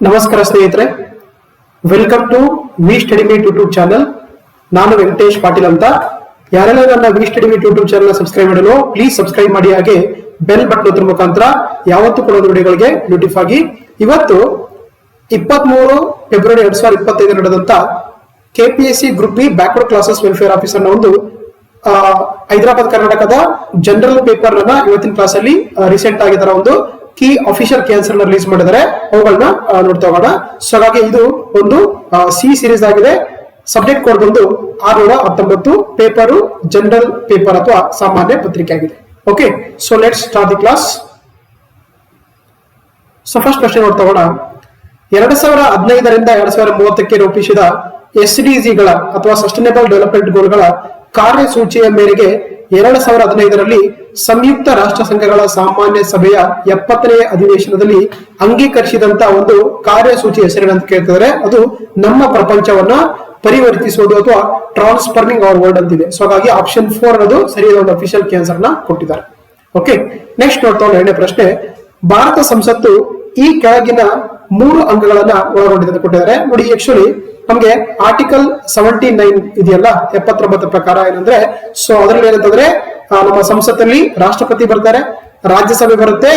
ನಮಸ್ಕಾರ ಸ್ನೇಹಿತರೆ, welcome to V study meet YouTube channel. ನಾನು ವೆಂಕಟೇಶ್ ಪಾಟೀಲ್ ಅಂತ. ಯಾರೆಲ್ಲ ನನ್ನ V study meet YouTube channel subscribe ಮಾಡಲು ಪ್ಲೀಸ್ ಸಬ್ಸ್ಕ್ರೈಬ್ ಮಾಡಿ, ಹಾಗೆ ಬೆಲ್ ಬಟನ್ ಒತ್ತುವ ಮುಖಾಂತರ ಯಾವತ್ತೂ ಕೂಡ ವಿಡಿಯೋಗಳಿಗೆ ನೋಟಿಫೈ ಆಗಿ. ಇವತ್ತು 23 ಫೆಬ್ರವರಿ 2025 ನಡೆದಂತ KPSC group B backward classes welfare officer ನ ಒಂದು ಹೈದರಾಬಾದ್ ಕರ್ನಾಟಕದ ಜನರಲ್ ಪೇಪರ್ ಅನ್ನ ಇವತ್ತಿನ ಕ್ಲಾಸ್ ಅಲ್ಲಿ ರೀಸೆಂಟ್ ಆಗಿದರ ಒಂದು ಕೀ ಅಫಿಷಿಯಲ್ ಕ್ಯಾನ್ಸರ್ ರಿಲೀಸ್ ಮಾಡಿದ್ದಾರೆ. ಅವುಗಳನ್ನ ನೋಡ್ತಾ ಹೋಗೋಣ. ಸೊ ಹಾಗಾಗಿ ಇದು ಒಂದು ಸಿ ಸೀರೀಸ್ ಆಗಿದೆ. ಸಬ್ಜೆಕ್ಟ್ ಕೋಡ್ ಬಂದು 619, ಪೇಪರ್ ಜನರಲ್ ಪೇಪರ್ ಅಥವಾ ಸಾಮಾನ್ಯ ಪತ್ರಿಕೆ ಆಗಿದೆ. Okay, so let's start the class. So first question ನೋಡ್ತಾ ಹೋಗೋಣ. 2015ರಿಂದ 2030ಕ್ಕೆ ರೂಪಿಸಿದ SDGಗಳ ಅಥವಾ ಸಸ್ಟೈನಬಲ್ ಡೆವಲಪ್ಮೆಂಟ್ ಗೋಲ್ಗಳ ಕಾರ್ಯಸೂಚಿಯ ಮೇರೆಗೆ 2015ರಲ್ಲಿ ಸಂಯುಕ್ತ ರಾಷ್ಟ್ರ ಸಂಘಗಳ ಸಾಮಾನ್ಯ ಸಭೆಯ 70ನೇ ಅಧಿವೇಶನದಲ್ಲಿ ಅಂಗೀಕರಿಸಿದಂತ ಒಂದು ಕಾರ್ಯಸೂಚಿ ಹೆಸರೇನಂತ ಕೇಳ್ತಿದ್ದಾರೆ. ಅದು ನಮ್ಮ ಪ್ರಪಂಚವನ್ನ ಪರಿವರ್ತಿಸುವುದು ಅಥವಾ ಟ್ರಾನ್ಸ್ಫಾರ್ಮಿಂಗ್ ಅವರ್ ವರ್ಲ್ಡ್ ಅಂತಿದೆ. ಸೊ ಹಾಗಾಗಿ ಆಪ್ಷನ್ 4 ಅನ್ನೋದು ಸರಿಯಾದ ಒಂದು ಅಫಿಷಿಯಲ್ ಕ್ಯಾನ್ಸರ್ ನ ಕೊಟ್ಟಿದ್ದಾರೆ. ಓಕೆ, ನೆಕ್ಸ್ಟ್ ನೋಡ್ತಾ ಎರಡನೇ ಪ್ರಶ್ನೆ. ಭಾರತ ಸಂಸತ್ತು ಈ ಕೆಳಗಿನ 3 ಅಂಗಗಳನ್ನ ಒಳಗೊಂಡಿದೆ ಅಂತ ಕೊಟ್ಟಿದ್ದಾರೆ. ನೋಡಿ, ಆಕ್ಚುಲಿ ನಮ್ಗೆ ಆರ್ಟಿಕಲ್ 79 ಇದೆಯಲ್ಲ 79 ಪ್ರಕಾರ ಏನಂದ್ರೆ, ಸೊ ಅದರಲ್ಲಿ ಏನಂತಂದ್ರೆ ನಮ್ಮ ಸಂಸತ್ತಲ್ಲಿ ರಾಷ್ಟ್ರಪತಿ ಬರ್ತಾರೆ, ರಾಜ್ಯಸಭೆ ಬರುತ್ತೆ,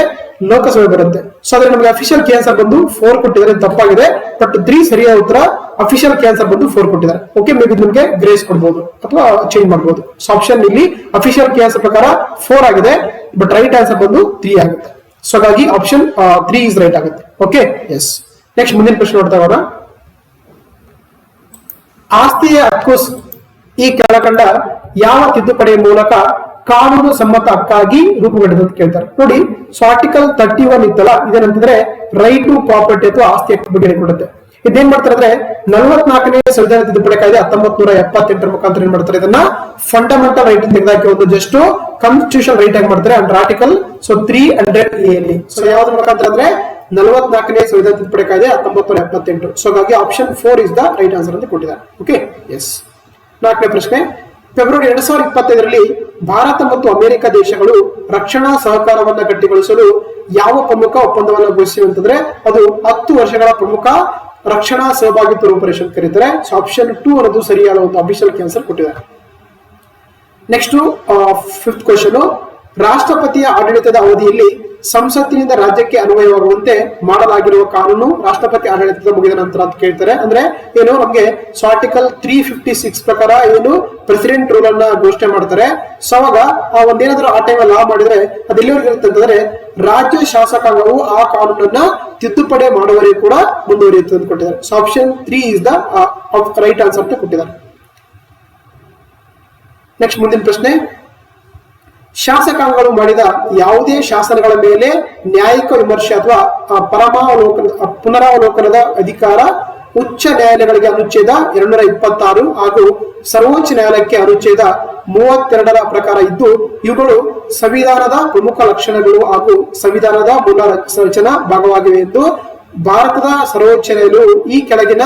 ಲೋಕಸಭೆ ಬರುತ್ತೆ. ಸೊ ಅದ್ರಲ್ಲಿ ನಮಗೆ ಅಫಿಷಿಯಲ್ ಕ್ಯಾನ್ಸರ್ ಬಂದು 4 ಕೊಟ್ಟಿದ್ದಾರೆ, ತಪ್ಪಾಗಿದೆ. ಬಟ್ 3 ಸರಿಯಾದ ಉತ್ತರ. ಅಫಿಷಿಯಲ್ ಕ್ಯಾನ್ಸರ್ ಬಂದು 4 ಕೊಟ್ಟಿದ್ದಾರೆ. ಓಕೆ, ಮೇ ಬಿ ನಿಮ್ಗೆ ಗ್ರೇಸ್ ಕೊಡ್ಬೋದು ಅಥವಾ ಚೇಂಜ್ ಮಾಡಬಹುದು. ಸೊ ಆಪ್ಷನ್ ಇಲ್ಲಿ ಅಫಿಷಿಯಲ್ ಕ್ಯಾನ್ಸರ್ ಪ್ರಕಾರ 4 ಆಗಿದೆ, ಬಟ್ ರೈಟ್ ಆನ್ಸರ್ ಬಂದು 3 ಆಗುತ್ತೆ. ಸೊ ಹಾಗಾಗಿ ಆಪ್ಷನ್ 3 ಇಸ್ ರೈಟ್ ಆಗುತ್ತೆ. Okay, yes. ನೆಕ್ಸ್ಟ್ ಮುಂದಿನ ಪ್ರಶ್ನೆ ನೋಡ್ತಾ ಹೋಗೋಣ. ಆಸ್ತಿಯ ಹಕ್ಕು ಈ ಕೆಳಕಂಡ ಯಾವ ತಿದ್ದುಪಡಿಯ ಮೂಲಕ ಕಾನೂನು ಸಮ್ಮತ ಹಕ್ಕಾಗಿ ರೂಪುಗೊಂಡಿದೆ ಅಂತ ಕೇಳ್ತಾರೆ. ನೋಡಿ, ಸೊ ಆರ್ಟಿಕಲ್ 31 ಇತ್ತಲ್ಲ, ಇದೇನಂತಂದ್ರೆ ರೈಟ್ ಟು ಪ್ರಾಪರ್ಟಿ ಅಥವಾ ಆಸ್ತಿ ಹಕ್ಕು ಬಗ್ಗೆ ಕೊಡುತ್ತೆ. ಇದೇನ್ ಮಾಡ್ತಾರೆ ಅಂದ್ರೆ 44ನೇ ಸಂವಿಧಾನ ತಿದ್ದುಪಡಿ ಕಾಯ್ದೆ 1978 ಮುಖಾಂತರ ಏನ್ ಮಾಡ್ತಾರೆ, ಇದನ್ನ ಫಂಡಮೆಂಟಲ್ ರೈಟ್ ತೆಗೆದಾಕಿ ಒಂದು ಜಸ್ಟ್ ಕಾನ್ಸ್ಟಿಟ್ಯೂಷನ್ ರೈಟ್ ಆಗಿ ಮಾಡ್ತಾರೆ ಅಂಡರ್ ಆರ್ಟಿಕಲ್ 300A ಅಲ್ಲಿ. ಸೊ ಯಾವ್ದ್ರ ಮುಖಾಂತರ ಅಂದ್ರೆ 44ನೇ ಸಂವಿಧಾನ ತಿದ್ದುಪಡಿ ಕಾಯ್ದೆ 1978. ಸೊ ಹಾಗಾಗಿ option 4 is the right answer ಅಂತ ಕೊಟ್ಟಿದ್ದಾರೆ. Okay, yes. 4ನೇ ಪ್ರಶ್ನೆ. ಫೆಬ್ರವರಿ 2025ರಲ್ಲಿ ಭಾರತ ಮತ್ತು ಅಮೆರಿಕ ದೇಶಗಳು ರಕ್ಷಣಾ ಸಹಕಾರವನ್ನ ಗಟ್ಟಿಗೊಳಿಸಲು ಯಾವ ಪ್ರಮುಖ ಒಪ್ಪಂದವನ್ನು ಘೋಷಿಸಿವೆ ಅಂತಂದ್ರೆ, ಅದು 10 ವರ್ಷಗಳ ಪ್ರಮುಖ ರಕ್ಷಣಾ ಸಹಭಾಗಿತ್ವ ರೂಪರೇಷನ್ ಕರೀತಾರೆ. ಸೊ ಆಪ್ಷನ್ 2 ಅನ್ನೋದು ಸರಿಯಾದ ಒಂದು ಅಫಿಷಿಯಲ್ ಕ್ಯಾನ್ಸರ್ ಕೊಟ್ಟಿದ್ದಾರೆ. Next 5th question. ರಾಷ್ಟ್ರಪತಿಯ ಆಡಳಿತದ ಅವಧಿಯಲ್ಲಿ ಸಂಸತ್ತಿನಿಂದ ರಾಜ್ಯಕ್ಕೆ ಅನ್ವಯವಾಗುವಂತೆ ಮಾಡಲಾಗಿರುವ ಕಾನೂನು ರಾಷ್ಟ್ರಪತಿ ಆಡಳಿತದ ಮುಗಿದ ನಂತರ ಅಂತ ಕೇಳ್ತಾರೆ. ಅಂದ್ರೆ ಏನು, ನಮ್ಗೆ ಆರ್ಟಿಕಲ್ 356 ಪ್ರಕಾರ ಏನು ಪ್ರೆಸಿಡೆಂಟ್ ರೂಲ್ ಅನ್ನ ಘೋಷಣೆ ಮಾಡ್ತಾರೆ. ಸೊ ಅವಾಗ ಆ ಒಂದೇನಾದ್ರೂ ಆ ಟೈಮ್ ಲಾ ಮಾಡಿದ್ರೆ ಅದು ಎಲ್ಲಿವರೆಗೆ ಇರುತ್ತೆ ಅಂತಂದ್ರೆ, ರಾಜ್ಯ ಶಾಸಕಾಂಗವು ಆ ಕಾನೂನನ್ನ ತಿದ್ದುಪಡಿ ಮಾಡುವವರೆಗೂ ಕೂಡ ಮುಂದುವರಿಯುತ್ತೆ ಅಂತ ಕೊಟ್ಟಿದ್ದಾರೆ. So option 3 is the right answer ಅಂತ ಕೊಟ್ಟಿದ್ದಾರೆ. ನೆಕ್ಸ್ಟ್ ಮುಂದಿನ ಪ್ರಶ್ನೆ. ಶಾಸಕಾಂಗಗಳು ಮಾಡಿದ ಯಾವುದೇ ಶಾಸನಗಳ ಮೇಲೆ ನ್ಯಾಯಿಕ ವಿಮರ್ಶೆ ಅಥವಾ ಪುನರಾವಲೋಕನದ ಅಧಿಕಾರ ಉಚ್ಚ ನ್ಯಾಯಾಲಯಗಳಿಗೆ ಅನುಚ್ಛೇದ 226 ಹಾಗೂ ಸರ್ವೋಚ್ಚ ನ್ಯಾಯಾಲಯಕ್ಕೆ ಅನುಚ್ಛೇದ 32ರ ಪ್ರಕಾರ ಇದ್ದು, ಇವುಗಳು ಸಂವಿಧಾನದ ಪ್ರಮುಖ ಲಕ್ಷಣಗಳು ಹಾಗೂ ಸಂವಿಧಾನದ ಮೂಲ ರಚನಾ ಭಾಗವಾಗಿವೆ ಎಂದು ಭಾರತದ ಸರ್ವೋಚ್ಚ ನ್ಯಾಯಾಲಯವು ಈ ಕೆಳಗಿನ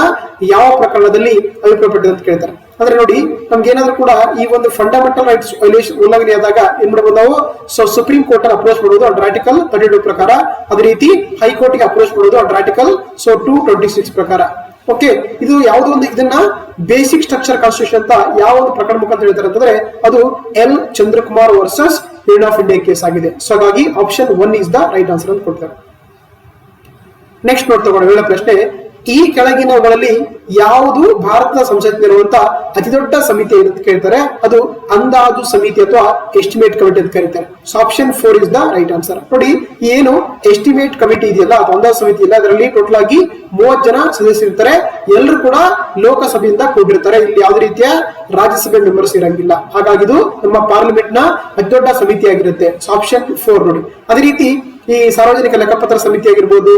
ಯಾವ ಪ್ರಕರಣದಲ್ಲಿ ಅಭಿಪ್ರಾಯಪಟ್ಟಿದೆ ಅಂತ ಕೇಳ್ತಾರೆ. ಅಂದ್ರೆ ನೋಡಿ, ನಮ್ಗೆ ಏನಾದ್ರೂ ಕೂಡ ಈ ಒಂದು ಫಂಡಮೆಂಟಲ್ ರೈಟ್ಸ್ ಉಲ್ಲಂಘನೆ ಆದಾಗ ಏನ್ ಮಾಡಬಹುದು ನಾವು, ಸೊ ಸುಪ್ರೀಂ ಕೋರ್ಟ್ ಅಪ್ರೋಚ್ ಮಾಡಬಹುದು ಅಂಡರ್ ಆರ್ಟಿಕಲ್ 32 ಪ್ರಕಾರ. ಅದೇ ರೀತಿ ಹೈಕೋರ್ಟ್ ಗೆ ಅಪ್ರೋಚ್ ಮಾಡಬಹುದು ಅಂಡರ್ ಆರ್ಟಿಕಲ್ 226 ಪ್ರಕಾರ. ಓಕೆ, ಇದು ಯಾವುದೋ ಒಂದು ಇದನ್ನ ಬೇಸಿಕ್ ಸ್ಟ್ರಕ್ಚರ್ ಕಾನ್ಸ್ಟಿಟ್ಯೂಷನ್ ಅಂತ ಯಾವ ಒಂದು ಪ್ರಕರಣ ಮುಖಾಂತರ ಹೇಳ್ತಾರೆ ಅಂತಂದ್ರೆ, ಅದು L Chandrakumar versus union of India case ಆಗಿದೆ. ಸೊ ಹಾಗಾಗಿ option 1 is the right answer ಅಂತ ಕೊಡ್ತಾರೆ. ನೆಕ್ಸ್ಟ್ ನೋಡ್ತಾ ಹೋಗೋಣ ಪ್ರಶ್ನೆ. ಈ ಕೆಳಗಿನವುಗಳಲ್ಲಿ ಯಾವುದು ಭಾರತದ ಸಂಸತ್ತಿನಲ್ಲಿರುವಂತಹ ಅತಿ ದೊಡ್ಡ ಸಮಿತಿ ಅಂತ ಕೇಳ್ತಾರೆ. ಅದು ಅಂದಾಜು ಸಮಿತಿ ಅಥವಾ ಎಸ್ಟಿಮೇಟ್ ಕಮಿಟಿ ಅಂತ ಕರೀತಾರೆ. So option 4 is the right answer. ನೋಡಿ, ಏನು ಎಸ್ಟಿಮೇಟ್ ಕಮಿಟಿ ಇದೆಯಲ್ಲ, ಅದು ಅಂದಾಜು ಸಮಿತಿ ಇಲ್ಲ, ಅದರಲ್ಲಿ ಟೋಟಲ್ ಆಗಿ 30 ಜನ ಸದಸ್ಯರಿರ್ತಾರೆ. ಎಲ್ಲರೂ ಕೂಡ ಲೋಕಸಭೆಯಿಂದ ಕೂಡಿರ್ತಾರೆ. ಇಲ್ಲಿ ಯಾವುದೇ ರೀತಿಯ ರಾಜ್ಯಸಭೆ ಮೆಂಬರ್ಸ್ ಇರಂಗಿಲ್ಲ. ಹಾಗಾಗಿ ಇದು ನಮ್ಮ ಪಾರ್ಲಿಮೆಂಟ್ ನ ಅತಿ ದೊಡ್ಡ ಸಮಿತಿ ಆಗಿರುತ್ತೆ. ಸೊ ಆಪ್ಷನ್ 4 ನೋಡಿ. ಅದೇ ರೀತಿ ಈ ಸಾರ್ವಜನಿಕ ಲೆಕ್ಕಪತ್ರ ಸಮಿತಿ ಆಗಿರ್ಬೋದು,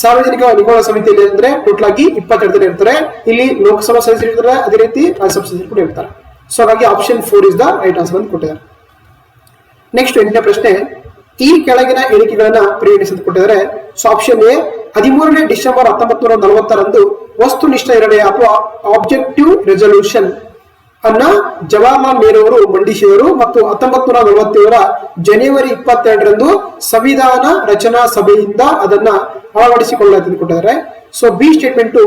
ಸಾರ್ವಜನಿಕ ನಿಗಮ ಸಮಿತಿಯಲ್ಲಿ ಅಂದ್ರೆ ಟೋಟಲ್ ಆಗಿ 22 ಜನ ಇರ್ತಾರೆ. ಇಲ್ಲಿ ಲೋಕಸಭಾ ಸದಸ್ಯರು ಇರ್ತಾರೆ, ಅದೇ ರೀತಿ ರಾಜ್ಯಸಭಾ ಸದಸ್ಯರು ಕೂಡ ಇರ್ತಾರೆ. ಸೊ ಹಾಗಾಗಿ option 4 is the right answer ಅಂತ ಕೊಟ್ಟಿದ್ದಾರೆ. ನೆಕ್ಸ್ಟ್ 8ನೇ ಪ್ರಶ್ನೆ. ಈ ಕೆಳಗಿನ ಹೇಳಿಕೆಗಳನ್ನ ಪರಿಗಣಿಸಿ ಅಂತ ಕೊಟ್ಟಿದ್ದಾರೆ. So option A. 13ನೇ ಡಿಸೆಂಬರ್ 1940ರಂದು ವಸ್ತುನಿಷ್ಠ ನಿರ್ಣಯ ಅಥವಾ ಆಬ್ಜೆಕ್ಟಿವ್ ರೆಸಲ್ಯೂಷನ್ ಅನ್ನ ಜವಾಹರ್ಲಾಲ್ ನೆಹರು ಅವರು ಮಂಡಿಸಿದರು ಮತ್ತು 1947ರ ಜನವರಿ 22ರಂದು ಸಂವಿಧಾನ ರಚನಾ ಸಭೆಯಿಂದ ಅದನ್ನ ಅಳವಡಿಸಿಕೊಳ್ಳಲಾಗಿದೆ ಕೊಟ್ಟಿದ್ದಾರೆ. ಸೊ ಬಿ ಸ್ಟೇಟ್ಮೆಂಟ್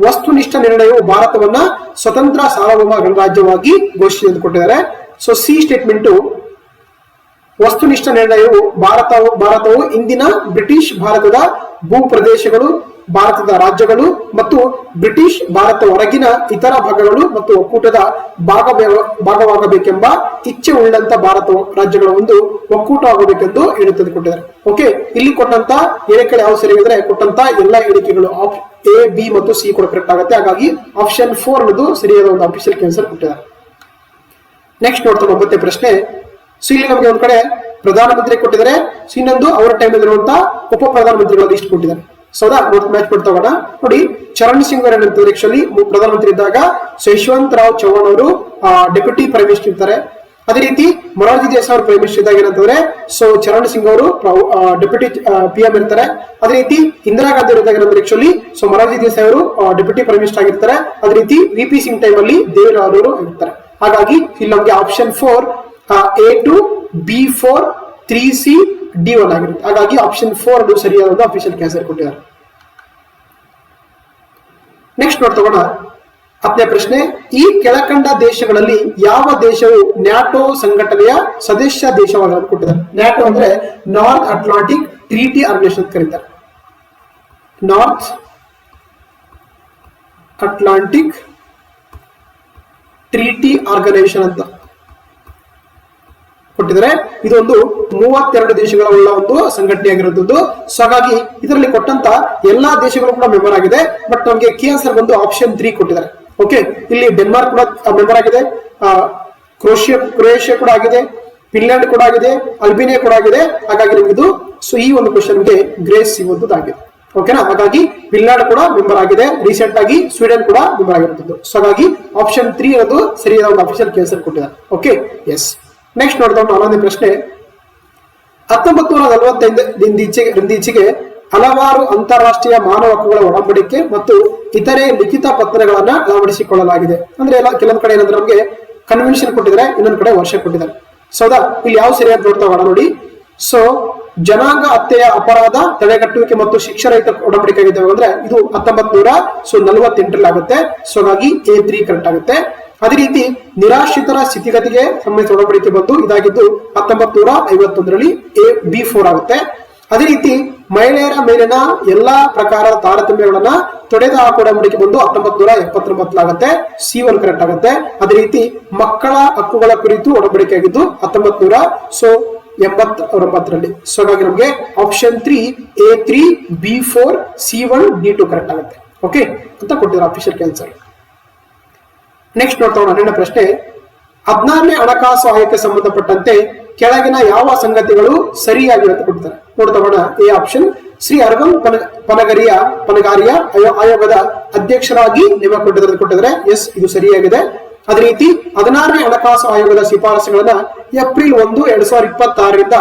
ವಸ್ತುನಿಷ್ಠ ನಿರ್ಣಯವು ಭಾರತವನ್ನ ಸ್ವತಂತ್ರ ಸಾರ್ವಭೌಮ ಗಣರಾಜ್ಯವಾಗಿ ಘೋಷಿಸಿದೆ ಎಂದು ಕೊಟ್ಟಿದ್ದಾರೆ. ಸೊ ಸಿ ಸ್ಟೇಟ್ಮೆಂಟ್ ವಸ್ತುನಿಷ್ಠ ನಿರ್ಣಯವು ಭಾರತವು ಇಂದಿನ ಬ್ರಿಟಿಷ್ ಭಾರತದ ಭೂ ಪ್ರದೇಶಗಳು, ಭಾರತದ ರಾಜ್ಯಗಳು ಮತ್ತು ಬ್ರಿಟಿಷ್ ಭಾರತ ಹೊರಗಿನ ಇತರ ಭಾಗಗಳು ಮತ್ತು ಒಕ್ಕೂಟದ ಭಾಗವಾಗಬೇಕೆಂಬ ಇಚ್ಛೆ ಉಳ್ಳಂತ ಭಾರತ ರಾಜ್ಯಗಳ ಒಂದು ಒಕ್ಕೂಟ ಆಗಬೇಕೆಂದು ಹೇಳುತ್ತದೆ ಕೊಟ್ಟಿದ್ದಾರೆ. ಓಕೆ, ಇಲ್ಲಿ ಕೊಟ್ಟಂತ ಹೇಳಿಕೆಗಳು ಯಾವ ಸರಿ ಅಂದ್ರೆ ಕೊಟ್ಟಂತ ಎಲ್ಲಾ ಹೇಳಿಕೆಗಳು ಎ, ಬಿ ಮತ್ತು ಸಿ ಕೂಡ ಕರೆಕ್ಟ್ ಆಗುತ್ತೆ. ಹಾಗಾಗಿ ಆಪ್ಷನ್ 4 ಅನ್ನೋದು ಸರಿಯಾದ ಒಂದು ಅಫಿಷಿಯಲ್ ಆನ್ಸರ್ ಕೊಟ್ಟಿದ್ದಾರೆ. ನೆಕ್ಸ್ಟ್ ನೋಡ್ತಾ 9ನೇ ಪ್ರಶ್ನೆ. ಸೊ ಇಲ್ಲಿ ನಮಗೆ ಒಂದ್ ಕಡೆ ಪ್ರಧಾನಮಂತ್ರಿ ಕೊಟ್ಟಿದ್ದಾರೆ, ಸೊ ಇನ್ನೊಂದು ಅವರ ಟೈಮ್ ಇರುವಂತಹ ಉಪ ಪ್ರಧಾನಮಂತ್ರಿಗಳ ಲಿಸ್ಟ್ ಕೊಟ್ಟಿದ್ದಾರೆ. ಸೌದಾ ಮ್ಯಾಚ್ ಮಾಡ್ತಾ ಹೋಗೋಣ. ನೋಡಿ, ಚರಣ್ ಸಿಂಗ್ ಅವರು ಏನಂತಂದ್ರೆ ಆಕ್ಚುಲಿ ಪ್ರಧಾನಮಂತ್ರಿ ಇದ್ದಾಗ ಯಶವಂತ್ ರಾವ್ ಚೌಹಾಣ್ ಅವರು ಡೆಪ್ಯೂಟಿ ಪ್ರೈಮ್ ಮಿನಿಸ್ಟರ್ ಇರ್ತಾರೆ. ಅದೇ ರೀತಿ ಮೊರಾರ್ಜಿ ದೇಸಾಯಿ ಅವರು ಪ್ರೈಮ್ ಮಿನಿಸ್ಟರ್ ಇದ್ದಾಗ ಏನಂತಂದ್ರೆ ಸೊ ಚರಣ್ ಸಿಂಗ್ ಅವರು ಡೆಪ್ಯೂಟಿ PM ಇರ್ತಾರೆ. ಅದೇ ರೀತಿ ಇಂದಿರಾ ಗಾಂಧಿ ಇದ್ದಾಗ ಏನಂದ್ರೆ ಆಕ್ಚುಲಿ ಸೊ ಮೊರಾರ್ಜಿ ದೇಸಾಯಿ ಅವರು ಡೆಪ್ಯೂಟಿ ಪ್ರೈಮ್ ಮಿನಿಸ್ಟರ್ ಆಗಿರ್ತಾರೆ. ಅದೇ ರೀತಿ VP ಸಿಂಗ್ ಟೈಮ್ ಅಲ್ಲಿ ದೇವೇಗೌಡ ಅವರು ಇರ್ತಾರೆ. ಹಾಗಾಗಿ ಇಲ್ಲಿ ನಮಗೆ option 4 A2, B4, 3C, D1 ಆಗಿರುತ್ತೆ. ಹಾಗಾಗಿ ಆಪ್ಷನ್ 4 ಅದು ಸರಿಯಾದ ಅಫಿಷಿಯಲ್ ಆನ್ಸರ್ ಕೊಟ್ಟಿದ್ದಾರೆ. ನೆಕ್ಸ್ಟ್ ನೋಡ್ತೋಣ 10ನೇ ಪ್ರಶ್ನೆ. ಈ ಕೆಳಕಂಡ ದೇಶಗಳಲ್ಲಿ ಯಾವ ದೇಶವು ನ್ಯಾಟೋ ಸಂಘಟನೆಯ ಸದಸ್ಯ ದೇಶವಾಗಿದೆ ಕೊಟ್ಟಿದ್ದಾರೆ. ನ್ಯಾಟೋ ಅಂದ್ರೆ ನಾರ್ತ್ ಅಟ್ಲಾಂಟಿಕ್ ಟ್ರೀಟಿ ಆರ್ಗನೈಸೇಷನ್ ಕರೀತಾರೆ. ನಾರ್ತ್ ಅಟ್ಲಾಂಟಿಕ್ ಟ್ರೀಟಿ ಆರ್ಗನೈಸೇಷನ್ ಅಂತ ಕೊಟ್ಟಿದ್ದಾರೆ. ಇದೊಂದು 32 ದೇಶಗಳ ಉಳ್ಳ ಒಂದು ಸಂಘಟನೆ ಆಗಿರುತ್ತದೆ. ಸೊ ಹಾಗಾಗಿ ಇದರಲ್ಲಿ ಕೊಟ್ಟಂತ ಎಲ್ಲಾ ದೇಶಗಳು ಕೂಡ ಮೆಂಬರ್ ಆಗಿದೆ. ಬಟ್ ನಮಗೆ ಕೀ ಆನ್ಸರ್ ಬಂದು ಆಪ್ಷನ್ 3 ಕೊಟ್ಟಿದ್ದಾರೆ. ಓಕೆ, ಇಲ್ಲಿ ಡೆನ್ಮಾರ್ಕ್ ಕೂಡ ಮೆಂಬರ್ ಆಗಿದೆ, ಕ್ರೊಯೇಷಿಯಾ ಕೂಡ ಆಗಿದೆ, ಫಿನ್ಲ್ಯಾಂಡ್ ಕೂಡ ಆಗಿದೆ, ಅಲ್ಬೇನಿಯಾ ಕೂಡ ಆಗಿದೆ. ಹಾಗಾಗಿ ನಿಮಗಿದು ಸೊ ಈ ಒಂದು ಕ್ವಶನ್ಗೆ ಗ್ರೇಸ್ ಸಿಗುವಂತದ್ದಾಗಿದೆ. ಓಕೆನಾ, ಹಾಗಾಗಿ ಫಿನ್ಲ್ಯಾಂಡ್ ಕೂಡ ಮೆಂಬರ್ ಆಗಿದೆ. ರೀಸೆಂಟ್ ಆಗಿ ಸ್ವೀಡನ್ ಕೂಡ ಮೆಂಬರ್ ಆಗಿರುತ್ತದೆ. ಸೊ ಹಾಗಾಗಿ ಆಪ್ಷನ್ 3 ಅನ್ನೋದು ಸರಿಯಾದ ಒಂದು ಅಫಿಷಿಯಲ್ ಆನ್ಸರ್ ಕೊಟ್ಟಿದ್ದಾರೆ. Okay, yes. ನೆಕ್ಸ್ಟ್ ನೋಡ್ತಾ 11ನೇ ಪ್ರಶ್ನೆ. 1945 ಈಚೆಗೆ ಹಲವಾರು ಅಂತಾರಾಷ್ಟ್ರೀಯ ಮಾನವ ಹಕ್ಕುಗಳ ಒಡಂಬಡಿಕೆ ಮತ್ತು ಇತರೆ ಲಿಖಿತ ಪತ್ರಗಳನ್ನ ಅಳವಡಿಸಿಕೊಳ್ಳಲಾಗಿದೆ. ಅಂದ್ರೆ ಕೆಲವೊಂದ್ ಕಡೆ ಏನಂದ್ರೆ ನಮಗೆ ಕನ್ವೆನ್ಷನ್ ಕೊಟ್ಟಿದ್ದಾರೆ, ಇನ್ನೊಂದ್ ಕಡೆ ವರ್ಷ ಕೊಟ್ಟಿದ್ದಾರೆ. ಸೌದಾ ಇಲ್ಲಿ ಯಾವ ಸರಿಯಾಗಿ ನೋಡ್ತಾ ಹೋಗೋಣ ನೋಡಿ. ಸೊ ಜನಾಂಗ ಹತ್ಯೆಯ ಅಪರಾಧ ತಡೆಗಟ್ಟುವಿಕೆ ಮತ್ತು ಶಿಕ್ಷಾರಹಿತ ಒಡಂಬಡಿಕೆ ಆಗಿದೆ ಅಂದ್ರೆ ಇದು 1948 ಆಗುತ್ತೆ. ಸೊ ಹಾಗಾಗಿ A3 ಕರೆಕ್ಟ್ ಆಗುತ್ತೆ. ಅದೇ ರೀತಿ ನಿರಾಶ್ರಿತರ ಸ್ಥಿತಿಗತಿಗೆ ಸಂಬಂಧಿಸಿದ ಒಡಂಬಡಿಕೆ ಬಂದು ಇದಾಗಿದ್ದು 1951ರಲ್ಲಿ B4 ಆಗುತ್ತೆ. ಅದೇ ರೀತಿ ಮಹಿಳೆಯರ ಮೇಲಿನ ಎಲ್ಲಾ ಪ್ರಕಾರದ ತಾರತಮ್ಯಗಳನ್ನ ತೊಡೆದ ಒಡಂಬಡಿಕೆ ಬಂದು 1979 ಆಗುತ್ತೆ. C1 ಕರೆಕ್ಟ್ ಆಗುತ್ತೆ. ಅದೇ ರೀತಿ ಮಕ್ಕಳ ಹಕ್ಕುಗಳ ಕುರಿತು ಒಡಂಬಡಿಕೆ ಆಗಿದ್ದು 1989ರಲ್ಲಿ. ಸೊ ಹಾಗಾಗಿ ನಮಗೆ option 3 A3, B4, C1, D2 correct ಆಗುತ್ತೆ. ಓಕೆ ಅಂತ ಕೊಟ್ಟಿದ್ದಾರೆ ಅಫಿಷಿಯಲ್ ಆನ್ಸರ್. ನೆಕ್ಸ್ಟ್ ನೋಡ್ತಾ 12ನೇ ಪ್ರಶ್ನೆ. 16ನೇ ಹಣಕಾಸು ಆಯೋಗಕ್ಕೆ ಸಂಬಂಧಪಟ್ಟಂತೆ ಕೆಳಗಿನ ಯಾವ ಸಂಗತಿಗಳು ಸರಿಯಾಗಿವೆ ಅಂತ ಕೊಡ್ತಾರೆ. ನೋಡ್ತಾ ಹೋಗೋಣ. ಎ ಆಪ್ಷನ್ ಶ್ರೀ ಅರವಿಂದ್ ಪನಗಾರಿಯಾ ಆಯೋಗದ ಅಧ್ಯಕ್ಷರಾಗಿ ನೇಮಕ ಕೊಟ್ಟಿದ್ದಾರೆ. ಎಸ್, ಇದು ಸರಿಯಾಗಿದೆ. ಅದೇ ರೀತಿ 16ನೇ ಹಣಕಾಸು ಆಯೋಗದ ಶಿಫಾರಸುಗಳನ್ನ ಏಪ್ರಿಲ್ 1, 2026ರಿಂದ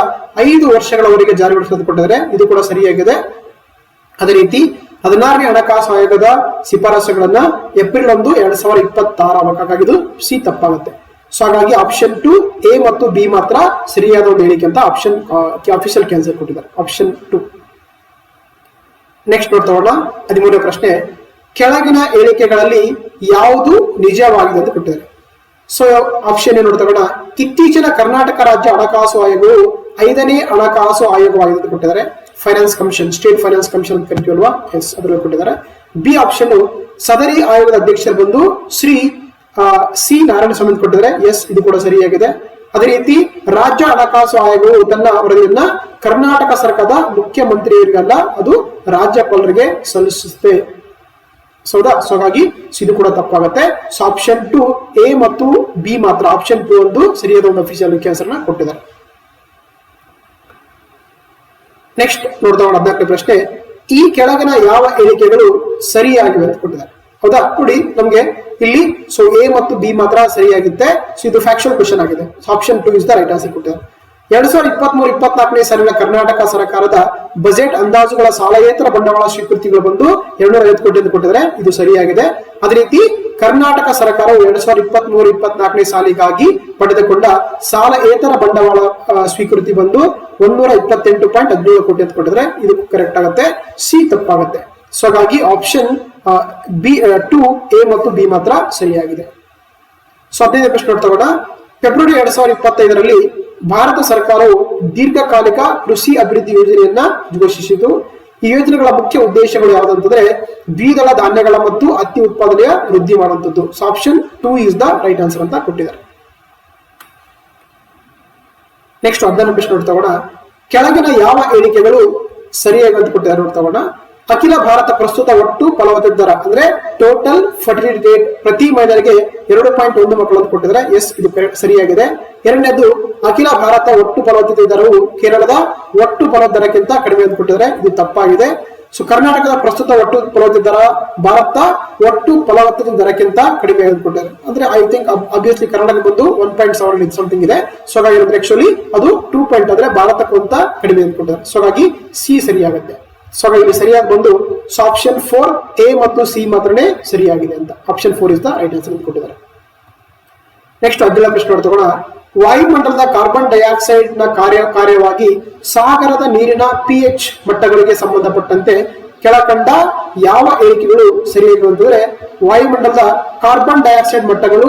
5 ವರ್ಷಗಳವರೆಗೆ ಜಾರಿಗೊಳಿಸಲು ಕೊಟ್ಟಿದ್ದಾರೆ. ಇದು ಕೂಡ ಸರಿಯಾಗಿದೆ. ಅದೇ ರೀತಿ 16ನೇ ಹಣಕಾಸು ಆಯೋಗದ ಶಿಫಾರಸುಗಳನ್ನ ಏಪ್ರಿಲ್ 1, 2026 ಹಾಗಾಗಿ ಇದು ಸಿ ತಪ್ಪಾಗುತ್ತೆ. ಸೊ ಹಾಗಾಗಿ ಆಪ್ಷನ್ 2 A ಮತ್ತು B ಮಾತ್ರ ಸರಿಯಾದ ಒಂದು ಹೇಳಿಕೆ ಅಂತ ಆಪ್ಷನ್ ಅಫಿಷಿಯಲ್ ಆನ್ಸರ್ ಕೊಟ್ಟಿದ್ದಾರೆ. ಆಪ್ಷನ್ 2. ನೆಕ್ಸ್ಟ್ ನೋಡ್ತಾ ಹೋಗೋಣ 13ನೇ ಪ್ರಶ್ನೆ. ಕೆಳಗಿನ ಹೇಳಿಕೆಗಳಲ್ಲಿ ಯಾವುದು ನಿಜವಾಗಿದೆ ಅಂತ ಕೊಟ್ಟಿದ್ದಾರೆ. ಸೊ ಆಪ್ಷನ್ ಏನು ನೋಡ್ತಾ ಹೋಗೋಣ. ಇತ್ತೀಚಿನ ಕರ್ನಾಟಕ ರಾಜ್ಯ ಹಣಕಾಸು ಆಯೋಗವು 5ನೇ ಹಣಕಾಸು ಆಯೋಗವಾಗಿದೆ ಅಂತ ಕೊಟ್ಟಿದ್ದಾರೆ. Finance commission, state finance commission ಅಂತ ಕರಿತೀವಲ್ವಾ, ಎಸ್ ಅದರಲ್ಲಿ ಕೊಟ್ಟಿದ್ದಾರೆ. ಬಿ ಆಪ್ಷನ್ ಸದರಿ ಆಯೋಗದ ಅಧ್ಯಕ್ಷರು ಬಂದು ಶ್ರೀ ಸಿ ನಾರಾಯಣ ಸ್ವಾಮಿ ಕೊಟ್ಟಿದ್ದಾರೆ. ಎಸ್, ಇದು ಕೂಡ ಸರಿಯಾಗಿದೆ. ಅದೇ ರೀತಿ ರಾಜ್ಯ ಹಣಕಾಸು ಆಯೋಗವು ತನ್ನ ವರದಿಯನ್ನ ಕರ್ನಾಟಕ ಸರ್ಕಾರದ ಮುಖ್ಯಮಂತ್ರಿಯವರಿಗಲ್ಲ, ಅದು ರಾಜ್ಯಪಾಲರಿಗೆ ಸಲ್ಲಿಸುತ್ತೆ. ಸೌದಾ, ಸೊ ಹಾಗಾಗಿ ಇದು ಕೂಡ ತಪ್ಪಾಗುತ್ತೆ. ಸೊ ಆಪ್ಷನ್ 2 A ಮತ್ತು B ಮಾತ್ರ. ಆಪ್ಷನ್ 2 ಒಂದು ಸರಿಯಾದ ಒಂದು ಅಫಿಷಿಯಲ್ ಆನ್ಸರ್ ಕೊಟ್ಟಿದ್ದಾರೆ. ನೆಕ್ಸ್ಟ್ ನೋಡ್ತಾ 14ನೇ ಪ್ರಶ್ನೆ. ಈ ಕೆಳಗಿನ ಯಾವ ಹೇಳಿಕೆಗಳು ಸರಿಯಾಗಿವೆ ಅಂತ ಕೊಟ್ಟಿದ್ದಾರೆ. ಹೌದಾ, ನೋಡಿ ನಮ್ಗೆ ಇಲ್ಲಿ ಸೊ A ಮತ್ತು B ಮಾತ್ರ ಸರಿಯಾಗುತ್ತೆ. ಸೊ ಇದು ಫ್ಯಾಕ್ಚುಯಲ್ ಕ್ವೆಶ್ಚನ್ ಆಗಿದೆ. Option 2 is the right answer ಕೊಟ್ಟಿದ್ದಾರೆ. 2023-24ನೇ ಸಾಲಿನ ಕರ್ನಾಟಕ ಸರ್ಕಾರದ ಬಜೆಟ್ ಅಂದಾಜುಗಳ ಸಾಲಯೇತರ ಬಂಡವಾಳ ಸ್ವೀಕೃತಿಗಳು ಬಂದು 250 ಕೋಟಿ ಎಂದು ಕೊಟ್ಟಿದ್ದಾರೆ. ಇದು ಸರಿಯಾಗಿದೆ. ಅದೇ ರೀತಿ ಕರ್ನಾಟಕ ಸರ್ಕಾರವು 2023-24ನೇ ಸಾಲಿಗಾಗಿ ಪಡೆದುಕೊಂಡ ಸಾಲಯೇತರ ಬಂಡವಾಳ ಸ್ವೀಕೃತಿ ಬಂದು 128.17 ಕೋಟಿ ಅಂತ ಕೊಟ್ಟಿದ್ರೆ ಇದು ಕರೆಕ್ಟ್ ಆಗುತ್ತೆ. ಸಿ ತಪ್ಪಾಗುತ್ತೆ. ಸೊ ಹಾಗಾಗಿ ಆಪ್ಷನ್ ಬಿ 2A ಮತ್ತು ಬಿ ಮಾತ್ರ ಸರಿಯಾಗಿದೆ. ಸೊ 15ನೇ ಪ್ರಶ್ನೆ ನೋಡ್ತೋಣ. ಫೆಬ್ರವರಿ 2025ರಲ್ಲಿ ಭಾರತ ಸರ್ಕಾರವು ದೀರ್ಘಕಾಲಿಕ ಕೃಷಿ ಅಭಿವೃದ್ಧಿ ಯೋಜನೆಯನ್ನ ಘೋಷಿಸಿತು. ಈ ಯೋಜನೆಗಳ ಮುಖ್ಯ ಉದ್ದೇಶಗಳು ಯಾವುದಂತಂದ್ರೆ ದ್ವಿದಳ ಧಾನ್ಯಗಳ ಮತ್ತು ಹತ್ತಿ ಉತ್ಪಾದನೆಯ ವೃದ್ಧಿ ಮಾಡುವಂತದ್ದು. So option 2 is the right answer ಅಂತ ಕೊಟ್ಟಿದ್ದಾರೆ. ನೆಕ್ಸ್ಟ್ 15ನೇ ಪ್ರಶ್ನೆ ನೋಡ್ತೋಣ. ಕೆಳಗಿನ ಯಾವ ಹೇಳಿಕೆಗಳು ಸರಿಯಾಗಿ ಅಂತ ಕೊಟ್ಟಿದ್ದಾರೆ ನೋಡ್ತೋಣ. ಅಖಿಲ ಭಾರತ ಪ್ರಸ್ತುತ ಒಟ್ಟು ಫಲವತ್ತತೆ ದರ ಅಂದ್ರೆ ಟೋಟಲ್ ಫರ್ಟಿಲಿಟಿ ರೇಟ್ ಪ್ರತಿ ಮಹಿಳೆಗೆ 2.1 ಮಕ್ಕಳು ಅಂತ ಕೊಟ್ಟಿದ್ದಾರೆ. ಎಸ್, ಇದು ಸರಿಯಾಗಿದೆ. ಎರಡನೇದು ಅಖಿಲ ಭಾರತ ಒಟ್ಟು ಫಲವತ್ತತೆ ದರವು ಕೇರಳದ ಒಟ್ಟು ಫಲವತ್ತತೆ ದರಕ್ಕಿಂತ ಕಡಿಮೆ ಅಂತ ಕೊಟ್ಟಿದ್ದಾರೆ. ಇದು ತಪ್ಪಾಗಿದೆ. ಸೊ ಕರ್ನಾಟಕದ ಪ್ರಸ್ತುತ ಒಟ್ಟು ಫಲವತ್ತತೆ ದರ ಭಾರತ ಒಟ್ಟು ಫಲವತ್ತತೆ ದರಕ್ಕಿಂತ ಕಡಿಮೆ ಅಂತ ಕೊಟ್ಟಿದ್ದಾರೆ. ಅಂದ್ರೆ ಐ ಥಿಂಕ್ ಅಬ್ವಿಯಸ್ಲಿ ಕರ್ನಾಟಕ ಬಂದು 1.7 ಸಮಥಿಂಗ್ ಇದೆ. ಸೊ ಹಾಗಾಗಿ ಆಕ್ಚುಲಿ ಅದು 2 ಪಾಯಿಂಟ್ ಅಂದ್ರೆ ಭಾರತಕ್ಕಿಂತ ಕಡಿಮೆ ಅಂತ ಕೊಟ್ಟಿದ್ದಾರೆ. ಸೊ ಹಾಗಾಗಿ ಸಿ ಸರಿಯಾಗುತ್ತೆ. ಸೊ ಇಲ್ಲಿ ಸರಿಯಾಗಿ ಬಂದು ಆಪ್ಷನ್ 4A ಮತ್ತು ಸಿ ಮಾತ್ರನೇ ಸರಿಯಾಗಿದೆ ಅಂತ. Option 4 is the right answer ಅಂತ ಕೊಟ್ಟಿದ್ದಾರೆ. ನೆಕ್ಸ್ಟ್ 15ನೇ ಪ್ರಶ್ನೆ ನೋಡ್ತೋಣ. ವಾಯುಮಂಡಲದ ಕಾರ್ಬನ್ ಡೈಆಕ್ಸೈಡ್ ನ ಕಾರ್ಯವಾಗಿ ಸಾಗರದ ನೀರಿನ pH ಮಟ್ಟಗಳಿಗೆ ಸಂಬಂಧಪಟ್ಟಂತೆ ಕೆಳಕಂಡ ಯಾವ ಹೇಳಿಕೆಗಳು ಸರಿಯಾಗಿ ಅಂತಂದ್ರೆ ವಾಯುಮಂಡಲದ ಕಾರ್ಬನ್ ಡೈಆಕ್ಸೈಡ್ ಮಟ್ಟಗಳು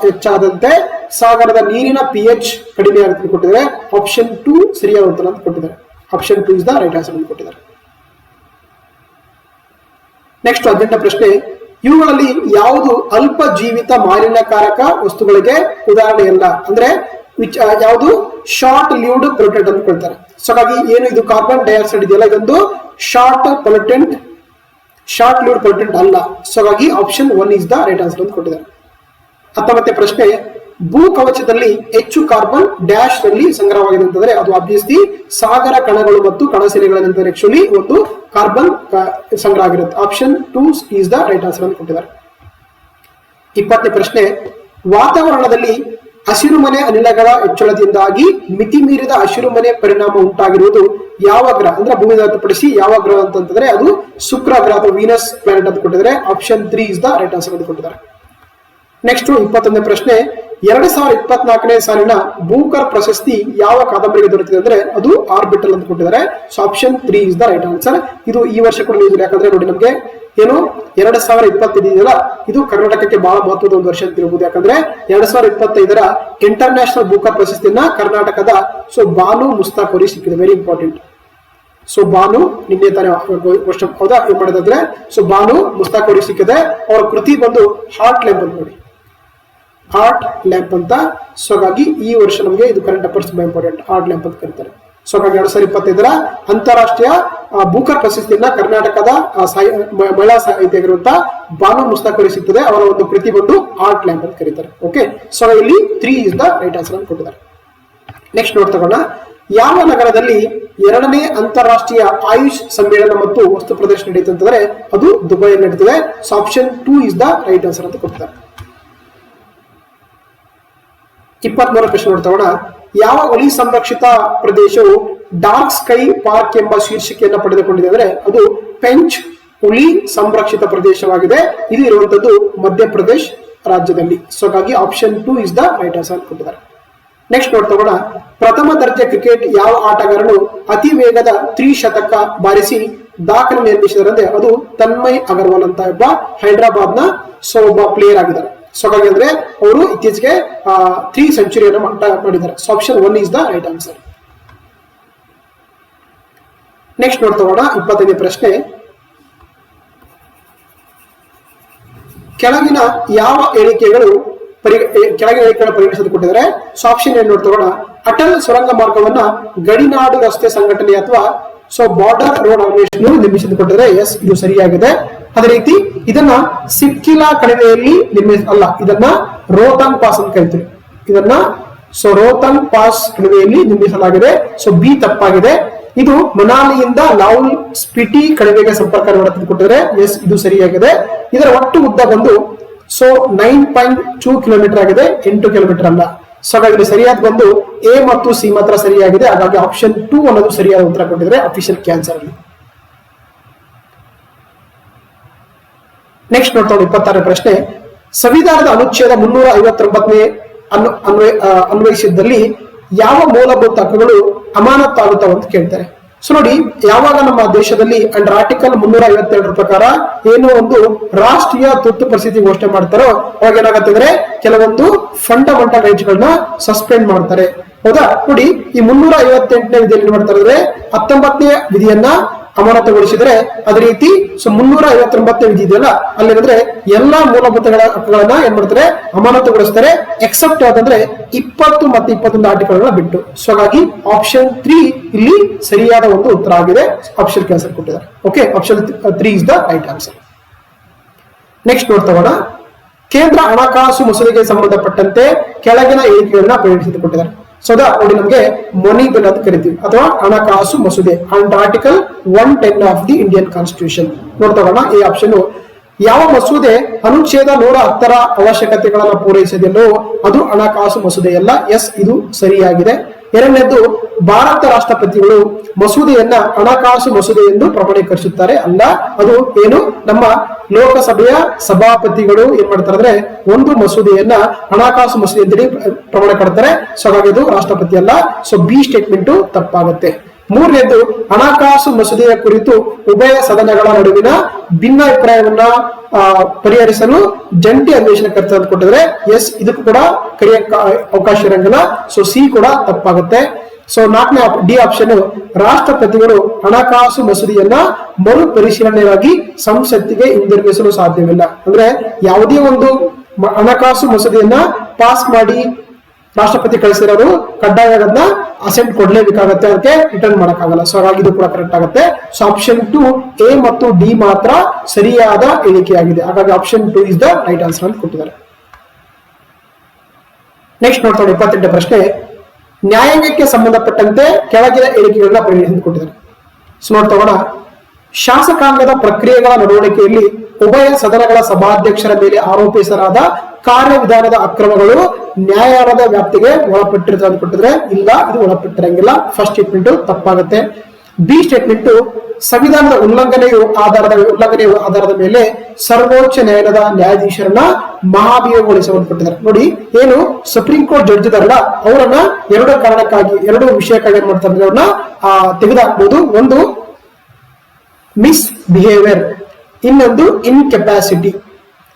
ಹೆಚ್ಚಾದಂತೆ ಸಾಗರದ ನೀರಿನ pH ಕಡಿಮೆ ಆಗುತ್ತೆ ಕೊಟ್ಟಿದ್ದಾರೆ. ಆಪ್ಷನ್ 2 ಸರಿಯಾದ ಉತ್ತರ ಅಂತ ಕೊಟ್ಟಿದ್ದಾರೆ. Option 2 is the right answer ಅಂತ ಕೊಟ್ಟಿದ್ದಾರೆ. ನೆಕ್ಸ್ಟ್ 18ನೇ ಪ್ರಶ್ನೆ. ಇವುಗಳಲ್ಲಿ ಯಾವುದು ಅಲ್ಪ ಜೀವಿತ ಮಾಲಿನ್ಯಕಾರಕ ವಸ್ತುಗಳಿಗೆ ಉದಾಹರಣೆಯಲ್ಲ ಅಂದ್ರೆ ಯಾವುದು ಶಾರ್ಟ್ ಲಿವ್ಡ್ ಪೊಲ್ಯೂಟೆಂಟ್ ಅಂತ ಕೊಡ್ತಾರೆ. ಸೊ ಹಾಗಾಗಿ ಏನು ಇದು ಕಾರ್ಬನ್ ಡೈಆಕ್ಸೈಡ್ ಇದೆಯಲ್ಲ ಇದೊಂದು ಶಾರ್ಟ್ ಲಿವ್ಡ್ ಪೊಲ್ಯೂಟೆಂಟ್ ಅಲ್ಲ. ಸೊ ಹಾಗಾಗಿ option 1 is the right answer ಅಂತ ಕೊಟ್ಟಿದ್ದಾರೆ. 19ನೇ ಪ್ರಶ್ನೆ. ಭೂ ಕವಚದಲ್ಲಿ ಹೆಚ್ಚು ಕಾರ್ಬನ್ ಡ್ಯಾಶ್ ನಲ್ಲಿ ಸಂಗ್ರಹವಾಗಿದೆ ಅಂತಂದ್ರೆ ಅದು ಆಬ್ವಿಯಸ್ಲಿ ಸಾಗರ ಕಣಗಳು ಮತ್ತು ಕಣಸೆಲೆಗಳಿಂದ ಆಕ್ಚುಲಿ ಒಂದು ಕಾರ್ಬನ್ ಸಂಗ್ರಹ ಆಗಿರುತ್ತೆ. Option 2 is the right answer ಅಂತ ಕೊಟ್ಟಿದ್ದಾರೆ. 20ನೇ ಪ್ರಶ್ನೆ. ವಾತಾವರಣದಲ್ಲಿ ಹಸಿರುಮನೆ ಅನಿಲಗಳ ಹೆಚ್ಚಳದಿಂದಾಗಿ ಮಿತಿ ಮೀರಿದ ಹಸಿರುಮನೆ ಪರಿಣಾಮ ಉಂಟಾಗಿರುವುದು ಯಾವ ಗ್ರಹ ಅಂದ್ರೆ ಭೂಮಿ ಹೊರತುಪಡಿಸಿ ಯಾವ ಗ್ರಹ ಅಂತಂದ್ರೆ ಅದು ಶುಕ್ರ ಗ್ರಹ ಅಥವಾ ವೀನಸ್ ಪ್ಲಾನೆಟ್ ಅಂತ ಕೊಟ್ಟಿದ್ದಾರೆ. Option 3 is the right answer ಅಂತ ಕೊಟ್ಟಿದ್ದಾರೆ. ನೆಕ್ಸ್ಟ್ 21ನೇ ಪ್ರಶ್ನೆ. 2024ನೇ ಸಾಲಿನ ಬೂಕರ್ ಪ್ರಶಸ್ತಿ ಯಾವ ಕಾದಂಬರಿಗೆ ದೊರೆತಿದೆ ಅಂದ್ರೆ ಅದು ಆರ್ಬಿಟಲ್ ಅಂತ ಕೊಟ್ಟಿದ್ದಾರೆ. So option 3 is the right answer. ಇದು ಈ ವರ್ಷ ಕೂಡ ನ್ಯೂಸ್. ಯಾಕಂದ್ರೆ ನೋಡಿ ನಮಗೆ ಏನು 2025 ಇದೆಯಲ್ಲ ಇದು ಕರ್ನಾಟಕಕ್ಕೆ ಬಹಳ ಮಹತ್ವದ ಒಂದು ವರ್ಷ ಅಂತ ಇರಬಹುದು. ಯಾಕಂದ್ರೆ 2025ರ ಇಂಟರ್ನ್ಯಾಷನಲ್ ಬೂಕರ್ ಪ್ರಶಸ್ತಿಯನ್ನ ಕರ್ನಾಟಕದ ಬಾನು ಮುಸ್ತಾಕ್ ಅವರಿಗೆ ಸಿಕ್ಕಿದೆ. Very important. ಸೊ ಬಾನು ನಿನ್ನೆ ತಾನೇ ಹೌದಾ ಏನ್ ಮಾಡಿದ್ರೆ ಬಾನು ಮುಸ್ತಾಕ್ ಅವರಿಗೆ ಸಿಕ್ಕಿದೆ. ಅವರ ಕೃತಿ ಬಂದು ಹಾರ್ಟ್ ಲ್ಯಾಂಪ್ ಅಂತ ನೋಡಿ, ಹಾರ್ಟ್ ಲ್ಯಾಂಪ್ ಅಂತ. ಸೊ ಹಾಗಾಗಿ ಈ ವರ್ಷ ನಮಗೆ ಇದು ಕರೆಂಟ್ ಅಫೇರ್ಸ್ ತುಂಬಾ ಇಂಪಾರ್ಟೆಂಟ್. ಹಾರ್ಟ್ ಲ್ಯಾಂಪ್ ಅಂತ ಕರೀತಾರೆ. ಸೊ ಹಾಗಾಗಿ 2025ರ ಅಂತಾರಾಷ್ಟ್ರೀಯ ಬೂಕರ್ ಪ್ರಶಸ್ತಿಯನ್ನ ಕರ್ನಾಟಕದ ಮಹಿಳಾ ಸಾಹಿತಿಯಾಗಿರುವಂತಹ ಬಾನು ಮುಸ್ತಾಕ್ ಅವರಿಗೆ ಸಿಗ್ತದೆ. ಅವರ ಒಂದು ಕೃತಿ ಬಂದು ಹಾರ್ಟ್ ಲ್ಯಾಂಪ್ ಅಂತ ಕರೀತಾರೆ. ಓಕೆ. ಸೊ ಇಲ್ಲಿ 3 ಇಸ್ ದ ರೈಟ್ ಆನ್ಸರ್ ಅಂತ ಕೊಟ್ಟಿದ್ದಾರೆ. ನೆಕ್ಸ್ಟ್ ನೋಡ್ತಗೋಣ. ಯಾವ ನಗರದಲ್ಲಿ 2ನೇ ಅಂತಾರಾಷ್ಟ್ರೀಯ ಆಯುಷ್ ಸಮ್ಮೇಳನ ಮತ್ತು ವಸ್ತು ಪ್ರದರ್ಶನ ನಡೆಯುತ್ತೆ ಅಂತಂದ್ರೆ ಅದು ದುಬೈಯಲ್ಲಿ ನಡೀತದೆ. So option 2 is the right answer ಅಂತ ಕೊಡ್ತಾರೆ. 23ನೇ ಪ್ರಶ್ನೆ ನೋಡ್ತಗೋಣ. ಯಾವ ಹುಲಿ ಸಂರಕ್ಷಿತ ಪ್ರದೇಶವು ಡಾರ್ಕ್ ಸ್ಕೈ ಪಾರ್ಕ್ ಎಂಬ ಶೀರ್ಷಿಕೆಯನ್ನು ಪಡೆದುಕೊಂಡಿದೆ ಅಂದ್ರೆ ಅದು ಪೆಂಚ್ ಹುಲಿ ಸಂರಕ್ಷಿತ ಪ್ರದೇಶವಾಗಿದೆ. ಇದು ಇರುವಂತದ್ದು ಮಧ್ಯಪ್ರದೇಶ್ ರಾಜ್ಯದಲ್ಲಿ. ಸೊ ಹಾಗಾಗಿ option 2 is the right answer ಕೊಟ್ಟಿದ್ದಾರೆ. ನೆಕ್ಸ್ಟ್ ನೋಡ್ತಗೋಣ. ಪ್ರಥಮ ದರ್ಜೆ ಕ್ರಿಕೆಟ್ ಯಾವ ಆಟಗಾರನು ಅತಿ ವೇಗದ ತ್ರಿಶತಕ ಬಾರಿಸಿ ದಾಖಲೆ ನಿರ್ಮಿಸಿದರೆ ಅಂದ್ರೆ ಅದು ತನ್ಮಯ್ ಅಗರ್ವಾಲ್ ಅಂತ ಒಬ್ಬ ಹೈದರಾಬಾದ್ ನ ಒಬ್ಬ ಪ್ಲೇಯರ್ ಆಗಿದ್ದಾರೆ. ಸೊ ಹಾಗಾಗಿ ಅಂದ್ರೆ ಅವರು ಇತ್ತೀಚೆಗೆ 3 ಸೆಂಚುರಿಯನ್ನು ಮಾಡಿದ್ದಾರೆ. So option 1 is the right answer. Next ನೋಡ್ತಗೋಣ. 25ನೇ ಪ್ರಶ್ನೆ. ಕೆಳಗಿನ ಯಾವ ಹೇಳಿಕೆಗಳು ಪರಿಗಣಿಸಲು ಕೊಟ್ಟಿದ್ದಾರೆ. ಸೊ ಆಪ್ಷನ್ ಏನು ನೋಡ್ತಗೋಣ. ಅಟಲ್ ಸುರಂಗ ಮಾರ್ಗವನ್ನ ಗಡಿನಾಡು ರಸ್ತೆ ಸಂಘಟನೆ ಅಥವಾ ಬಾರ್ಡರ್ ರೋಡ್ ಆರ್ಗನೈಸೇಷನ್ ನಿರ್ಮಿಸಿದ್ದು ಕೊಟ್ಟಿದ್ದಾರೆ. ಎಸ್, ಇದು ಸರಿಯಾಗಿದೆ. ಅದೇ ರೀತಿ ಇದನ್ನ ಸಿಕ್ಕಿಲಾ ಕಣಿವೆಯಲ್ಲಿ ಅಲ್ಲ, ಇದನ್ನ ರೋಹತಾಂಗ್ ಪಾಸ್ ಅಂತ ಕರಿತೀವಿ. ಇದನ್ನ ರೋಹತಾಂಗ್ ಪಾಸ್ ಕಣಿವೆಯಲ್ಲಿ ನಿರ್ಮಿಸಲಾಗಿದೆ. ಸೊ ಬಿ ತಪ್ಪಾಗಿದೆ. ಇದು ಮನಾಲಿಯಿಂದ ಲಾಹುಲ್ ಸ್ಪಿಟಿ ಕಣಿವೆಗೆ ಸಂಪರ್ಕ ಮಾಡುತ್ತೆ ಕೊಟ್ಟಿದ್ದಾರೆ. ಎಸ್, ಇದು ಸರಿಯಾಗಿದೆ. ಇದರ ಒಟ್ಟು ಉದ್ದ ಬಂದು 9.2 ಕಿಲೋಮೀಟರ್ ಆಗಿದೆ, 8 ಕಿಲೋಮೀಟರ್ ಅಲ್ಲ. ಸೊ ಹಾಗಾಗಿ ಸರಿಯಾದ ಬಂದು ಎ ಮತ್ತು ಸಿ ಮಾತ್ರ ಸರಿಯಾಗಿದೆ. ಹಾಗಾಗಿ ಆಪ್ಷನ್ 2 ಅನ್ನೋದು ಸರಿಯಾದ ಉತ್ತರ ಕೊಟ್ಟಿದ್ರೆ ಅಫಿಷಿಯಲ್ ಕ್ಯಾನ್ಸರ್ ಅಲ್ಲಿ. ನೆಕ್ಸ್ಟ್ ನೋಡ್ತಾ 26ನೇ ಪ್ರಶ್ನೆ. ಸಂವಿಧಾನದ ಅನುಚ್ಛೇದ 359ನೇ ಅನ್ವಯಿಸಿದಲ್ಲಿ ಯಾವ ಮೂಲಭೂತ ಹಕ್ಕುಗಳು ಅಮಾನತ್ತಾಗುತ್ತವೆ ಅಂತ ಕೇಳ್ತಾರೆ. ಸೊ ನೋಡಿ, ಯಾವಾಗ ನಮ್ಮ ದೇಶದಲ್ಲಿ ಅಂಡರ್ ಆರ್ಟಿಕಲ್ 352 ಪ್ರಕಾರ ಏನು ಒಂದು ರಾಷ್ಟ್ರೀಯ ತುರ್ತು ಪರಿಸ್ಥಿತಿ ಘೋಷಣೆ ಮಾಡ್ತಾರೋ ಅವಾಗ ಏನಾಗುತ್ತೆ ಅಂದ್ರೆ ಕೆಲವೊಂದು ಫಂಡಮೆಂಟಲ್ ರೈಟ್ಸ್ ಗಳನ್ನ ಸಸ್ಪೆಂಡ್ ಮಾಡ್ತಾರೆ. ಹೌದಾ? ನೋಡಿ, ಈ 358ನೇ ವಿಧಿಯಲ್ಲಿ ಏನ್ ಮಾಡ್ತಾರೆ ಅಂದ್ರೆ 19ನೇ ವಿಧಿಯನ್ನ ಅಮಾನತುಗೊಳಿಸಿದ್ರೆ, ಅದೇ ರೀತಿ 359ನೇ ವಿಧಿ ಇದೆಯಲ್ಲ ಅಲ್ಲೇನಂದ್ರೆ ಎಲ್ಲಾ ಮೂಲಭೂತ ಹಕ್ಕುಗಳನ್ನ ಏನ್ ಮಾಡ್ತಾರೆ ಅಮಾನತುಗೊಳಿಸ್ತಾರೆ, ಎಕ್ಸೆಪ್ಟ್ ಯಾವ್ದಂದ್ರೆ 20 ಮತ್ತು 21 ಆರ್ಟಿಕಲ್ ಬಿಟ್ಟು. ಸೊ ಹಾಗಾಗಿ ಆಪ್ಷನ್ 3 ಇಲ್ಲಿ ಸರಿಯಾದ ಒಂದು ಉತ್ತರ ಆಗಿದೆ. ಆಪ್ಷನ್ ಆನ್ಸರ್ ಕೊಟ್ಟಿದ್ದಾರೆ. Okay, option 3 is the right answer. Next ನೋಡ್ತಗೋಣ. ಕೇಂದ್ರ ಹಣಕಾಸು ಮಸೂದೆಗೆ ಸಂಬಂಧಪಟ್ಟಂತೆ ಕೆಳಗಿನ ಹೇಳಿಕೆಗಳನ್ನ ಪರಿಗಣಿಸಿಕೊಟ್ಟಿದ್ದಾರೆ. ಸೊ ನೋಡಿ, ನಮಗೆ ಮನಿ ಬಿಲ್ ಅಂತ ಕರಿತೀವಿ ಅಥವಾ ಹಣಕಾಸು ಮಸೂದೆ under article 110 of the Indian constitution. ನೋಡ್ತಗೋಣ. ಈ ಆಪ್ಷನ್ ಯಾವ ಮಸೂದೆ ಅನುಚ್ಛೇದ 110ರ ಅವಶ್ಯಕತೆಗಳನ್ನು ಪೂರೈಸದೆಯಲ್ಲೋ ಅದು ಹಣಕಾಸು ಮಸೂದೆಯಲ್ಲ. ಎಸ್, ಇದು ಸರಿಯಾಗಿದೆ. ಎರಡನೇದು, ಭಾರತ ರಾಷ್ಟ್ರಪತಿಗಳು ಮಸೂದೆಯನ್ನ ಹಣಕಾಸು ಮಸೂದೆ ಎಂದು ಪ್ರಮಾಣೀಕರಿಸುತ್ತಾರೆ. ಅಲ್ಲ, ಅದು ಏನು ನಮ್ಮ ಲೋಕಸಭೆಯ ಸಭಾಪತಿಗಳು ಏನ್ ಮಾಡ್ತಾರೆ ಅಂದ್ರೆ ಒಂದು ಮಸೂದೆಯನ್ನ ಹಣಕಾಸು ಮಸೂದೆ ಅಂತೇಳಿ ಪ್ರಮಾಣ ಕೊಡ್ತಾರೆ. ಸೊ ಹಾಗಾಗಿ ಇದು ರಾಷ್ಟ್ರಪತಿ ಅಲ್ಲ. ಸೊ ಬಿ ಸ್ಟೇಟ್ಮೆಂಟ್ ತಪ್ಪಾಗುತ್ತೆ. ಮೂರನೇದು, ಹಣಕಾಸು ಮಸೂದೆಯ ಕುರಿತು ಉಭಯ ಸದನಗಳ ನಡುವಿನ ಭಿನ್ನಾಭಿಪ್ರಾಯವನ್ನ ಪರಿಹರಿಸಲು ಜಂಟಿ ಅಧಿವೇಶನ ಕರ್ತವ್ಯ ಅಂತ ಕೊಟ್ಟಿದ್ರೆ ಎಸ್, ಇದಕ್ಕೂ ಕೂಡ ಕರೆಯಕ್ಕೆ ಅವಕಾಶ ಇರಂಗಿಲ್ಲ. ಸೊ ಸಿ ಕೂಡ ತಪ್ಪಾಗುತ್ತೆ. ಸೊ ನಾಲ್ಕನೇ ಡಿ ಆಪ್ಷನ್, ರಾಷ್ಟ್ರಪತಿಗಳು ಹಣಕಾಸು ಮಸೂದೆಯನ್ನ ಮರು ಪರಿಶೀಲನೆಯಾಗಿ ಸಂಸತ್ತಿಗೆ ಹಿಂದಿರುಗಿಸಲು ಸಾಧ್ಯವಿಲ್ಲ. ಅಂದ್ರೆ ಯಾವುದೇ ಒಂದು ಹಣಕಾಸು ಮಸೂದೆಯನ್ನ ಪಾಸ್ ಮಾಡಿ ರಾಷ್ಟ್ರಪತಿ ಕಳಿಸಿರೋರು ಕಡ್ಡಾಯ ಅದನ್ನ ಅಸೆಂಟ್ ಕೊಡ್ಲೇಬೇಕಾಗತ್ತೆ, ಅದಕ್ಕೆ ರಿಟರ್ನ್ ಮಾಡಕ್ಕಾಗಲ್ಲ. ಸೊ ಹಾಗಾಗಿ ಇದು ಕೂಡ ಕರೆಕ್ಟ್ ಆಗುತ್ತೆ. ಸೊ ಆಪ್ಷನ್ 2 ಎ ಮತ್ತು ಡಿ ಮಾತ್ರ ಸರಿಯಾದ ಹೇಳಿಕೆಯಾಗಿದೆ. ಹಾಗಾಗಿ option 2 is the right answer ಅಂತ ಕೊಟ್ಟಿದ್ದಾರೆ. ನೆಕ್ಸ್ಟ್ ನೋಡ್ತಾ 28ನೇ ಪ್ರಶ್ನೆ, ನ್ಯಾಯಾಂಗಕ್ಕೆ ಸಂಬಂಧಪಟ್ಟಂತೆ ಕೆಳಗಿನ ಹೇಳಿಕೆಗಳನ್ನ ಪರಿಗಣಿಸಿಕೊಟ್ಟಿದ್ದಾರೆ. ಸೊ ನೋಡ್ತಗೋಣ. ಶಾಸಕಾಂಗದ ಪ್ರಕ್ರಿಯೆಗಳ ನಡವಳಿಕೆಯಲ್ಲಿ ಉಭಯ ಸದನಗಳ ಸಭಾಧ್ಯಕ್ಷರ ಮೇಲೆ ಆರೋಪಿಸಲಾದ ಕಾರ್ಯವಿಧಾನದ ಅಕ್ರಮಗಳು ನ್ಯಾಯಾಲಯದ ವ್ಯಾಪ್ತಿಗೆ ಒಳಪಟ್ಟಿರುತ್ತದೆ ಅಂತ ಕೊಟ್ಟಿದ್ರೆ ಇಲ್ಲ, ಇದು ಒಳಪಟ್ಟಿರಂಗಿಲ್ಲ. ಫಸ್ಟ್ ಸ್ಟೇಟ್ಮೆಂಟ್ ತಪ್ಪಾಗುತ್ತೆ. ಬಿ ಸ್ಟೇಟ್ಮೆಂಟ್, ಸಂವಿಧಾನದ ಉಲ್ಲಂಘನೆಯ ಆಧಾರದ ಮೇಲೆ ಸರ್ವೋಚ್ಚ ನ್ಯಾಯಾಲಯದ ನ್ಯಾಯಾಧೀಶರನ್ನ ಮಹಾಭಿಯೋಗಗೊಳಿಸುವಂತ ಕೊಟ್ಟಿದ್ದಾರೆ. ನೋಡಿ, ಏನು ಸುಪ್ರೀಂ ಕೋರ್ಟ್ ಜಡ್ಜ್ ಇದಾರಲ್ಲ ಅವರನ್ನ ಎರಡು ವಿಷಯಕ್ಕಾಗಿ ಏನ್ ಮಾಡ್ತಾರೆ, ಅವ್ರನ್ನ ತೆಗೆದುಹಾಕಬಹುದು. ಒಂದು ಮಿಸ್ ಬಿಹೇವಿಯರ್, ಇನ್ನೊಂದು ಇನ್ಕೆಪಾಸಿಟಿ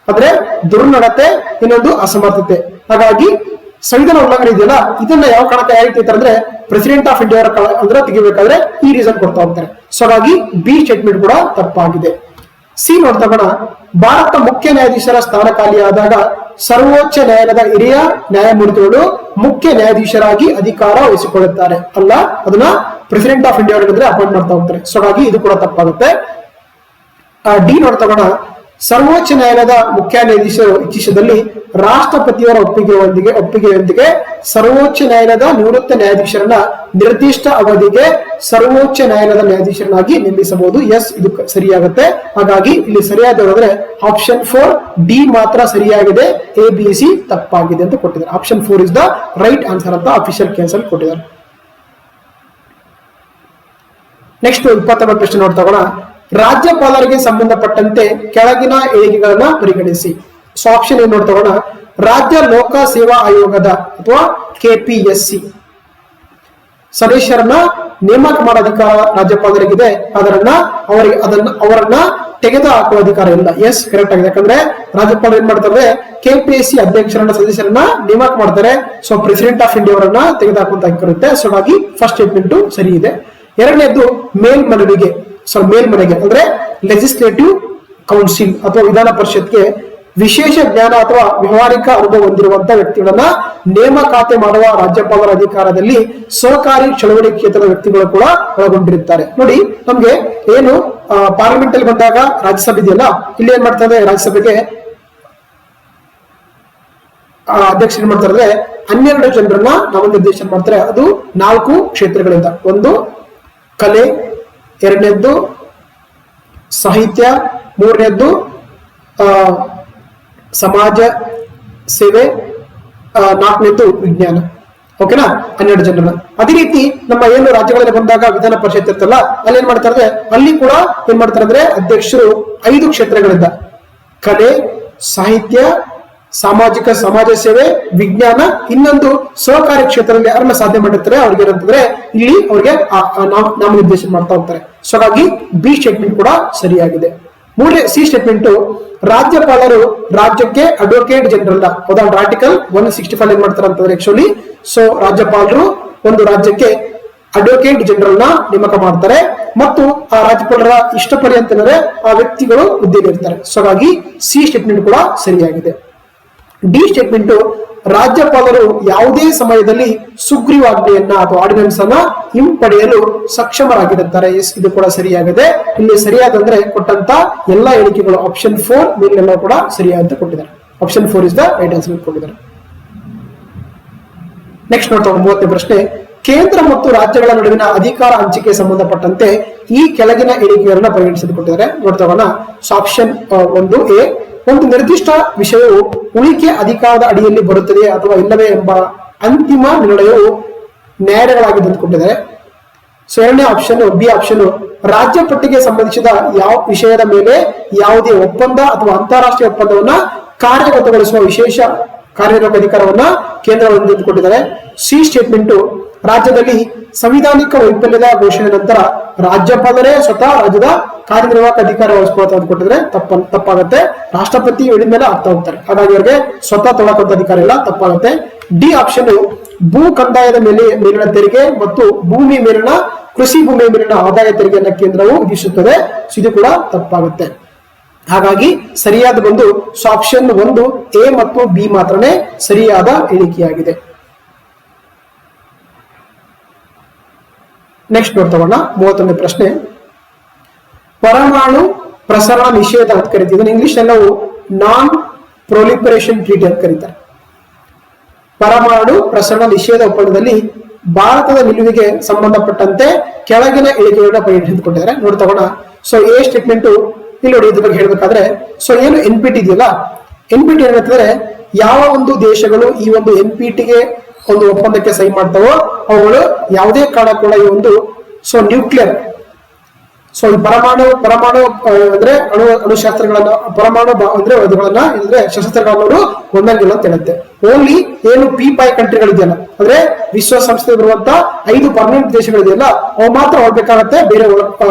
ಅಂದ್ರೆ ದುರ್ನಡತೆ, ಇನ್ನೊಂದು ಅಸಮರ್ಥತೆ. ಹಾಗಾಗಿ ಸಂವಿಧಾನ ಉಲ್ಲಂಘನೆ ಇದೆಯಲ್ಲ ಇದನ್ನ ಯಾವ ಕಾರಣಕ್ಕೆ ಯಾಕೆ ಅಂದ್ರೆ ಪ್ರೆಸಿಡೆಂಟ್ ಆಫ್ ಇಂಡಿಯಾ ಅಂದ್ರೆ ತೆಗಿಬೇಕಾದ್ರೆ ಈ ರೀಸನ್ ಕೊಡ್ತಾ ಹೋಗ್ತಾರೆ. ಸೊ ಹಾಗಾಗಿ ಬಿ ಸ್ಟೇಟ್ಮೆಂಟ್ ಕೂಡ ತಪ್ಪಾಗಿದೆ. ಸಿ ನೋಡ್ತಗೋಣ. ಭಾರತ ಮುಖ್ಯ ನ್ಯಾಯಾಧೀಶರ ಸ್ಥಾನ ಖಾಲಿಯಾದಾಗ ಸರ್ವೋಚ್ಚ ನ್ಯಾಯಾಲಯದ ಹಿರಿಯ ನ್ಯಾಯಮೂರ್ತಿಗಳು ಮುಖ್ಯ ನ್ಯಾಯಾಧೀಶರಾಗಿ ಅಧಿಕಾರ ವಹಿಸಿಕೊಳ್ಳುತ್ತಾರೆ. ಅಲ್ಲ, ಅದನ್ನ ಪ್ರೆಸಿಡೆಂಟ್ ಆಫ್ ಇಂಡಿಯಾ ಅಪಾಯಿಂಟ್ ಮಾಡ್ತಾ ಹೋಗ್ತಾರೆ. ಸೊ ಹಾಗಾಗಿ ಇದು ಕೂಡ ತಪ್ಪಾಗುತ್ತೆ. ಡಿ ನೋಡ್ತಗೋಣ. ಸರ್ವೋಚ್ಚ ನ್ಯಾಯಾಲಯದ ಮುಖ್ಯ ನ್ಯಾಯಾಧೀಶರು ಇಚ್ಛಿಸಿದಲ್ಲಿ ರಾಷ್ಟ್ರಪತಿಯವರ ಒಪ್ಪಿಗೆಯೊಂದಿಗೆ ಸರ್ವೋಚ್ಚ ನ್ಯಾಯಾಲಯದ ನಿವೃತ್ತ ನ್ಯಾಯಾಧೀಶರನ್ನ ನಿರ್ದಿಷ್ಟ ಅವಧಿಗೆ ಸರ್ವೋಚ್ಚ ನ್ಯಾಯಾಲಯದ ನ್ಯಾಯಾಧೀಶರನ್ನಾಗಿ ನೇಮಿಸಬಹುದು. ಎಸ್, ಇದು ಸರಿಯಾಗುತ್ತೆ. ಹಾಗಾಗಿ ಇಲ್ಲಿ ಸರಿಯಾದ ಆಪ್ಷನ್ 4 ಡಿ ಮಾತ್ರ ಸರಿಯಾಗಿದೆ, ಎ ಬಿ ಸಿ ತಪ್ಪಾಗಿದೆ ಅಂತ ಕೊಟ್ಟಿದ್ದಾರೆ. Option 4 is the right answer ಅಂತ ಅಫಿಷಿಯಲ್ ಕ್ಯಾನ್ಸಲ್ ಕೊಟ್ಟಿದ್ದಾರೆ. ನೆಕ್ಸ್ಟ್ 29ನೇ ಪ್ರಶ್ನೆ ನೋಡ್ತಗೋಣ. ರಾಜ್ಯಪಾಲರಿಗೆ ಸಂಬಂಧಪಟ್ಟಂತೆ ಕೆಳಗಿನ ಹೇಳಿಕೆಗಳನ್ನ ಪರಿಗಣಿಸಿ. ಸೊ ಆಪ್ಷನ್ ಏನ್ ನೋಡ್ತಗೋಣ. ರಾಜ್ಯ ಲೋಕ ಸೇವಾ ಆಯೋಗದ ಅಥವಾ ಕೆಪಿಎಸ್ಸಿ ಸದಸ್ಯರನ್ನ ನೇಮಕ ಮಾಡೋ ಅಧಿಕಾರ ರಾಜ್ಯಪಾಲರಿಗಿದೆ, ಅವರನ್ನ ತೆಗೆದು ಹಾಕುವ ಅಧಿಕಾರ ಇಲ್ಲ. ಎಸ್, ಕರೆಕ್ಟ್ ಆಗಿದೆ. ಯಾಕಂದ್ರೆ ರಾಜ್ಯಪಾಲರು ಏನ್ ಮಾಡ್ತಾರೆ, ಕೆಪಿಎಸ್ಸಿ ಅಧ್ಯಕ್ಷರನ್ನ ಸದಸ್ಯರನ್ನ ನೇಮಕ ಮಾಡ್ತಾರೆ. ಸೊ ಪ್ರೆಸಿಡೆಂಟ್ ಆಫ್ ಇಂಡಿಯಾ ಅವರನ್ನ ತೆಗೆದುಹಾಕುವಂತ ಅಧಿಕಾರ ಇರುತ್ತೆ. ಸೊ ಹಾಗಾಗಿ ಫಸ್ಟ್ ಸ್ಟೇಟ್ಮೆಂಟ್ ಸರಿ ಇದೆ. ಎರಡನೇದು ಮೇಲ್ಮನೆಗೆ ಅಂದ್ರೆ ಲೆಜಿಸ್ಲೇಟಿವ್ ಕೌನ್ಸಿಲ್ ಅಥವಾ ವಿಧಾನ ಪರಿಷತ್ಗೆ ವಿಶೇಷ ಜ್ಞಾನ ಅಥವಾ ವ್ಯವಹಾರಿಕ ಅನುಭವ ಹೊಂದಿರುವಂತಹ ವ್ಯಕ್ತಿಗಳನ್ನ ನೇಮಕಾತಿ ಮಾಡುವ ರಾಜ್ಯಪಾಲರ ಅಧಿಕಾರದಲ್ಲಿ ಸಹಕಾರಿ ಚಳವಳಿ ಕ್ಷೇತ್ರದ ವ್ಯಕ್ತಿಗಳು ಕೂಡ ಒಳಗೊಂಡಿರುತ್ತಾರೆ. ನೋಡಿ, ನಮ್ಗೆ ಏನು ಪಾರ್ಲಿಮೆಂಟ್ ಅಲ್ಲಿ ಬಂದಾಗ ರಾಜ್ಯಸಭೆ ಇದೆಯಲ್ಲ, ಇಲ್ಲಿ ಏನ್ ಮಾಡ್ತಾರೆ, ರಾಜ್ಯಸಭೆಗೆ ಅಧ್ಯಕ್ಷ ಏನ್ ಮಾಡ್ತಾರೆ ಅಂದ್ರೆ 12 ಜನರನ್ನ ನಾಮನಿರ್ದೇಶನ ಮಾಡ್ತಾರೆ. ಅದು 4 ಕ್ಷೇತ್ರಗಳಿಂದ. ಒಂದು ಕಲೆ, ಎರಡನೇದ್ದು ಸಾಹಿತ್ಯ, ಮೂರನೇದ್ದು ಸಮಾಜ ಸೇವೆ, ನಾಲ್ಕನೇದ್ದು ವಿಜ್ಞಾನ. ಓಕೆನಾ, 12 ಜನರನ್ನ. ಅದೇ ರೀತಿ ನಮ್ಮ ಏನು ರಾಜ್ಯಗಳಲ್ಲಿ ಬಂದಾಗ ವಿಧಾನ ಪರಿಷತ್ ಇರ್ತಲ್ಲ, ಅಲ್ಲಿ ಏನ್ ಮಾಡ್ತಾರೆ, ಅಲ್ಲಿ ಕೂಡ ಏನ್ ಮಾಡ್ತಾರೆ ಅಂದ್ರೆ ಅಧ್ಯಕ್ಷರು 5 ಕ್ಷೇತ್ರಗಳಿಂದ ಕಲೆ, ಸಾಹಿತ್ಯ, ಸಾಮಾಜಿಕ ಸಮಾಜ ಸೇವೆ, ವಿಜ್ಞಾನ, ಇನ್ನೊಂದು ಸಹಕಾರಿ ಕ್ಷೇತ್ರದಲ್ಲಿ ಯಾರನ್ನ ಸಾಧನೆ ಮಾಡಿರ್ತಾರೆ ಅವ್ರಿಗೆ ಏನಂತಂದ್ರೆ ಇಲ್ಲಿ ಅವ್ರಿಗೆ ನಾಮನಿರ್ದೇಶನ ಮಾಡ್ತಾ ಹೋಗ್ತಾರೆ. ಸೊ ಹಾಗಾಗಿ ಬಿ ಸ್ಟೇಟ್ಮೆಂಟ್ ಕೂಡ ಸರಿಯಾಗಿದೆ. ಮೂರನೇ ಸಿ ಸ್ಟೇಟ್ಮೆಂಟ್, ರಾಜ್ಯಪಾಲರು ರಾಜ್ಯಕ್ಕೆ ಅಡ್ವೊಕೇಟ್ ಜನರಲ್ ಹೌದಾ, ಆರ್ಟಿಕಲ್ 165 ಏನ್ ಮಾಡ್ತಾರೆ ಅಂತಂದ್ರೆ ಆಕ್ಚುಲಿ, ಸೊ ರಾಜ್ಯಪಾಲರು ಒಂದು ರಾಜ್ಯಕ್ಕೆ ಅಡ್ವೊಕೇಟ್ ಜನರಲ್ ನ ನೇಮಕ ಮಾಡ್ತಾರೆ ಮತ್ತು ಆ ರಾಜ್ಯಪಾಲರ ಇಷ್ಟಪಡಿ ಅಂತಂದ್ರೆ ಆ ವ್ಯಕ್ತಿಗಳು ಹುದ್ದೆಯಲ್ಲಿ ಇರ್ತಾರೆ. ಸೊ ಹಾಗಾಗಿ ಸಿ ಸ್ಟೇಟ್ಮೆಂಟ್ ಕೂಡ ಸರಿಯಾಗಿದೆ. ಡಿ ಸ್ಟೇಟ್ಮೆಂಟ್, ರಾಜ್ಯಪಾಲರು ಯಾವುದೇ ಸಮಯದಲ್ಲಿ ಸುಗ್ರೀವಾಜ್ಞೆಯನ್ನ ಅಥವಾ ಆರ್ಡಿನೆನ್ಸ್ ಅನ್ನ ಹಿಂಪಡೆಯಲು ಸಕ್ಷಮರಾಗಿರುತ್ತಾರೆ. ಎಸ್, ಇದು ಕೂಡ ಸರಿಯಾಗಿದೆ. ಇಲ್ಲಿ ಸರಿಯಾದಂದ್ರೆ ಕೊಟ್ಟಂತ ಎಲ್ಲಾ ಹೇಳಿಕೆಗಳು ಆಪ್ಷನ್ 4 ಮೇಲೆಲ್ಲ ಕೂಡ ಸರಿಯಾದ ಕೊಟ್ಟಿದ್ದಾರೆ. Option 4 is the right answer ಕೊಟ್ಟಿದ್ದಾರೆ. ನೆಕ್ಸ್ಟ್ ನೋಡ್ತಾ 30ನೇ ಪ್ರಶ್ನೆ, ಕೇಂದ್ರ ಮತ್ತು ರಾಜ್ಯಗಳ ನಡುವಿನ ಅಧಿಕಾರ ಹಂಚಿಕೆ ಸಂಬಂಧಪಟ್ಟಂತೆ ಈ ಕೆಳಗಿನ ಹೇಳಿಕೆಗಳನ್ನ ಪರಿಗಣಿಸಿಕೊಂಡಿದ್ದಾರೆ. ನೋಡ್ತಾ ಹೋಗೋಣ. ಆಪ್ಷನ್ 1A, ಒಂದು ನಿರ್ದಿಷ್ಟ ವಿಷಯವು ಉಳಿಕೆ ಅಧಿಕಾರದ ಅಡಿಯಲ್ಲಿ ಬರುತ್ತದೆ ಅಥವಾ ಇಲ್ಲವೇ ಎಂಬ ಅಂತಿಮ ನಿರ್ಣಯವು ನ್ಯಾಯಾಲಯಗಳಾಗಿ ತಂದುಕೊಂಡಿದ್ದಾರೆ. ಸೊ ಎರಡನೇ ಆಪ್ಷನ್ ಬಿ ಆಪ್ಷನ್, ರಾಜ್ಯ ಪಟ್ಟಿಗೆ ಸಂಬಂಧಿಸಿದ ಯಾವ ವಿಷಯದ ಮೇಲೆ ಯಾವುದೇ ಒಪ್ಪಂದ ಅಥವಾ ಅಂತಾರಾಷ್ಟ್ರೀಯ ಒಪ್ಪಂದವನ್ನ ಕಾರ್ಯಗತಗೊಳಿಸುವ ವಿಶೇಷ ಕಾರ್ಯನಿರ್ವಾಹಕ ಅಧಿಕಾರವನ್ನ ಕೇಂದ್ರ ಹೊಂದಿಕೊಂಡಿದ್ದಾರೆ. ಸಿ ಸ್ಟೇಟ್ಮೆಂಟ್, ರಾಜ್ಯದಲ್ಲಿ ಸಂವಿಧಾನಿಕ ವೈಫಲ್ಯದ ಘೋಷಣೆ ನಂತರ ರಾಜ್ಯಪಾಲರೇ ಸ್ವತಃ ರಾಜ್ಯದ ಕಾರ್ಯನಿರ್ವಾಹಕ ಅಧಿಕಾರ ವಹಿಸ್ಕೊಳ್ತಾ ಅಂದ್ಕೊಟ್ಟಿದ್ರೆ ತಪ್ಪಾಗುತ್ತೆ. ರಾಷ್ಟ್ರಪತಿ ಹೇಳಿದ ಮೇಲೆ ಆಗ್ತಾ ಹೋಗ್ತಾರೆ, ಹಾಗಾಗಿ ಅವರಿಗೆ ಸ್ವತಃ ತೊಗೊಳಕಂತ ಅಧಿಕಾರ ಇಲ್ಲ, ತಪ್ಪಾಗುತ್ತೆ. ಡಿ ಆಪ್ಷನ್, ಭೂ ಕಂದಾಯದ ಮೇಲಿನ ತೆರಿಗೆ ಮತ್ತು ಭೂಮಿ ಮೇಲಿನ ಕೃಷಿ ಭೂಮಿ ಮೇಲಿನ ಆದಾಯ ತೆರಿಗೆಯನ್ನ ಕೇಂದ್ರವು ವಿಧಿಸುತ್ತದೆ. ಇದು ಕೂಡ ತಪ್ಪಾಗುತ್ತೆ. ಹಾಗಾಗಿ ಸರಿಯಾದ ಬಂದು ಆಪ್ಷನ್ 1A ಮತ್ತು ಬಿ ಮಾತ್ರನೇ ಸರಿಯಾದ ಹೇಳಿಕೆಯಾಗಿದೆ. ನೆಕ್ಸ್ಟ್ ನೋಡ್ತಗೋಣ. 31ನೇ ಪ್ರಶ್ನೆ, ಪರಮಾಣು ಪ್ರಸರಣ ನಿಷೇಧ ಅಂತ ಕರಿತೀವಿ. ಇಂಗ್ಲಿಷ್ ನಾವು ನಾನ್ ಪ್ರೊಲಿಫರೇಷನ್ ಟ್ರೀಟಿ ಅಂತ ಕರೀತಾರೆ. ಪರಮಾಣು ಪ್ರಸರಣ ನಿಷೇಧ ಒಪ್ಪಂದದಲ್ಲಿ ಭಾರತದ ನಿಲುವಿಗೆ ಸಂಬಂಧಪಟ್ಟಂತೆ ಕೆಳಗಿನ ಹೇಳಿಕೆಗಳನ್ನ ಪರಿಗಣಿಸಿಕೊಂಡಿದ್ದಾರೆ. ನೋಡ್ತಗೋಣ. ಸೊ ಎ ಸ್ಟೇಟ್ಮೆಂಟ್ ಇಲ್ಲಿ ನೋಡಿ, ಇದ್ರ ಬಗ್ಗೆ ಹೇಳ್ಬೇಕಾದ್ರೆ, ಸೊ ಏನು NPT ಇದೆಯಲ್ಲ, NPT ಏನಂತಂದ್ರೆ ಯಾವ ಒಂದು ದೇಶಗಳು ಈ ಒಂದು NPTಗೆ ಒಂದು ಒಪ್ಪಂದಕ್ಕೆ ಸಹಿ ಮಾಡ್ತಾವೋ ಅವುಗಳು ಯಾವುದೇ ಕಾರಣ ಕೂಡ ಈ ಒಂದು ನ್ಯೂಕ್ಲಿಯರ್ ಈ ಪರಮಾಣು ಅಂದ್ರೆ ಅಣುಶಾಸ್ತ್ರಗಳನ್ನ ಪರಮಾಣು ಅಂದ್ರೆ ಅದುಗಳನ್ನ ಅಂದ್ರೆ ಶಸ್ತ್ರಾಸ್ತ್ರಗಳನ್ನು ಹೊಂದಂಗಿಲ್ಲ ಅಂತ ಹೇಳುತ್ತೆ. ಓನ್ಲಿ ಏನು P5 ಕಂಟ್ರಿಗಳಿದೆಯಲ್ಲ, ಅಂದ್ರೆ ವಿಶ್ವಸಂಸ್ಥೆ ಬರುವಂತ 5 ಪರ್ಮನೆಂಟ್ ದೇಶಗಳಿದೆಯಲ್ಲ ಅವು ಮಾತ್ರ ಹೊರಬೇಕಾಗತ್ತೆ, ಬೇರೆ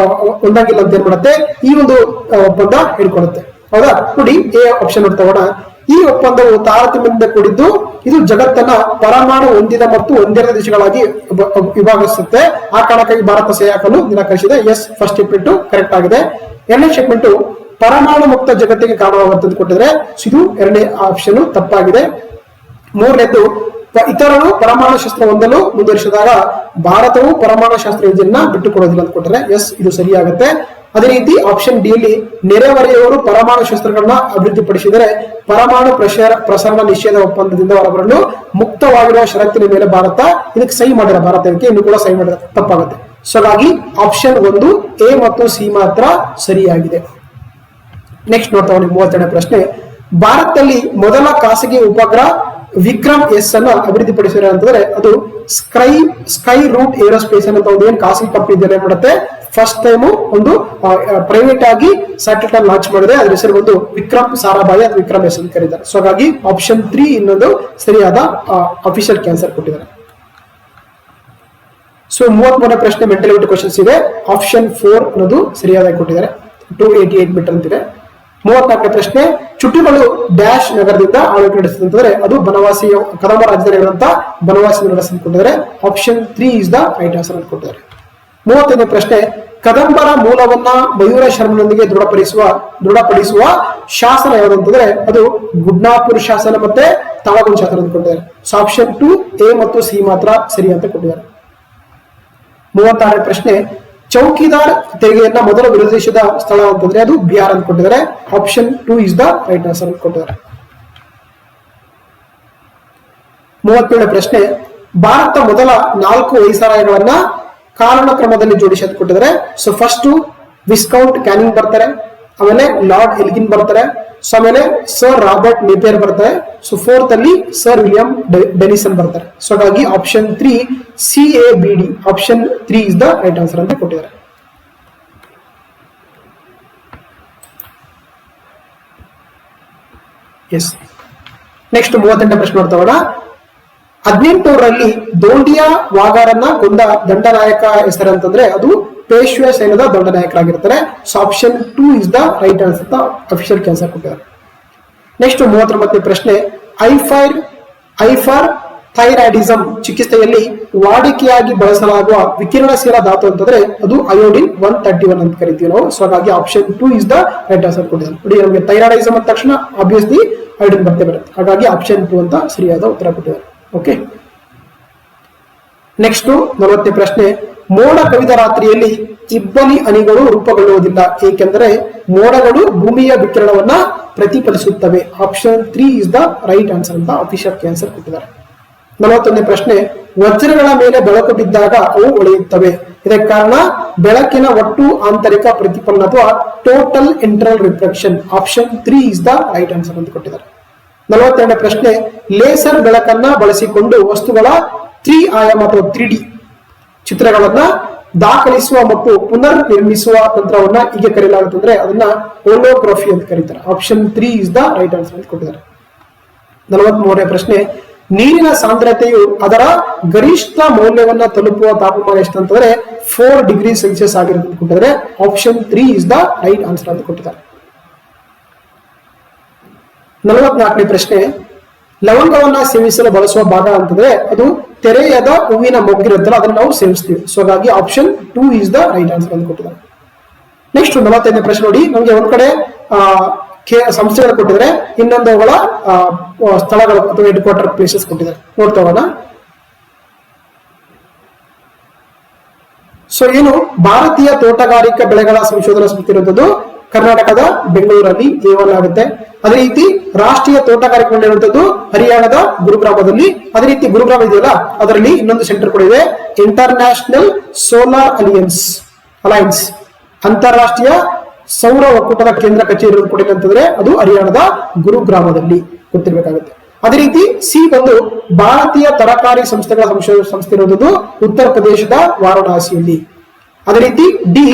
ಹೊಂದಂಗಿಲ್ಲ ಅಂತ ಏನ್ ಮಾಡುತ್ತೆ ಈ ಒಂದು ಒಪ್ಪಂದ ಹೇಳ್ಕೊಡುತ್ತೆ. ಹೌದಾ? ನೋಡಿ ಎ ಆಪ್ಷನ್ ನೋಡ್ತಗೋಣ. ಈ ಒಪ್ಪಂದವು ತಾರತಮ್ಯದಿಂದ ಕೂಡಿದ್ದು ಇದು ಜಗತ್ತನ್ನ ಪರಮಾಣು ಹೊಂದಿದ ಮತ್ತು ಹೊಂದಿರದ ದೇಶಗಳಾಗಿ ವಿಭಾಗಿಸುತ್ತೆ. ಆ ಕಾರಣಕ್ಕಾಗಿ ಭಾರತ ಸಹಿ ಹಾಕಲು ನಿರಾಕರಿಸಿದೆ. ಎಸ್, ಫಸ್ಟ್ ಸ್ಟೇಟ್ಮೆಂಟ್ ಕರೆಕ್ಟ್ ಆಗಿದೆ. ಎರಡನೇ ಸ್ಟೇಟ್ಮೆಂಟ್ ಪರಮಾಣು ಮುಕ್ತ ಜಗತ್ತಿಗೆ ಕಾರಣವಾಗುತ್ತದೆ ಕೊಟ್ಟಿದ್ರೆ ಇದು ಎರಡನೇ ಆಪ್ಷನ್ ತಪ್ಪಾಗಿದೆ. ಮೂರನೇದು ಇತರರು ಪರಮಾಣು ಶಸ್ತ್ರ ಹೊಂದಲು ಮುಂದುವರಿಸಿದಾಗ ಭಾರತವು ಪರಮಾಣು ಶಾಸ್ತ್ರ ಯೋಜನೆಯನ್ನ ಬಿಟ್ಟುಕೊಡೋದಿಲ್ಲ ಅಂತ ಕೊಟ್ಟರೆ ಎಸ್, ಇದು ಸರಿಯಾಗುತ್ತೆ. ಅದೇ ರೀತಿ ಆಪ್ಷನ್ ಡಿ ಯಲ್ಲಿ ನೆರೆಹೊರೆಯವರು ಪರಮಾಣು ಶಸ್ತ್ರಗಳನ್ನ ಅಭಿವೃದ್ಧಿಪಡಿಸಿದರೆ ಪರಮಾಣು ಪ್ರಸರಣ ನಿಷೇಧ ಒಪ್ಪಂದದಿಂದ ಹೊರಬರಲು ಮುಕ್ತವಾಗಿರುವ ಷರತ್ತಿನ ಮೇಲೆ ಭಾರತ ಇದಕ್ಕೆ ಸಹಿ ಮಾಡಿದ, ಭಾರತಕ್ಕೆ ಇನ್ನು ಕೂಡ ಸಹಿ ಮಾಡಿದ, ತಪ್ಪಾಗುತ್ತೆ. ಸೊ ಹಾಗಾಗಿ ಆಪ್ಷನ್ 1A ಮತ್ತು ಸಿ ಮಾತ್ರ ಸರಿಯಾಗಿದೆ. ನೆಕ್ಸ್ಟ್ ನೋಡ್ತಾ ಹೋಗಿ 32ನೇ ಪ್ರಶ್ನೆ, ಭಾರತದಲ್ಲಿ ಮೊದಲ ಖಾಸಗಿ ಉಪಗ್ರಹ ವಿಕ್ರಮ್ ಎಸ್ ಅನ್ನ ಅಭಿವೃದ್ಧಿಪಡಿಸಿದ್ರೆ ಅಂತಂದ್ರೆ ಅದು ಸ್ಕೈ ರೂಟ್ ಏರೋಸ್ಪೇಸ್ ಅಂತ ಒಂದು ಏನ್ ಖಾಸಗಿ ಕಂಪನಿ ಏನ್ ಮಾಡುತ್ತೆ, ಫಸ್ಟ್ ಟೈಮ್ ಒಂದು ಪ್ರೈವೇಟ್ ಆಗಿ ಸ್ಯಾಟಲೈಟ್ ಲಾಂಚ್ ಮಾಡಿದೆ. ಅದ್ರ ಹೆಸರು ಒಂದು ವಿಕ್ರಮ್ ಸಾರಾಭಾಯಿ ಅಥವಾ ವಿಕ್ರಮ್ ಎಸ್ ಅಂತ ಕರೀತಾರೆ. ಸೊ ಹಾಗಾಗಿ ಆಪ್ಷನ್ 3 ಇನ್ನೊಂದು ಸರಿಯಾದ ಅಫಿಷಿಯಲ್ ಕ್ಯಾನ್ಸರ್ ಕೊಟ್ಟಿದ್ದಾರೆ. ಸೊ 33ನೇ ಪ್ರಶ್ನೆ ಮೆಂಟಲ್ ಎಬಿಲಿಟಿ ಕ್ವಶನ್ಸ್ ಇದೆ. ಆಪ್ಷನ್ 4 ಅನ್ನೋದು ಸರಿಯಾದ ಕೊಟ್ಟಿದ್ದಾರೆ. 288 ಮೀಟರ್ ಅಂತಿದೆ. 34ನೇ ಪ್ರಶ್ನೆ, ಚುಟುಗಳು ಡ್ಯಾಶ್ ನಗರದಿಂದ ಆಳ್ವಿಕೆ ನಡೆಸಿದಂತಂದ್ರೆ ಅದು ಬನವಾಸಿ ಕದಂಬ ರಾಜಧಾನಿಗಳಂತ ಬನವಾಸಿ ನಡೆಸಿಕೊಂಡಿದ್ದಾರೆ. Option 3 is the right answer ಅಂತ ಕೊಟ್ಟಿದ್ದಾರೆ. 35ನೇ ಪ್ರಶ್ನೆ, ಕದಂಬರ ಮೂಲವನ್ನ ಮಯೂರ ಶರ್ಮನೊಂದಿಗೆ ದೃಢಪಡಿಸುವ ಶಾಸನ ಯಾವುದು ಅಂತಂದ್ರೆ ಅದು ಗುಡ್ನಾಪುರ ಶಾಸನ ಮತ್ತೆ ತಾಳಗುಂದ ಶಾಸನ ಅಂತ ಕೊಟ್ಟಿದ್ದಾರೆ. ಸೊ ಆಪ್ಷನ್ 2A ಮತ್ತು ಸಿ ಮಾತ್ರ ಸರಿ ಅಂತ ಕೊಟ್ಟಿದ್ದಾರೆ. 36ನೇ ಪ್ರಶ್ನೆ, ಚೌಕಿದಾರ್ ತೆರಿಗೆಯನ್ನ ಮೊದಲು ವಿರೋಧಿಸಿದ ಸ್ಥಳ ಅಂತಂದ್ರೆ ಅದು ಬಿಹಾರ್ ಅಂತ ಕೊಟ್ಟಿದ್ದಾರೆ. Option 2 is the right answer ಅಂತ ಕೊಟ್ಟಿದ್ದಾರೆ. 37ನೇ ಪ್ರಶ್ನೆ, ಭಾರತ ಮೊದಲ 4 ವೈಸರಾಯಗಳನ್ನ ಕಾರಣ ಕ್ರಮದಲ್ಲಿ ಜೋಡಿಸಿ ಅಂತ ಕೊಟ್ಟಿದ್ದಾರೆ. ಸೊ ಫಸ್ಟ್ ವಿಸ್ಕೌಂಟ್ ಕ್ಯಾನಿಂಗ್ ಬರ್ತಾರೆ, ಆಮೇಲೆ ಲಾರ್ಡ್ ಎಲ್ಗಿನ್ ಬರ್ತಾರೆ, ಸೊ ಆಮೇಲೆ ಸರ್ ರಾಬರ್ಟ್ ನೇಪಿಯರ್ ಬರ್ತಾರೆ, ಸೊ 4th ಅಲ್ಲಿ ಸರ್ ವಿಲಿಯಂ ಡೆನಿಸನ್ ಬರ್ತಾರೆ. ಸೊ ಹಾಗಾಗಿ option 3 CABD option 3 is the right answer ಅಂತ ಕೊಟ್ಟಿದ್ದಾರೆ. ಎಸ್, ನೆಕ್ಸ್ಟ್ 38ನೇ ಪ್ರಶ್ನೆ ನೋಡ್ತೋಣ. 18ರಲ್ಲಿ ದೋಂಡಿಯಾ ವಾಘಾರನ್ನ ಕೊಂದ ದಂಡನಾಯಕ ಹೆಸರಂತಂದ್ರೆ ಅದು ಪೇಶ್ವೆ ಸೈನ್ಯದ ದಂಡನಾಯಕರಾಗಿರ್ತಾರೆ. So option 2 is the right answer ಅಂತ ಅಫಿಷಿಯಲ್ ಆನ್ಸರ್ ಕೊಟ್ಟಿದ್ದಾರೆ. ನೆಕ್ಸ್ಟ್ 39ನೇ ಪ್ರಶ್ನೆ, ಐಫರ್ ಥೈರಾಯ್ಡಿಸಂ ಚಿಕಿತ್ಸೆಯಲ್ಲಿ ವಾಡಿಕೆಯಾಗಿ ಬಳಸಲಾಗುವ ವಿಕಿರಣಶೀಲ ಧಾತು ಅಂತಂದ್ರೆ ಅದು ಅಯೋಡಿನ್ 131 ಅಂತ ಕರಿತೀವಿ ನಾವು. ಸೊ ಹಾಗಾಗಿ option 2 is the right answer ಕೊಟ್ಟಿದ್ದಾರೆ. ನೋಡಿ, ನಮಗೆ ಥೈರಾಯ್ಡಿಸಂ ಅಂದ ತಕ್ಷಣ ಆಬ್ವಿಯಸ್ಲಿ ಅಯೋಡಿನ್ ಬರುತ್ತೆ. ಹಾಗಾಗಿ ಆಪ್ಷನ್ 2 ಅಂತ ಸರಿಯಾದ ಉತ್ತರ ಕೊಟ್ಟಿದ್ದಾರೆ. ಓಕೆ, ನೆಕ್ಸ್ಟ್ 40ನೇ ಪ್ರಶ್ನೆ, ಮೋಡ ಕವಿದ ರಾತ್ರಿಯಲ್ಲಿ ಇಬ್ಬನಿ ಹನಿಗಳು ರೂಪುಗೊಳ್ಳುವುದಿಲ್ಲ ಏಕೆಂದರೆ ಮೋಡಗಳು ಭೂಮಿಯ ವಿಕಿರಣವನ್ನ ಪ್ರತಿಫಲಿಸುತ್ತವೆ. Option 3 is the right answer ಅಂತ ಅಫಿಷಿಯಲ್ ಆನ್ಸರ್ ಕೊಟ್ಟಿದ್ದಾರೆ. 41ನೇ ಪ್ರಶ್ನೆ, ವಜ್ರಗಳ ಮೇಲೆ ಬೆಳಕು ಬಿದ್ದಾಗ ಅವು ಹೊಳೆಯುತ್ತವೆ. ಇದಕ್ಕೆ ಕಾರಣ ಬೆಳಕಿನ ಒಟ್ಟು ಆಂತರಿಕ ಪ್ರತಿಫಲನ ಅಥವಾ total internal reflection. Option 3 is the right answer ಅಂತ ಕೊಟ್ಟಿದ್ದಾರೆ. 42ನೇ ಪ್ರಶ್ನೆ, ಲೇಸರ್ ಬೆಳಕನ್ನ ಬಳಸಿಕೊಂಡು ವಸ್ತುಗಳ 3 ಆಯಾಮ ಅಥವಾ 3D ಚಿತ್ರಗಳನ್ನ ದಾಖಲಿಸುವ ಮತ್ತು ಪುನರ್ ನಿರ್ಮಿಸುವ ತಂತ್ರವನ್ನ ಹೀಗೆ ಕರೆಯಲಾಗುತ್ತದೆ, ಅದನ್ನ ಹೋಲೋಗ್ರಫಿ ಅಂತ ಕರೀತಾರೆ. Option 3 is the right answer ಅಂತ ಕೊಟ್ಟಿದ್ದಾರೆ. 43ನೇ ಪ್ರಶ್ನೆ, ನೀರಿನ ಸಾಂದ್ರತೆಯು ಅದರ ಗರಿಷ್ಠ ಮೌಲ್ಯವನ್ನ ತಲುಪುವ ತಾಪಮಾನ ಎಷ್ಟು ಅಂತಂದ್ರೆ 4 ಡಿಗ್ರಿ ಸೆಲ್ಸಿಯಸ್ ಆಗಿರುತ್ತೆ ಅಂತ ಕೊಟ್ಟಿದ್ದಾರೆ. Option 3 is the right answer ಅಂತ ಕೊಟ್ಟಿದ್ದಾರೆ. 44ನೇ ಪ್ರಶ್ನೆ, ಲವಂಗವನ್ನ ಸೇವಿಸಲು ಬಳಸುವ ಭಾಗ ಅಂತಂದ್ರೆ ಅದು ತೆರೆಯದ ಹೂವಿನ ಮೊಗ್ಗಿರುತ್ತಲ್ಲ ಅದನ್ನ ನಾವು ಸೇವಿಸ್ತೀವಿ. ಸೊ ಹಾಗಾಗಿ option 2 is the right answer ಅಂತ ಕೊಟ್ಟಿದ್ದಾರೆ. ನೆಕ್ಸ್ಟ್ 45ನೇ ಪ್ರಶ್ನೆ ನೋಡಿ, ನಮಗೆ ಒಂದ್ ಕಡೆ ಸಂಸ್ಥೆಗಳು ಕೊಟ್ಟಿದ್ದಾರೆ, ಇನ್ನೊಂದು ಅವುಗಳ ಸ್ಥಳಗಳು ಅಥವಾ ಹೆಡ್ ಕ್ವಾರ್ಟರ್ ಪ್ಲೇಸಸ್ ಕೊಟ್ಟಿದ್ದಾರೆ. ನೋಡ್ತಾ ಹೋಗೋಣ. ಸೊ ಏನು ಭಾರತೀಯ ತೋಟಗಾರಿಕಾ ಬೆಳೆಗಳ ಸಂಶೋಧನಾ ಸಂಸ್ಥೆ ಇರುವಂತದ್ದು ಕರ್ನಾಟಕದ ಬೆಂಗಳೂರಲ್ಲಿ A1 ಆಗುತ್ತೆ. ಅದೇ ರೀತಿ ರಾಷ್ಟ್ರೀಯ ತೋಟಗಾರಿಕೆ ಮಂಡಳಿ ಇರುವಂತದ್ದು ಹರಿಯಾಣದ ಗುರುಗ್ರಾಮದಲ್ಲಿ. ಅದೇ ರೀತಿ ಗುರುಗ್ರಾಮ ಇದೆಯಲ್ಲ ಅದರಲ್ಲಿ ಇನ್ನೊಂದು ಸೆಂಟರ್ ಕೂಡ ಇದೆ, ಇಂಟರ್ನ್ಯಾಷನಲ್ ಸೋಲಾರ್ ಅಲೈನ್ಸ್ ಅಂತಾರಾಷ್ಟ್ರೀಯ ಸೌರ ಒಕ್ಕೂಟದ ಕೇಂದ್ರ ಕಚೇರಿ ಕೊಟ್ಟಿದೆ ಅಂತಂದ್ರೆ ಅದು ಹರಿಯಾಣದ ಗುರುಗ್ರಾಮದಲ್ಲಿ ಗೊತ್ತಿರಬೇಕಾಗುತ್ತೆ. ಅದೇ ರೀತಿ ಸಿ ಬಂದು ಭಾರತೀಯ ತರಕಾರಿ ಸಂಸ್ಥೆಗಳ ಸಂಸ್ಥೆ ಇರುವುದು ಉತ್ತರ ಪ್ರದೇಶದ ವಾರಣಾಸಿಯಲ್ಲಿ. ಅದೇ ರೀತಿ ಡಿ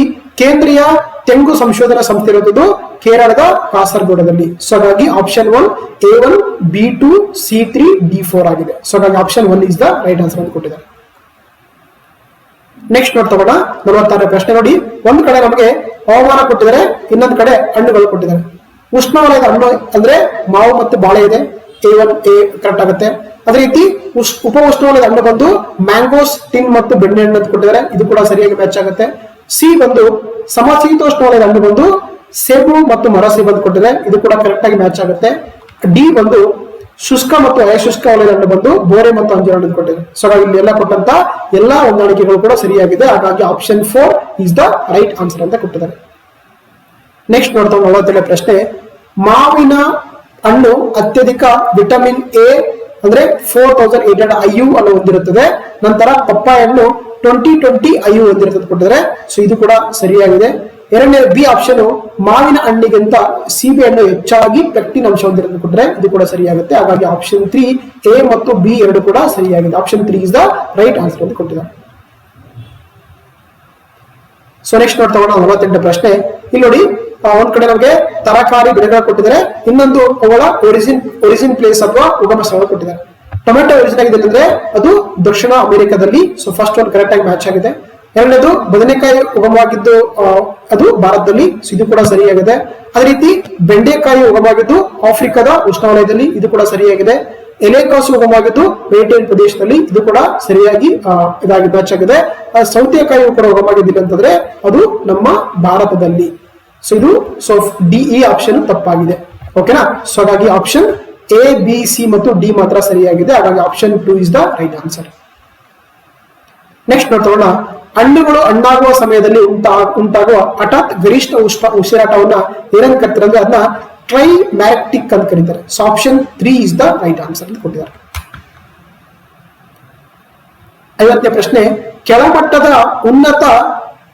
ಕೇಂದ್ರೀಯ ತೆಂಗು ಸಂಶೋಧನಾ ಸಂಸ್ಥೆ ಇರುವುದು ಕೇರಳದ ಕಾಸರಗೋಡದಲ್ಲಿ. ಸೊ ಹಾಗಾಗಿ option 1 A1 B2 C3 D4 ಆಗಿದೆ. ಸೊ ಹಾಗಾಗಿ option 1 is the right answer ಅಂತ ಕೊಟ್ಟಿದ್ದಾರೆ. ನೆಕ್ಸ್ಟ್ ನೋಡ್ತೋಣ 46ನೇ ಪ್ರಶ್ನೆ ನೋಡಿ, ಒಂದ್ ಕಡೆ ನಮಗೆ ಹವಾಮಾನ ಕೊಟ್ಟಿದ್ದಾರೆ, ಇನ್ನೊಂದು ಕಡೆ ಹಣ್ಣುಗಳು ಕೊಟ್ಟಿದ್ದಾರೆ. ಉಷ್ಣವಲಯದ ಹಣ್ಣು ಅಂದ್ರೆ ಮಾವು ಮತ್ತು ಬಾಳೆ ಇದೆ, A1 A ಕರೆಕ್ಟ್ ಆಗುತ್ತೆ. ಅದೇ ರೀತಿ ಉಪ ಉಷ್ಣವಲಯದ ಹಣ್ಣು ಬಂದು ಮ್ಯಾಂಗೋಸ್ ಟಿನ್ ಮತ್ತು ಬೆಣ್ಣೆ ಹಣ್ಣು ಅಂತ ಕೊಟ್ಟಿದ್ದಾರೆ, ಇದು ಕೂಡ ಸರಿಯಾಗಿ ಮ್ಯಾಚ್ ಆಗುತ್ತೆ. ಸಿ ಬಂದು ಸಮಶೀತೋಷ್ಣವಲಯದ ಹಣ್ಣು ಬಂದು ಸೇಬು ಮತ್ತು ಮರಸಿ ಬಂದು ಕೊಟ್ಟಿದೆ, ಇದು ಕೂಡ ಕರೆಕ್ಟ್ ಆಗಿ ಮ್ಯಾಚ್ ಆಗುತ್ತೆ. ಡಿ ಬಂದು ಶುಷ್ಕ ಮತ್ತು ಅಶುಷ್ಕ ವಲಯದ ಹಣ್ಣು ಬಂದು ಬೋರೆ ಮತ್ತು ಅಂಜೂರ ಹಣ್ಣು ಕೊಟ್ಟಿದೆ. ಸೊ ಇಲ್ಲಿ ಎಲ್ಲ ಕೊಟ್ಟಂತ ಎಲ್ಲಾ ಹೊಂದಾಣಿಕೆಗಳು ಕೂಡ ಸರಿಯಾಗಿದೆ. ಹಾಗಾಗಿ option 4 is the right answer ಅಂತ ಕೊಟ್ಟಿದ್ದಾರೆ. ನೆಕ್ಸ್ಟ್ ನೋಡ್ತಾ 47ನೇ ಪ್ರಶ್ನೆ, ಮಾವಿನ ಹಣ್ಣು ಅತ್ಯಧಿಕ ವಿಟಮಿನ್ ಎ ಅಂದ್ರೆ 4800 IU ಅನ್ನು ಹೊಂದಿರುತ್ತದೆ. ನಂತರ ಪಪ್ಪಾಯ ಹಣ್ಣು 2020 IU ಹೊಂದಿರುತ್ತದೆ ಕೊಟ್ಟಿದ್ದಾರೆ. ಸೊ ಇದು ಕೂಡ ಸರಿಯಾಗಿದೆ. ಎರಡನೇ ಬಿ ಆಪ್ಷನ್, ಮಾವಿನ ಹಣ್ಣಿಗಿಂತ ಸೀಬೆ ಹಣ್ಣು ಹೆಚ್ಚಾಗಿ ಪೆಕ್ಟಿನ್ ಅಂಶ ಹೊಂದಿರೋದು ಕೊಟ್ಟರೆ ಇದು ಕೂಡ ಸರಿಯಾಗುತ್ತೆ. ಹಾಗಾಗಿ ಆಪ್ಷನ್ 3 ಎ ಮತ್ತು ಬಿ ಎರಡು ಕೂಡ ಸರಿಯಾಗಿದೆ. Option 3 is the right answer ಅಂತ ಕೊಟ್ಟಿದ್ದಾರೆ. ಸೊ ನೆಕ್ಸ್ಟ್ ನೋಡ್ತಾ 48ನೇ ಪ್ರಶ್ನೆ, ಇಲ್ಲಿ ನೋಡಿ ಒಂದ್ ಕಡೆ ನಮಗೆ ತರಕಾರಿ ಬೆಳೆಗಳ ಕೊಟ್ಟಿದ್ದಾರೆ, ಇನ್ನೊಂದು ಅವುಗಳ ಒರಿಜಿನ್ ಪ್ಲೇಸ್ ಅಥವಾ ಉಗಮ ಸ್ಥಳ ಕೊಟ್ಟಿದ್ದಾರೆ. ಟೊಮೆಟೊ ಒರಿಜಿನ್ ಆಗಿದೆ ಅಂದ್ರೆ ಅದು ದಕ್ಷಿಣ ಅಮೆರಿಕದಲ್ಲಿ. ಸೊ ಫಸ್ಟ್ ಒಂದು ಕರೆಕ್ಟ್ ಆಗಿ ಮ್ಯಾಚ್ ಆಗಿದೆ. ಎರಡನೇದು ಬದನೆಕಾಯಿ ಉಗಮವಾಗಿದ್ದು ಅದು ಭಾರತದಲ್ಲಿ, ಸೊ ಇದು ಕೂಡ ಸರಿಯಾಗಿದೆ. ಅದೇ ರೀತಿ ಬೆಂಡೆಕಾಯಿ ಉಗಮವಾಗಿದ್ದು ಆಫ್ರಿಕಾದ ಉಷ್ಣವಲಯದಲ್ಲಿ, ಇದು ಕೂಡ ಸರಿಯಾಗಿದೆ. ಎಲೆಕೋಸು ಉಗಮವಾಗಿದ್ದು ಮೆಡಿಟೇರಿಯನ್ ಪ್ರದೇಶದಲ್ಲಿ, ಇದು ಕೂಡ ಸರಿಯಾಗಿ ಇದಾಗಿ ಮ್ಯಾಚ್ ಆಗಿದೆ. ಸೌತೆಕಾಯಿ ಕೂಡ ಉಗಮವಾಗಿದ್ದಿಲ್ಲ ಅಂತಂದ್ರೆ ಅದು ನಮ್ಮ ಭಾರತದಲ್ಲಿ. ಸೊ ಇದು ಡಿ ಆಪ್ಷನ್ ತಪ್ಪಾಗಿದೆ. ಓಕೆನಾ. ಸೊ ಹಾಗಾಗಿ ಆಪ್ಷನ್ ಎ ಬಿ ಸಿ ಮತ್ತು ಡಿ ಮಾತ್ರ ಸರಿಯಾಗಿದೆ. ಹಾಗಾಗಿ option 2 is the right answer. Next ನೋಡ್ತೋಣ, ಹಣ್ಣುಗಳು ಹಣ್ಣಾಗುವ ಸಮಯದಲ್ಲಿ ಉಂಟಾಗುವ ಹಠಾತ್ ಗರಿಷ್ಠ ಉಸಿರಾಟವನ್ನ ಏನಂತ ಕರೀತಾರೆ ಅಂದ್ರೆ ಅದನ್ನ ಟ್ರೈಮ್ಯಾಟಿಕ್ ಅಂತ ಕರೀತಾರೆ. So option 3 is the right answer ಅಂತ ಕೊಟ್ಟಿದ್ದಾರೆ. 50ನೇ ಪ್ರಶ್ನೆ, ಕೆಳಮಟ್ಟದ ಉನ್ನತ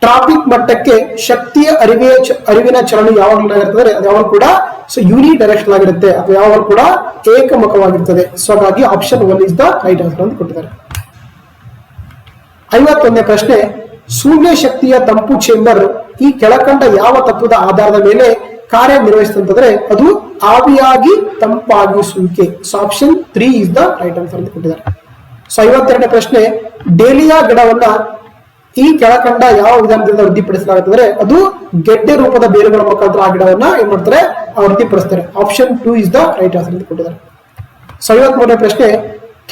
ಟ್ರಾಫಿಕ್ ಮಟ್ಟಕ್ಕೆ ಶಕ್ತಿಯ ಅರಿವಿನ ಚಲನೆ ಯಾವಾಗಲೂ ಆಗಿರ್ತದೆ, ಅದು ಯಾವಾಗ ಕೂಡ ಯೂನಿ ಡೈರೆಕ್ಷನ್ ಆಗಿರುತ್ತೆ, ಅಥವಾ ಯಾವಾಗ ಕೂಡ ಏಕಮುಖವಾಗಿರ್ತದೆ. ಸೊ ಹಾಗಾಗಿ option 1 is the right answer ಅಂತ ಕೊಟ್ಟಿದ್ದಾರೆ. 51ನೇ ಪ್ರಶ್ನೆ, ಶೂನ್ಯ ಶಕ್ತಿಯ ತಂಪು ಚೇಂಬರ್ ಈ ಕೆಳಕಂಡ ಯಾವ ತತ್ವದ ಆಧಾರದ ಮೇಲೆ ಕಾರ್ಯನಿರ್ವಹಿಸ್ತಂತಂದ್ರೆ ಅದು ಆವಿಯಾಗಿ ತಂಪಾಗಿಸುವಿಕೆ. So option 3 is the right answer ಅಂತ ಕೊಟ್ಟಿದ್ದಾರೆ. ಸೊ 52ನೇ ಪ್ರಶ್ನೆ, ಡೇಲಿಯಾ ಗಿಡವನ್ನ ಈ ಕೆಳಕಂಡ ಯಾವ ವಿಧಾನದಿಂದ ವೃದ್ಧಿಪಡಿಸಲಾಗುತ್ತದೆ? ಅದು ಗೆಡ್ಡೆ ರೂಪದ ಬೇರುಗಳ ಮುಖಾಂತರ ಆ ಗಿಡವನ್ನ ಏನ್ ಮಾಡ್ತಾರೆ, ವೃದ್ಧಿಪಡಿಸ್ತಾರೆ. Option 2 is the right answer ಅಂತ ಕೊಟ್ಟಿದ್ದಾರೆ. ಸೊ 53ನೇ ಪ್ರಶ್ನೆ,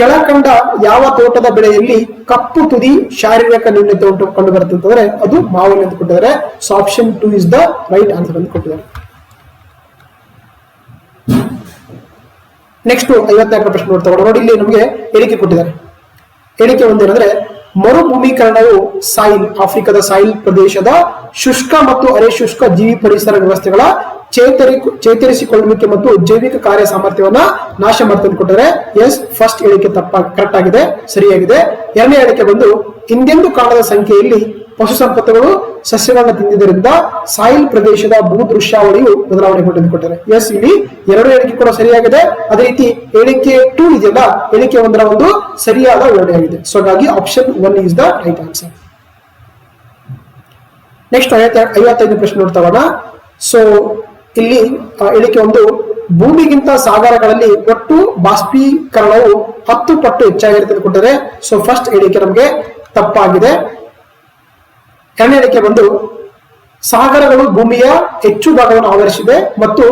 ಕೆಳಕಂಡ ಯಾವ ತೋಟದ ಬೆಳೆಯಲ್ಲಿ ಕಪ್ಪು ತುದಿ ಶಾರೀರಿಕ ನ್ಯೂನತೆ ಉಂಟು ಕಂಡು ಬರುತ್ತೆ ಅಂತಂದ್ರೆ ಅದು ಮಾವಿನ ಅಂತ ಕೊಟ್ಟಿದ್ದಾರೆ. So option 2 is the right answer ಅಂತ ಕೊಟ್ಟಿದ್ದಾರೆ. ನೆಕ್ಸ್ಟ್ 54ನೇ ಪ್ರಶ್ನೆ ನೋಡ್ತಾ ನೋಡಿ. ಇಲ್ಲಿ ನಮಗೆ ಹೇಳಿಕೆ ಕೊಟ್ಟಿದ್ದಾರೆ. ಹೇಳಿಕೆ ಒಂದೇನಂದ್ರೆ, ಮರುಭೂಮೀಕರಣವು ಸಾಯಿಲ್ ಆಫ್ರಿಕಾದ ಸಾಯಿಲ್ ಪ್ರದೇಶದ ಶುಷ್ಕ ಮತ್ತು ಅರೆ ಶುಷ್ಕ ಜೀವಿ ಪರಿಸರ ವ್ಯವಸ್ಥೆಗಳ ಚೇತರಿಸಿಕೊಳ್ಳುವಿಕೆ ಮತ್ತು ಜೈವಿಕ ಕಾರ್ಯ ಸಾಮರ್ಥ್ಯವನ್ನ ನಾಶ ಮಾಡ್ತಾ ಕೊಟ್ಟರೆ ಎಸ್ ಫಸ್ಟ್ ಹೇಳಿಕೆ ಕರೆಕ್ಟ್ ಆಗಿದೆ, ಸರಿಯಾಗಿದೆ. ಎರಡನೇ ಹೇಳಿಕೆ ಬಂದು, ಹಿಂದೆಂದೂ ಕಾಣದ ಸಂಖ್ಯೆಯಲ್ಲಿ ಪಶು ಸಂಪತ್ತುಗಳು ಸಸ್ಯಗಳನ್ನ ತಿಂದಿದ್ದರಿಂದ ಸಾಯಿಲ್ ಪ್ರದೇಶದ ಭೂದೃಶ್ಯಾವಳಿಯು ಬದಲಾವಣೆ ಕೊಟ್ಟರೆ ಎಸ್ ಇಲ್ಲಿ ಎರಡು ಹೇಳಿಕೆ ಕೂಡ ಸರಿಯಾಗಿದೆ. ಅದೇ ರೀತಿ ಹೇಳಿಕೆ 2 ಇದೆಯಲ್ಲ, ಹೇಳಿಕೆ 1ರ ಒಂದು ಸರಿಯಾದ ವಿವರಣೆಯಾಗಿದೆ. ಸೊ ಹಾಗಾಗಿ option 1 is the right answer. Next 55ನೇ ಪ್ರಶ್ನೆ ನೋಡ್ತಾ ಹೋಗೋಣ. ಸೊ ಇಲ್ಲಿ ಹೇಳಿಕೆ 1, ಭೂಮಿಗಿಂತ ಸಾಗರಗಳಲ್ಲಿ ಒಟ್ಟು ಬಾಷ್ಪೀಕರಣವು 10 ಪಟ್ಟು ಹೆಚ್ಚಾಗಿರುತ್ತೆ ಕೊಟ್ಟರೆ ಸೊ ಫಸ್ಟ್ ಹೇಳಿಕೆ ನಮಗೆ ತಪ್ಪಾಗಿದೆ. ಎರಡನೇ ಹೇಳಿಕೆ ಬಂದು, ಸಾಗರಗಳು ಭೂಮಿಯ ಹೆಚ್ಚು ಭಾಗವನ್ನು ಆವರಿಸಿದೆ ಮತ್ತು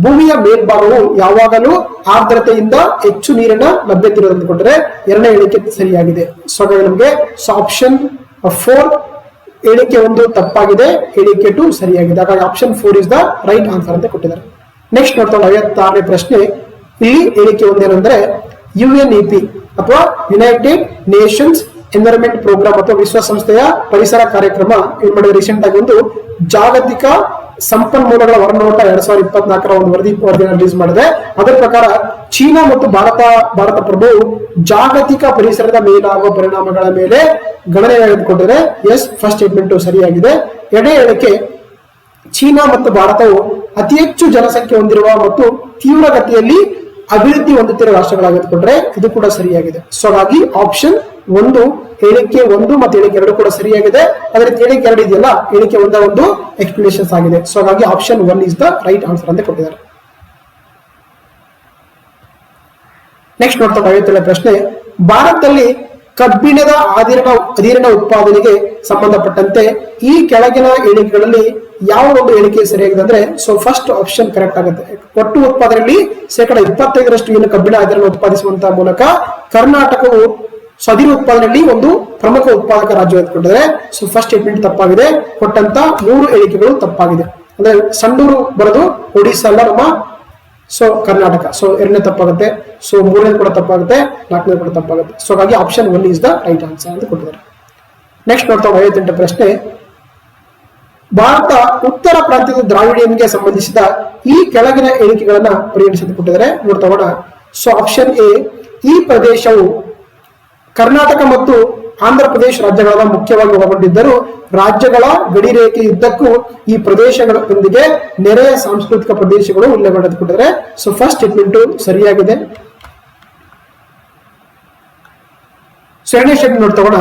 ಭೂಮಿಯ ಮೇಲ್ಭಾಗವು ಯಾವಾಗಲೂ ಆರ್ದ್ರತೆಯಿಂದ ಹೆಚ್ಚು ನೀರಿನ ಲಭ್ಯತೆ ಇರೋದನ್ನು ಕೊಟ್ಟರೆ ಎರಡನೇ ಹೇಳಿಕೆ ಸರಿಯಾಗಿದೆ. ಸೊ ನಮಗೆ ಆಪ್ಷನ್ 4 ಹೇಳಿಕೆ 1 ತಪ್ಪಾಗಿದೆ, ಹೇಳಿಕೆ 2 ಸರಿಯಾಗಿದೆ. ಹಾಗಾಗಿ option 4 is the right answer ಅಂತ ಕೊಟ್ಟಿದ್ದಾರೆ. ನೆಕ್ಸ್ಟ್ ನೋಡ್ತಾ 56ನೇ ಪ್ರಶ್ನೆ, ಇಲ್ಲಿ ಹೇಳಿಕೆ 1 ಏನಂದ್ರೆ UNEP ಅಥವಾ ಯುನೈಟೆಡ್ ನೇಷನ್ಸ್ ಎನ್ವೈರನ್ಮೆಂಟ್ ಪ್ರೋಗ್ರಾಮ್ ಅಥವಾ ವಿಶ್ವಸಂಸ್ಥೆಯ ಪರಿಸರ ಕಾರ್ಯಕ್ರಮ ಏನ್ ಮಾಡಿದ್ರೆ ರೀಸೆಂಟ್ ಆಗಿ ಒಂದು ಜಾಗತಿಕ ಸಂಪನ್ಮೂಲಗಳ ಹೊರನೋಟ 2024ರ ಒಂದು ವರದಿಯನ್ನು ರಿಲೀಸ್ ಮಾಡಿದೆ. ಅದರ ಪ್ರಕಾರ ಚೀನಾ ಮತ್ತು ಭಾರತ ಪ್ರಭುವು ಜಾಗತಿಕ ಪರಿಸರದ ಮೇಲಾಗುವ ಪರಿಣಾಮಗಳ ಮೇಲೆ ಗಣನೆ ತೆಗೆದುಕೊಂಡಿದೆ. ಎಸ್ ಫಸ್ಟ್ ಸ್ಟೇಟ್ಮೆಂಟ್ ಸರಿಯಾಗಿದೆ. ಎರಡನೇ ಹೇಳಿಕೆ, ಚೀನಾ ಮತ್ತು ಭಾರತವು ಅತಿ ಹೆಚ್ಚು ಜನಸಂಖ್ಯೆ ಹೊಂದಿರುವ ಮತ್ತು ತೀವ್ರಗತಿಯಲ್ಲಿ ಅಭಿವೃದ್ಧಿ ಹೊಂದುತ್ತಿರುವ ರಾಷ್ಟ್ರಗಳಾಗಿದ್ದುಕೊಂಡ್ರೆ ಇದು ಕೂಡ ಸರಿಯಾಗಿದೆ. ಸೊ ಹಾಗಾಗಿ ಆಪ್ಷನ್ 1 ಹೇಳಿಕೆ 1 ಮತ್ತು ಹೇಳಿಕೆ 2 ಕೂಡ ಸರಿಯಾಗಿದೆ. ಅದೇ ರೀತಿ ಹೇಳಿಕೆ 2 ಇದೆಯಲ್ಲ, ಹೇಳಿಕೆ 1ರ ಒಂದು ಎಕ್ಸ್ಪ್ಲನೇಷನ್ಸ್ ಆಗಿದೆ. ಸೊ ಹಾಗಾಗಿ option 1 is the right answer ಅಂತ ಕೊಟ್ಟಿದ್ದಾರೆ. ನೆಕ್ಸ್ಟ್ ನೋಡ್ತಾ 57ನೇ ಪ್ರಶ್ನೆ, ಭಾರತದಲ್ಲಿ ಕಬ್ಬಿಣದ ಅದಿರಿನ ಉತ್ಪಾದನೆಗೆ ಸಂಬಂಧಪಟ್ಟಂತೆ ಈ ಕೆಳಗಿನ ಹೇಳಿಕೆಗಳಲ್ಲಿ ಯಾವ ಒಂದು ಹೇಳಿಕೆ ಸರಿಯಾಗಿದೆ ಅಂದ್ರೆ ಸೊ ಫಸ್ಟ್ ಆಪ್ಷನ್ ಕರೆಕ್ಟ್ ಆಗುತ್ತೆ. ಒಟ್ಟು ಉತ್ಪಾದನೆಯಲ್ಲಿ 25% ಏನು ಕಬ್ಬಿಣ ಅದಿರನ್ನು ಉತ್ಪಾದಿಸುವಂತಹ ಮೂಲಕ ಕರ್ನಾಟಕವು ಅದಿರು ಉತ್ಪಾದನೆಯಲ್ಲಿ ಒಂದು ಪ್ರಮುಖ ಉತ್ಪಾದಕ ರಾಜ್ಯ ಕೊಟ್ಟಿದ್ದಾರೆ. ಸೊ ಫಸ್ಟ್ ಸ್ಟೇಟ್ಮೆಂಟ್ ತಪ್ಪಾಗಿದೆ. ಕೊಟ್ಟಂತ 3 ಹೇಳಿಕೆಗಳು ತಪ್ಪಾಗಿದೆ. ಅಂದ್ರೆ ಸಂಡೂರು ಬರೋದು ಒಡಿಶಾ ಅಲ್ಲ ನಮ್ಮ ಸೊ ಕರ್ನಾಟಕ. ಸೊ ಎರಡನೇ ತಪ್ಪಾಗುತ್ತೆ. ಸೊ ಮೂರನೇ ಕೂಡ ತಪ್ಪಾಗುತ್ತೆ, ನಾಲ್ಕನೇ ಕೂಡ ತಪ್ಪಾಗುತ್ತೆ. ಸೊ ಹಾಗಾಗಿ option 1 is the right answer ಅಂತ ಕೊಟ್ಟಿದ್ದಾರೆ. ನೆಕ್ಸ್ಟ್ ನೋಡ್ತಾ 58ನೇ ಪ್ರಶ್ನೆ, ಭಾರತ ಉತ್ತರ ಪ್ರಾಂತ್ಯದ ದ್ರಾವಿಡಿಯನ್ಗೆ ಸಂಬಂಧಿಸಿದ ಈ ಕೆಳಗಿನ ಹೇಳಿಕೆಗಳನ್ನ ಪರಿಗಣಿಸಿ ಕೊಟ್ಟಿದ್ದಾರೆ. ನೋಡ್ತಾ ಹೋಗೋಣ. ಸೊ ಆಪ್ಷನ್ ಎ, ಈ ಪ್ರದೇಶವು ಕರ್ನಾಟಕ ಮತ್ತು ಆಂಧ್ರ ಪ್ರದೇಶ ರಾಜ್ಯಗಳ ಮುಖ್ಯವಾಗಿ ಒಳಗೊಂಡಿದ್ದರೂ ರಾಜ್ಯಗಳ ಗಡಿರೇಖೆ ಯುದ್ಧಕ್ಕೂ ಈ ಪ್ರದೇಶಗಳೊಂದಿಗೆ ನೆರೆಯ ಸಾಂಸ್ಕೃತಿಕ ಪ್ರದೇಶಗಳು ಉಲ್ಲೇಖಿಸಿಕೊಂಡಿದ್ದಾರೆ. ಸೊ ಫಸ್ಟ್ ಸ್ಟೇಟ್ಮೆಂಟ್ ಸರಿಯಾಗಿದೆ. ಸೊ ಎರಡನೇ ಸ್ಟೇಟ್ಮೆಂಟ್ ನೋಡ್ತಗೋಣ.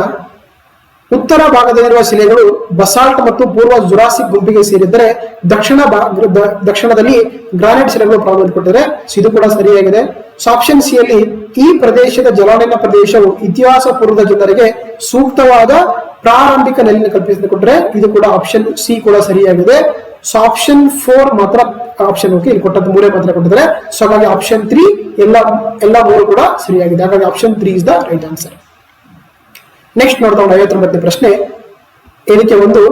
ಉತ್ತರ ಭಾಗದಲ್ಲಿರುವ ಶಿಲೆಗಳು ಬಸಾಲ್ಟ್ ಮತ್ತು ಪೂರ್ವ ಜುರಾಸಿಕ್ ಗುಂಪಿಗೆ ಸೇರಿದ್ದರೆ ದಕ್ಷಿಣದಲ್ಲಿ ಗ್ರಾನೈಟ್ ಶಿಲೆಗಳು ಪ್ರಾರಂಭಿಸಿಕೊಂಡಿದ್ದಾರೆ. ಸೊ ಇದು ಕೂಡ ಸರಿಯಾಗಿದೆ. ಸೊ ಆಪ್ಷನ್ ಸಿ ಯಲ್ಲಿ ಈ ಪ್ರದೇಶದ ಜಲಾನಯನ ಪ್ರದೇಶವು ಇತಿಹಾಸ ಪೂರ್ವದ ಜನರಿಗೆ ಸೂಕ್ತವಾದ ಪ್ರಾರಂಭಿಕ ನೆಲೆಯನ್ನು ಕಲ್ಪಿಸಿಕೊಂಡ್ರೆ ಇದು ಕೂಡ ಆಪ್ಷನ್ ಸಿ ಕೂಡ ಸರಿಯಾಗಿದೆ. ಸೊ ಆಪ್ಷನ್ 4 ಮಾತ್ರ ಆಪ್ಷನ್ ಓಕೆ, ಇಲ್ಲಿ ಕೊಟ್ಟದ್ದು 3 ಮಾತ್ರ ಕೊಟ್ಟಿದ್ದಾರೆ. ಸೊ ಹಾಗಾಗಿ ಆಪ್ಷನ್ 3 ಎಲ್ಲ 3 ಕೂಡ ಸರಿಯಾಗಿದೆ. ಹಾಗಾಗಿ option 3 is the right answer. Next ನೋಡ್ತಾ 59ನೇ ಪ್ರಶ್ನೆ, ಹೇಳಿಕೆ 1,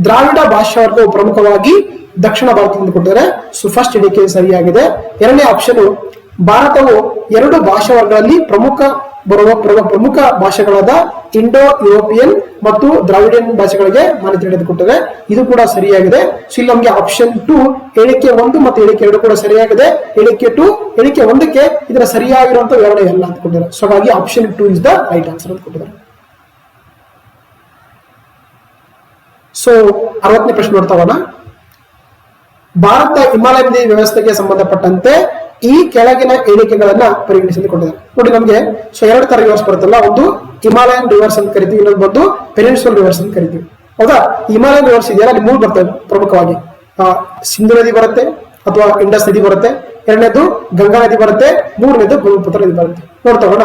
ದ್ರಾವಿಡ ಭಾಷಾ ವರ್ಗವು ಪ್ರಮುಖವಾಗಿ ದಕ್ಷಿಣ ಭಾರತದಿಂದ ಕೊಟ್ಟಿದ್ದಾರೆ. ಸೊ ಫಸ್ಟ್ ಹೇಳಿಕೆ ಸರಿಯಾಗಿದೆ. ಎರಡನೇ ಆಪ್ಷನ್, ಭಾರತವು 2 ಭಾಷಾ ವರ್ಗಗಳಲ್ಲಿ ಪ್ರಮುಖ ಭಾಷೆಗಳಾದ ಇಂಡೋ ಯುರೋಪಿಯನ್ ಮತ್ತು ದ್ರಾವಿಡಿಯನ್ ಭಾಷೆಗಳಿಗೆ ಮಾನ್ಯತೆ ನೀಡಿಕೊಟ್ಟಿದೆ. ಇದು ಕೂಡ ಸರಿಯಾಗಿದೆ. ಸೊ ಇಲ್ಲಿ ನಮಗೆ ಆಪ್ಷನ್ 2 ಹೇಳಿಕೆ 1 ಮತ್ತು ಹೇಳಿಕೆ 2 ಕೂಡ ಸರಿಯಾಗಿದೆ. ಹೇಳಿಕೆ 2 ಹೇಳಿಕೆ 1ಕ್ಕೆ ಇದರ ಸರಿಯಾಗಿರುವಂತಹ ವಿವರಣೆ ಎಲ್ಲ ಅಂತ ಕೊಟ್ಟಿದ್ದಾರೆ. ಸೊ ಹಾಗಾಗಿ option 2 is the right answer ಅಂತ ಕೊಟ್ಟಿದ್ದಾರೆ. ಸೊ 60ನೇ ಪ್ರಶ್ನೆ ನೋಡ್ತಾ ಹೋಗೋಣ. ಭಾರತ ಹಿಮಾಲಯ ವ್ಯವಸ್ಥೆಗೆ ಸಂಬಂಧಪಟ್ಟಂತೆ ಈ ಕೆಳಗಿನ ಹೇಳಿಕೆಗಳನ್ನ ಪರಿಗಣಿಸಿಕೊಂಡಿದ್ದಾರೆ. ನೋಡಿ ನಮಗೆ ಸೊ 2 ತರ ರಿವರ್ಸ್ ಬರುತ್ತಲ್ಲ, ಒಂದು ಹಿಮಾಲಯನ್ ರಿವರ್ಸ್ ಅಂತ ಕರಿತೀವಿ, ಇನ್ನೊಂದು ಬಂದು ಪೆನಿನ್ಸುಲರ್ ರಿವರ್ಸ್ ಅಂತ ಕರಿತೀವಿ. ಹೌದಾ? ಹಿಮಾಲಯನ್ ರಿವರ್ಸ್ ಇದೆಯಲ್ಲ, ಅಲ್ಲಿ 3 ಬರ್ತವೆ ಪ್ರಮುಖವಾಗಿ. ಸಿಂಧು ನದಿ ಬರುತ್ತೆ ಅಥವಾ ಇಂಡಸ್ ನದಿ ಬರುತ್ತೆ, ಎರಡನೇದು ಗಂಗಾ ನದಿ ಬರುತ್ತೆ, ಮೂರನೇದು ಬ್ರಹ್ಮಪುತ್ರ ನದಿ ಬರುತ್ತೆ. ನೋಡ್ತಗೋಣ.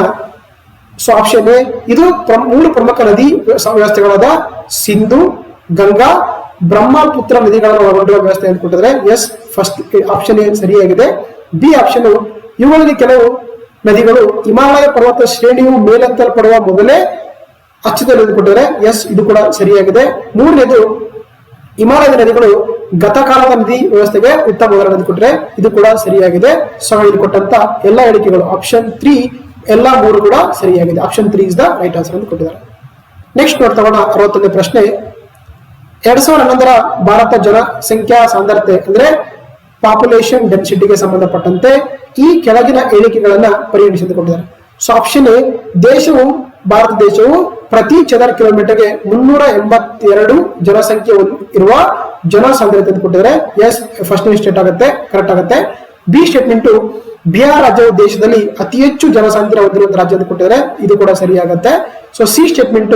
ಸೊ ಆಪ್ಷನ್ ಎ ಇದು ಮೂರು ಪ್ರಮುಖ ನದಿ ವ್ಯವಸ್ಥೆಗಳಾದ ಸಿಂಧು, ಗಂಗಾ, ಬ್ರಹ್ಮಪುತ್ರ ನದಿಗಳನ್ನು ಒಳಗೊಂಡಿರುವ ವ್ಯವಸ್ಥೆ ಅಂತ ಕೊಟ್ಟಿದ್ರೆ ಎಸ್, ಫಸ್ಟ್ ಆಪ್ಷನ್ ಎ ಸರಿಯಾಗಿದೆ. ಬಿ ಆಪ್ಷನ್ ಇವುಗಳಲ್ಲಿ ಕೆಲವು ನದಿಗಳು ಹಿಮಾಲಯ ಪರ್ವತ ಶ್ರೇಣಿಯು ಮೇಲೆತ್ತಲ್ಪಡುವ ಮೊದಲೇ ಅಚ್ಚದಲ್ಲಿ ಕೊಟ್ಟಿದ್ದಾರೆ ಎಸ್, ಇದು ಕೂಡ ಸರಿಯಾಗಿದೆ. ಮೂರನೇದು ಹಿಮಾಲಯದ ನದಿಗಳು ಗತಕಾಲದ ನದಿ ವ್ಯವಸ್ಥೆಗೆ ಉತ್ತಮ ಉದಾಹರಣೆ ಕೊಟ್ಟರೆ ಇದು ಕೂಡ ಸರಿಯಾಗಿದೆ. ಸೊ ಇಲ್ಲಿ ಕೊಟ್ಟಂತ ಎಲ್ಲಾ ಹೇಳಿಕೆಗಳು ಆಪ್ಷನ್ 3 ಎಲ್ಲ ಮೂರು ಕೂಡ ಸರಿಯಾಗಿದೆ. Option 3 is the right answer ಅಂತ ಕೊಟ್ಟಿದ್ದಾರೆ. ನೆಕ್ಸ್ಟ್ ನೋಡ್ತಗೋಣ 61ನೇ ಪ್ರಶ್ನೆ. 2011 ಭಾರತ ಜನಸಂಖ್ಯಾ ಸಾಂದ್ರತೆ ಅಂದ್ರೆ ಪಾಪ್ಯುಲೇಷನ್ ಡೆನ್ಸಿಟಿಗೆ ಸಂಬಂಧಪಟ್ಟಂತೆ ಈ ಕೆಳಗಿನ ಹೇಳಿಕೆಗಳನ್ನ ಪರಿಗಣಿಸಿಕೊಂಡಿದ್ದಾರೆ. ಸೊ ಆಪ್ಷನ್ ಎ ಭಾರತ ದೇಶವು ಪ್ರತಿ ಚದರ ಕಿಲೋಮೀಟರ್ಗೆ 382 ಜನಸಂಖ್ಯೆ ಇರುವ ಜನಸಾಂದ್ರತೆ ಅಂತ ಕೊಟ್ಟಿದ್ದಾರೆ ಎಸ್, ಫಸ್ಟ್ ಸ್ಟೇಟ್ ಆಗುತ್ತೆ, ಕರೆಕ್ಟ್ ಆಗುತ್ತೆ. ಬಿ ಸ್ಟೇಟ್ಮೆಂಟ್ ಬಿಹಾರ್ ರಾಜ್ಯವು ದೇಶದಲ್ಲಿ ಅತಿ ಹೆಚ್ಚು ಜನಸಾಂದ್ರತೆ ಹೊಂದಿರುವ ರಾಜ್ಯ ಅಂತ ಕೊಟ್ಟಿದ್ದಾರೆ, ಇದು ಕೂಡ ಸರಿಯಾಗುತ್ತೆ. ಸೊ ಸಿ ಸ್ಟೇಟ್ಮೆಂಟ್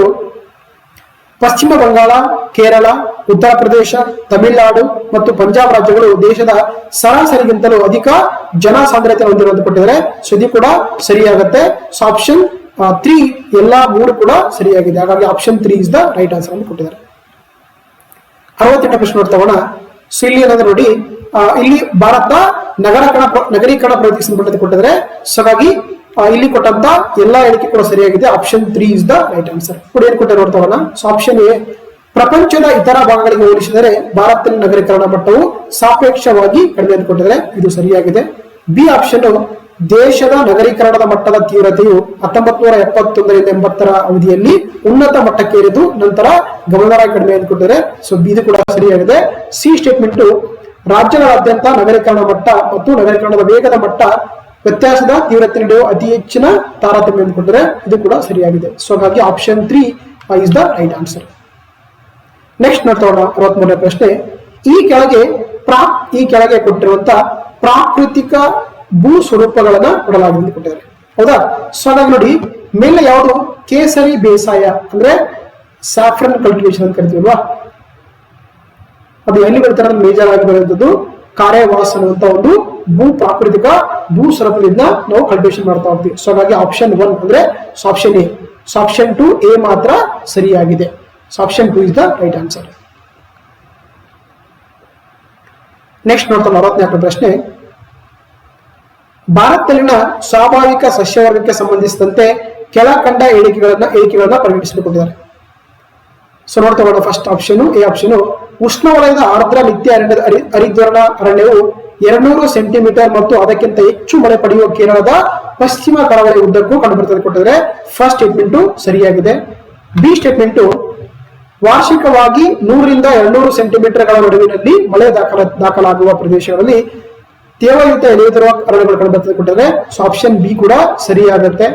ಪಶ್ಚಿಮ ಬಂಗಾಳ, ಕೇರಳ, ಉತ್ತರ ಪ್ರದೇಶ, ತಮಿಳುನಾಡು ಮತ್ತು ಪಂಜಾಬ್ ರಾಜ್ಯಗಳು ದೇಶದ ಸರಾಸರಿಗಿಂತಲೂ ಅಧಿಕ ಜನಸಾಂದ್ರತೆ ಹೊಂದಿರುವಂತ ಕೊಟ್ಟಿದ್ದಾರೆ. ಸೊ ಇದು ಕೂಡ ಸರಿಯಾಗುತ್ತೆ. ಸೊ ಆಪ್ಷನ್ 3 ಎಲ್ಲಾ ಮೂರು ಕೂಡ ಸರಿಯಾಗಿದೆ. ಹಾಗಾಗಿ option 3 is the right answer ಅಂತ ಕೊಟ್ಟಿದ್ದಾರೆ. 68ನೇ ಪ್ರಶ್ನೆ ನೋಡ್ತಗೋಣ. ಸೊ ಇಲ್ಲಿ ಏನಾದ್ರು ನೋಡಿ, ಇಲ್ಲಿ ಭಾರತ ನಗರೀಕರಣ ಪ್ರಗತಿಗೆ ಸಂಬಂಧಿಸಿದಂತೆ ಕೊಟ್ಟಿದ್ದಾರೆ. ಸೊ ಹಾಗಾಗಿ ಇಲ್ಲಿ ಕೊಟ್ಟಂತ ಎಲ್ಲಾ ಹೇಳಿಕೆ ಕೂಡ ಸರಿಯಾಗಿದೆ. Option 3 is the right answer. ಕೂಡ ಏನ್ ಕೊಟ್ಟರೆ ನೋಡ್ತಗೋಣ. ಸೊ ಆಪ್ಷನ್ ಎ ಪ್ರಪಂಚದ ಇತರ ಭಾಗಗಳಿಗೆ ಹೋಲಿಸಿದರೆ ಭಾರತದಲ್ಲಿ ನಗರೀಕರಣ ಮಟ್ಟವು ಸಾಪೇಕ್ಷವಾಗಿ ಕಡಿಮೆ ಅಂತ ಕೊಟ್ಟಿದ್ದಾರೆ, ಇದು ಸರಿಯಾಗಿದೆ. ಬಿ ಆಪ್ಷನ್ ದೇಶದ ನಗರೀಕರಣದ ಮಟ್ಟದ ತೀವ್ರತೆಯು 1971ರಿಂದ 80ರ ಅವಧಿಯಲ್ಲಿ ಉನ್ನತ ಮಟ್ಟಕ್ಕೇರಿದು ನಂತರ ಗಮನಾರ್ಹ ಕಡಿಮೆ ಅಂತ ಕೊಟ್ಟಿದ್ದಾರೆ. ಸೊ ಇದು ಕೂಡ ಸರಿಯಾಗಿದೆ. ಸಿ ಸ್ಟೇಟ್ಮೆಂಟ್ ರಾಜ್ಯಗಳಾದ್ಯಂತ ನಗರೀಕರಣ ಮಟ್ಟ ಮತ್ತು ನಗರೀಕರಣದ ವೇಗದ ಮಟ್ಟ ವ್ಯತ್ಯಾಸದ ತೀವ್ರತೆ ನಡೆಯುವ ಅತಿ ಹೆಚ್ಚಿನ ತಾರತಮ್ಯ ಅಂದ್ಕೊಂಡ್ರೆ ಇದು ಕೂಡ ಸರಿಯಾಗಿದೆ. ಸೊ ಹಾಗಾಗಿ option 3 is the right answer. Next ನೋಡ್ತೋಣ 63ನೇ ಪ್ರಶ್ನೆ. ಈ ಕೆಳಗೆ ಕೊಟ್ಟಿರುವಂತ ಪ್ರಾಕೃತಿಕ ಭೂ ಸ್ವರೂಪಗಳನ್ನ ಕೊಡಲಾಗಿದೆ ಕೊಟ್ಟಿದ್ದಾರೆ, ಹೌದಾ? ಸೊ ಹಾಗಾಗಿ ನೋಡಿ, ಮೇಲೆ ಯಾವುದು ಕೇಸರಿ ಬೇಸಾಯ ಅಂದ್ರೆ ಸ್ಯಾಫ್ರನ್ ಕಲ್ಟಿವೇಶನ್ ಅಂತ ಕರಿತೀವಲ್ವಾ, ಅದು ಎಲ್ಲಿ ಬರ್ತಾರೆ ಮೇಜರ್ ಆಗಿ ಬರುವಂತದ್ದು ಕಾರ್ಯವಾಸ್ ಅನ್ನುವಂತ ಒಂದು ಪ್ರಾಕೃತಿಕ ಭೂ ಸ್ವರೂಪದಿಂದ ನಾವು ಕಲ್ಟಿವೇಶನ್ ಮಾಡ್ತಾ ಹೋಗ್ತೀವಿ. ಸೊ ಹಾಗಾಗಿ ಆಪ್ಷನ್ 1 ಅಂದ್ರೆ ಆಪ್ಷನ್ ಎ. ಆಪ್ಷನ್ 2 ಎ ಮಾತ್ರ ಸರಿಯಾಗಿದೆ. Option 2 is the right answer. Next ನೋಡ್ತಾ 44ನೇ ಪ್ರಶ್ನೆ. ಭಾರತದಲ್ಲಿನ ಸ್ವಾಭಾವಿಕ ಸಸ್ಯವರ್ಗಕ್ಕೆ ಸಂಬಂಧಿಸಿದಂತೆ ಕೆಳಕಂಡ ಹೇಳಿಕೆಗಳನ್ನ ಪರಿಗಣಿಸಿಕೊಂಡಿದ್ದಾರೆ. ಸೊ ನೋಡ್ತಾ ಹೋಗೋಣ. ಫಸ್ಟ್ ಆಪ್ಷನ್ ಎ ಆಪ್ಷನ್ ಉಷ್ಣವಲಯದ ಆರ್ದ್ರ ನಿತ್ಯ ಹರಿದ್ವರ್ಣ ಅರಣ್ಯವು 200 ಸೆಂಟಿಮೀಟರ್ ಮತ್ತು ಅದಕ್ಕಿಂತ ಹೆಚ್ಚು ಮಳೆ ಪಡೆಯುವ ಕೇರಳದ ಪಶ್ಚಿಮ ಕರಾವಳಿ ಉದ್ದಕ್ಕೂ ಕಂಡುಬರುತ್ತದೆ ಕೊಟ್ಟಿದ್ದಾರೆ. ಫಸ್ಟ್ ಸ್ಟೇಟ್ಮೆಂಟ್ ಸರಿಯಾಗಿದೆ. ಬಿ ಸ್ಟೇಟ್ಮೆಂಟ್ ವಾರ್ಷಿಕವಾಗಿ 100ರಿಂದ 200 ಸೆಂಟಿಮೀಟರ್ಗಳ ನಡುವಿನಲ್ಲಿ ಮಳೆ ದಾಖಲಾಗುವ ಪ್ರದೇಶಗಳಲ್ಲಿ ತೇವಯುತ ಎಲೆಯುತ್ತಿರುವ ಅರಣ್ಯಗಳು ಕಂಡುಬರುತ್ತದೆ ಕೊಟ್ಟಿದ್ದಾರೆ. ಸೊ ಆಪ್ಷನ್ ಬಿ ಕೂಡ ಸರಿಯಾಗುತ್ತೆ.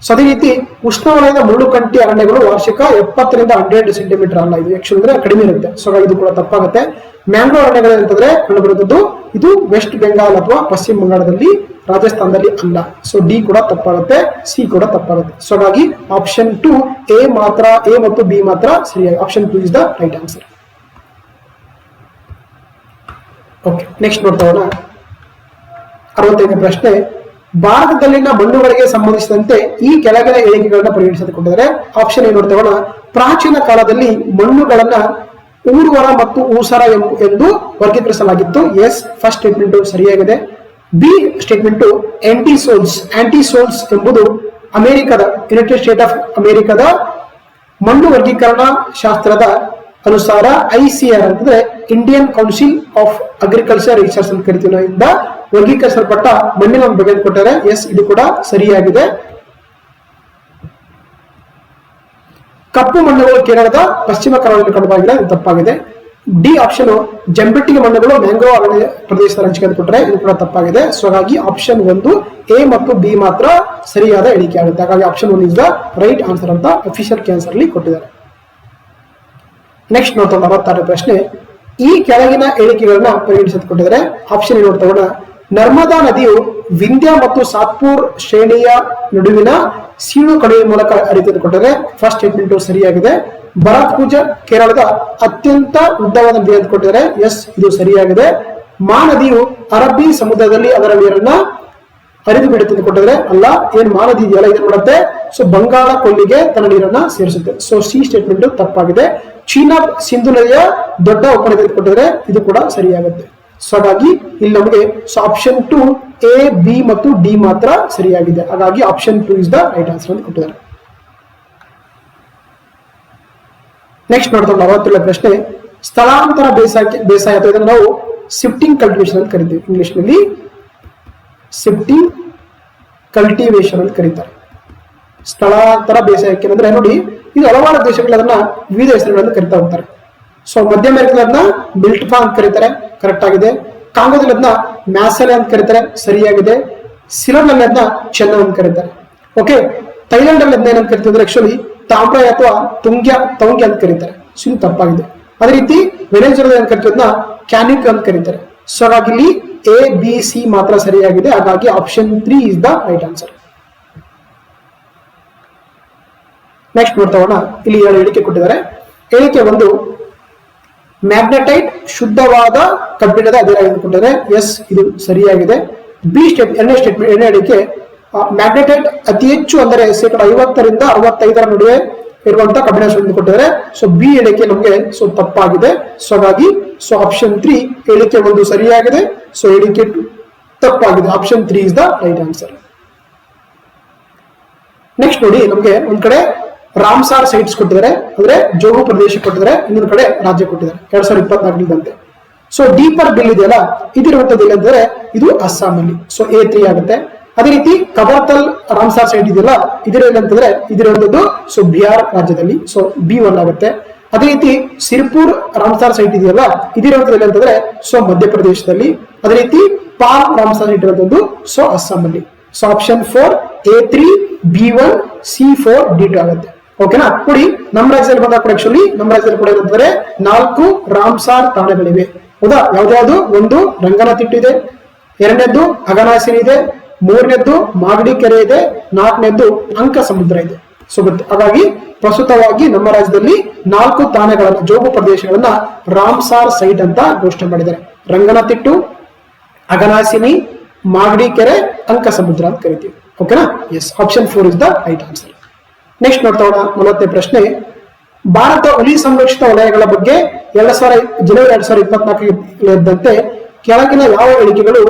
ಸೊ ಅದೇ ರೀತಿ ಉಷ್ಣವಲಯದ ಮುಳ್ಳುಕಂಟಿ ಅರಣ್ಯಗಳು ವಾರ್ಷಿಕ 70ರಿಂದ 100 ಸೆಂಟಿಮೀಟರ್ ಅಲ್ಲ, ಇದು ಆಕ್ಚುಲಿ ಅಂದ್ರೆ ಕಡಿಮೆ ಇರುತ್ತೆ. ಸೊ ಇದು ಕೂಡ ತಪ್ಪಾಗುತ್ತೆ. ಮ್ಯಾಂಗ್ರೋವ್ ಅರಣ್ಯಗಳು ಅಂತಂದ್ರೆ ಕಂಡುಬರುತ್ತದೆ ಇದು ವೆಸ್ಟ್ ಬೆಂಗಾಲ್ ಅಥವಾ ಪಶ್ಚಿಮ ಬಂಗಾಳದಲ್ಲಿ, ರಾಜಸ್ಥಾನದಲ್ಲಿ ಅಲ್ಲ. ಸೊ ಡಿ ಕೂಡ ತಪ್ಪಾಗುತ್ತೆ, ಸಿ ಕೂಡ ತಪ್ಪಾಗುತ್ತೆ. ಸೊ ಹಾಗಾಗಿ ಆಪ್ಷನ್ 2 ಎ ಮತ್ತು ಬಿ ಮಾತ್ರ ಸರಿಯಾಗಿ. Option 2 is the right answer. Okay, next ನೋಡ್ತಾ ಹೋಗೋಣ. 65ನೇ ಪ್ರಶ್ನೆ. ಭಾರತದಲ್ಲಿನ ಮಣ್ಣುಗಳಿಗೆ ಸಂಬಂಧಿಸಿದಂತೆ ಈ ಕೆಳಗಿನ ಹೇಳಿಕೆಗಳನ್ನ ಪರಿಗಣಿಸಿಕೊಂಡಿದ್ದಾರೆ. ಆಪ್ಷನ್ ಏನು ನೋಡ್ತಾ ಪ್ರಾಚೀನ ಕಾಲದಲ್ಲಿ ಮಣ್ಣುಗಳನ್ನ ಊರ್ವರ ಮತ್ತು ಊಸರ ಎಂದು ವರ್ಗೀಕರಿಸಲಾಗಿತ್ತು. ಎಸ್, ಫಸ್ಟ್ ಸ್ಟೇಟ್ಮೆಂಟ್ ಸರಿಯಾಗಿದೆ. ಬಿ ಸ್ಟೇಟ್ಮೆಂಟ್ ಆಂಟಿಸೋಲ್ಸ್ ಎಂಬುದು ಅಮೆರಿಕದ ಯುನೈಟೆಡ್ ಸ್ಟೇಟ್ ಆಫ್ ಅಮೆರಿಕದ ಮಣ್ಣು ವರ್ಗೀಕರಣ ಶಾಸ್ತ್ರದ ಅನುಸಾರ ICR ಅಂತಂದ್ರೆ Indian council of agriculture research ಅಂತ ಕರಿತೀವಿ ಇಂದ ವರ್ಗೀಕರಿಸಲ್ಪಟ್ಟ ಮಣ್ಣಿನ ಬಗ್ಗೆ ಕೊಟ್ಟರೆ ಎಸ್, ಇದು ಕೂಡ ಸರಿಯಾಗಿದೆ. ಕಪ್ಪು ಮಣ್ಣುಗಳು ಕೇರಳದ ಪಶ್ಚಿಮ ಕರಾವಳಿ ಕಂಡುಬಂದಿಲ್ಲ, ಇದು ತಪ್ಪಾಗಿದೆ. ಡಿ ಆಪ್ಷನ್ ಜಂಬೆಟ್ಟಿಗೆ ಮಣ್ಣುಗಳು ಮ್ಯಾಂಗ್ರೋವ್ ಅರಣ್ಯ ಪ್ರದೇಶದ ಹಂಚಿಕೆ ಕೊಟ್ಟರೆ ಇದು ಕೂಡ ತಪ್ಪಾಗಿದೆ. ಸೊ ಹಾಗಾಗಿ ಆಪ್ಷನ್ 1 ಎ ಮತ್ತು ಬಿ ಮಾತ್ರ ಸರಿಯಾದ ಹೇಳಿಕೆ ಆಗುತ್ತೆ. ಹಾಗಾಗಿ option 1 is the right answer ಅಂತ ಅಫಿಷಿಯಲ್ ಕ್ಯಾನ್ಸರ್ ಅಲ್ಲಿ ಕೊಟ್ಟಿದ್ದಾರೆ. ನೆಕ್ಸ್ಟ್ ನೋಡ್ತಾ 46ನೇ ಪ್ರಶ್ನೆ. ಈ ಕೆಳಗಿನ ಹೇಳಿಕೆಗಳನ್ನ ಪರಿಗಣಿಸಿಕೊಂಡಿದ್ದಾರೆ. ಆಪ್ಷನ್ ನೋಡ್ತಾ ನರ್ಮದಾ ನದಿಯು ವಿಂಧ್ಯ ಮತ್ತು ಸಾತ್ಪುರ್ ಶ್ರೇಣಿಯ ನಡುವಿನ ಸೀಳು ಕಣಿವೆ ಮೂಲಕ ಹರಿದು ಕೊಟ್ಟಿದ್ದಾರೆ. ಫಸ್ಟ್ ಸ್ಟೇಟ್ಮೆಂಟ್ ಸರಿಯಾಗಿದೆ. ಭರತ್ಪುಜ ಕೇರಳದ ಅತ್ಯಂತ ಉದ್ದವಾದ ನದಿ ಅಂತ ಕೊಟ್ಟಿದ್ದಾರೆ. ಎಸ್, ಇದು ಸರಿಯಾಗಿದೆ. ಮಹಾನದಿಯು ಅರಬ್ಬಿ ಸಮುದ್ರದಲ್ಲಿ ಅದರ ನೀರನ್ನ ಹರಿದು ಬಿಡುತ್ತೆ ಕೊಟ್ಟಿದ್ರೆ ಅಲ್ಲ. ಏನ್ ಮಹಾನದಿ ಇದೆಯಲ್ಲ ಇದು ಮಾಡುತ್ತೆ, ಸೊ ಬಂಗಾಳ ಕೊಲ್ಲಿಗೆ ತನ್ನ ನೀರನ್ನ ಸೇರಿಸುತ್ತೆ. ಸೊ ಸಿ ಸ್ಟೇಟ್ಮೆಂಟ್ ತಪ್ಪಾಗಿದೆ. ಚೀನಾ ಸಿಂಧು ನದಿಯ ದೊಡ್ಡ ಉಪನದಿ ಕೊಟ್ಟಿದ್ರೆ ಇದು ಕೂಡ ಸರಿಯಾಗುತ್ತೆ. ಸೊ ಹಾಗಾಗಿ ಇಲ್ಲಿ ನಮಗೆ ಆಪ್ಷನ್ 2 ಎ, ಬಿ ಮತ್ತು ಡಿ ಮಾತ್ರ ಸರಿಯಾಗಿದೆ. ಹಾಗಾಗಿ option 2 is the right answer ಅಂತ ಕೊಟ್ಟಿದ್ದಾರೆ. ನೆಕ್ಸ್ಟ್ ನೋಡ್ತಾ 47ನೇ ಪ್ರಶ್ನೆ, ಸ್ಥಳಾಂತರ ಬೇಸಾಯ ಅಥವಾ ಇದನ್ನು ನಾವು ಶಿಫ್ಟಿಂಗ್ ಕಲ್ಟಿವೇಶನ್ ಅಂತ ಕರಿತೀವಿ. ಇಂಗ್ಲಿಷ್ ನಲ್ಲಿ ಶಿಫ್ಟಿಂಗ್ ಕಲ್ಟಿವೇಶನ್ ಅಂತ ಕರೀತಾರೆ. ಸ್ಥಳಾಂತರ ಬೇಸಾಯಕ್ಕೆ ಅಂದ್ರೆ ನೋಡಿ, ಇದು ಹಲವಾರು ದೇಶಗಳು ಅದನ್ನ ವಿವಿಧ ಹೆಸರುಗಳನ್ನು ಕರಿತಾ ಹೋಗ್ತಾರೆ. ಸೊ ಮಧ್ಯ ಅಮೆರಿಕದ ಮಿಲ್ಟ್ಫಾ ಅಂತ ಕರೀತಾರೆ, ಕರೆಕ್ಟ್ ಆಗಿದೆ. ಕಾಂಗೋದಲ್ಲಿ ಅದನ್ನ ಮ್ಯಾಸಲೆ ಅಂತ ಕರೀತಾರೆ, ಸರಿಯಾಗಿದೆ. ಸಿಲೋನಲ್ಲಿ ಅದನ್ನ ಚೆನ್ನ ಅಂತ ಕರೀತಾರೆ. ಓಕೆ, ಥೈಲ್ಯಾಂಡ್ ಅಲ್ಲಿ ಅದನ್ನ ಏನಂತ ಕರಿತಾರೆ, ಆಕ್ಚುಲಿ ತಾಮ್ರ ಅಥವಾ ತುಂಗ್ಯ ಅಂತ ಕರೀತಾರೆ. ಸೊ ಇದು ತಪ್ಪಾಗಿದೆ. ಅದೇ ರೀತಿ ವೆನೆಜುವೆಲಾ ಏನ್ ಕರಿತಾರೆ, ಕ್ಯಾನಿಕ್ ಅಂತ ಕರೀತಾರೆ. ಸೊ ಹಾಗಾಗಿ ಇಲ್ಲಿ ಎ, ಬಿ, ಸಿ ಮಾತ್ರ ಸರಿಯಾಗಿದೆ. ಹಾಗಾಗಿ option 3 is the right answer. Next ನೋಡ್ತಾ ಇಲ್ಲಿ 2 ಹೇಳಿಕೆ ಕೊಟ್ಟಿದ್ದಾರೆ. ಹೇಳಿಕೆ 1, ಮ್ಯಾಗ್ನೆಟೈಟ್ ಶುದ್ಧವಾದ ಕಬ್ಬಿಣದ ಅದಿರ ಎಂದು ಕೊಟ್ಟಿದ್ದಾರೆ. ಎಸ್, ಇದು ಸರಿಯಾಗಿದೆ. ಬಿ ಎರಡನೇ ಹೇಳಿಕೆ, ಮ್ಯಾಗ್ನೆಟೈಟ್ ಅತಿ ಹೆಚ್ಚು ಅಂದರೆ 50% 65% ನಡುವೆ ಇರುವಂತಹ ಕಬ್ಬಿಣ ಎಂದು ಕೊಟ್ಟಿದ್ದಾರೆ. ಸೊ ಬಿ ಹೇಳಿಕೆ ನಮಗೆ ತಪ್ಪಾಗಿದೆ. ಸೊ ಹಾಗಾಗಿ ಆಪ್ಷನ್ 3 ಹೇಳಿಕೆ 1 ಸರಿಯಾಗಿದೆ. ಸೊ ಹೇಳಿಕೆ 2 ತಪ್ಪಾಗಿದೆ. Option 3 is the right answer. Next ನೋಡಿ, ನಮಗೆ ಒಂದ್ ಕಡೆ ರಾಮ್ಸಾರ್ ಸೈಟ್ಸ್ ಕೊಟ್ಟಿದ್ದಾರೆ, ಅಂದ್ರೆ ಜೋಗು ಪ್ರದೇಶ ಕೊಟ್ಟಿದ್ದಾರೆ, ಇನ್ನೊಂದು ಕಡೆ ರಾಜ್ಯ ಕೊಟ್ಟಿದ್ದಾರೆ 2024 ಸೊ ಡೀಪರ್ ಬಿಲ್ ಇದೆಯಲ್ಲ, ಇದಿರುವಂತದ್ದು ಇಲ್ಲ ಅಂತಂದ್ರೆ ಇದು ಅಸ್ಸಾಂ ಅಲ್ಲಿ. ಸೊ A3 ಆಗುತ್ತೆ. ಅದೇ ರೀತಿ ಕಬರ್ತಲ್ ರಾಮ್ಸಾರ್ ಸೈಟ್ ಇದೆಯಲ್ಲ, ಇದಿರಂತಂದ್ರೆ ಇದಿರುವಂತದ್ದು ಸೊ ಬಿಹಾರ್ ರಾಜ್ಯದಲ್ಲಿ. ಸೊ B1 ಆಗುತ್ತೆ. ಅದೇ ರೀತಿ ಸಿರ್ಪುರ್ ರಾಮ್ಸಾರ್ ಸೈಟ್ ಇದೆಯಲ್ಲ, ಇದಿರುವಂತದ್ದು ಅಂತಂದ್ರೆ ಸೊ ಮಧ್ಯಪ್ರದೇಶದಲ್ಲಿ. ಅದೇ ರೀತಿ ಪಾಲ್ ರಾಮ್ಸಾರ್ ಸೈಟ್ ಇರುವಂತದ್ದು ಸೊ ಅಸ್ಸಾಂ ಅಲ್ಲಿ. So option 4 A3, B1, C4, D2 ಆಗುತ್ತೆ. ಓಕೆನಾ? ನೋಡಿ, ನಮ್ಮ ರಾಜ್ಯದಲ್ಲಿ ಬಂದಾಗ ಕೂಡ ಆಕ್ಚುಲಿ ನಮ್ಮ ರಾಜ್ಯದಲ್ಲಿ ಕೂಡ ಏನಂತಂದ್ರೆ 4 ರಾಮ್ಸಾರ್ ತಾಣಗಳಿವೆ. ಹೌದಾ? ಯಾವ್ದಾವ್ದು? 1 ರಂಗನತಿಟ್ಟು ಇದೆ, 2ನೇದ್ದು ಅಘನಾಸಿನಿ ಇದೆ, 3ನೇದ್ದು ಮಾಗಡಿ ಕೆರೆ ಇದೆ, 4ನೇದ್ದು ಅಂಕ ಸಮುದ್ರ ಇದೆ. ಸೊ ಗೊತ್ತು. ಹಾಗಾಗಿ ಪ್ರಸ್ತುತವಾಗಿ ನಮ್ಮ ರಾಜ್ಯದಲ್ಲಿ 4 ತಾಣಗಳನ್ನ, ಜೋಗು ಪ್ರದೇಶಗಳನ್ನ ರಾಮ್ಸಾರ್ ಸೈಟ್ ಅಂತ ಘೋಷಣೆ ಮಾಡಿದ್ದಾರೆ. ರಂಗನತಿಟ್ಟು, ಅಘನಾಸಿನಿ, ಮಾಗಡಿ ಕೆರೆ, ಅಂಕ ಸಮುದ್ರ ಅಂತ ಕರಿತೀವಿ. ಓಕೆನಾ? Yes, option 4 is the right answer. Next ನೋಡ್ತಾ 40ನೇ ಪ್ರಶ್ನೆ, ಭಾರತ ಹುಲಿ ಸಂರಕ್ಷಿತ ವಲಯಗಳ ಬಗ್ಗೆ ಜನವರಿ 2024 ಕೆಳಗಿನ ಯಾವ ಹೇಳಿಕೆಗಳು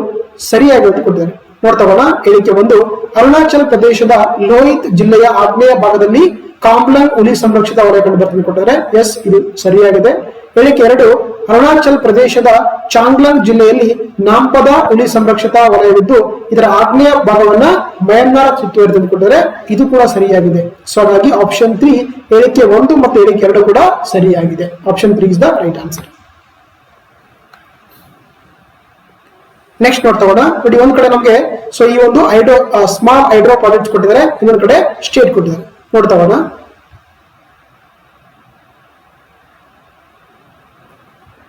ಸರಿಯಾಗಿ ಅಂತ ಕೊಟ್ಟಿದ್ದಾರೆ. ನೋಡ್ತಾ ಹೇಳಿಕೆ 1, ಅರುಣಾಚಲ್ ಪ್ರದೇಶದ ಲೋಹಿತ್ ಜಿಲ್ಲೆಯ ಆಗ್ನೇಯ ಭಾಗದಲ್ಲಿ ಕಾಂಬ್ಲಂಗ್ ಹುಲಿ ಸಂರಕ್ಷಿತ ವಲಯಗಳು ಬರ್ತದೆ ಕೊಟ್ಟಿದ್ದಾರೆ. ಎಸ್, ಇದು ಸರಿಯಾಗಿದೆ. ಹೇಳಿಕೆ 2, ಅರುಣಾಚಲ್ ಪ್ರದೇಶದ ಚಾಂಗ್ಲಾಂಗ್ ಜಿಲ್ಲೆಯಲ್ಲಿ ನಾಂಪದ ಹುಲಿ ಸಂರಕ್ಷಿತ ವಲಯವಿದ್ದು ಇದರ ಆಗ್ನೇಯ ಭಾಗವನ್ನ ಮಯನ್ಮಾರ್ ಸುತ್ತುವರಿದು ಕೊಟ್ಟಿದ್ದಾರೆ. ಇದು ಕೂಡ ಸರಿಯಾಗಿದೆ. ಸೊ ಹಾಗಾಗಿ ಆಪ್ಷನ್ 3 ಹೇಳಿಕೆ 1 ಮತ್ತು ಹೇಳಿಕೆ 2 ಕೂಡ ಸರಿಯಾಗಿದೆ. Option 3 is the right answer. Next ನೋಡ್ತಾ ನೋಡಿ, ಒಂದ್ ಕಡೆ ನಮಗೆ ಸೊ ಈ ಒಂದು ಸ್ಮಾಲ್ ಹೈಡ್ರೋ ಪ್ರಾಜೆಕ್ಟ್ಸ್ ಕೊಟ್ಟಿದ್ದಾರೆ, ಇನ್ನೊಂದು ಕಡೆ ಸ್ಟೇಟ್ ಕೊಟ್ಟಿದ್ದಾರೆ. ನೋಡ್ತಾ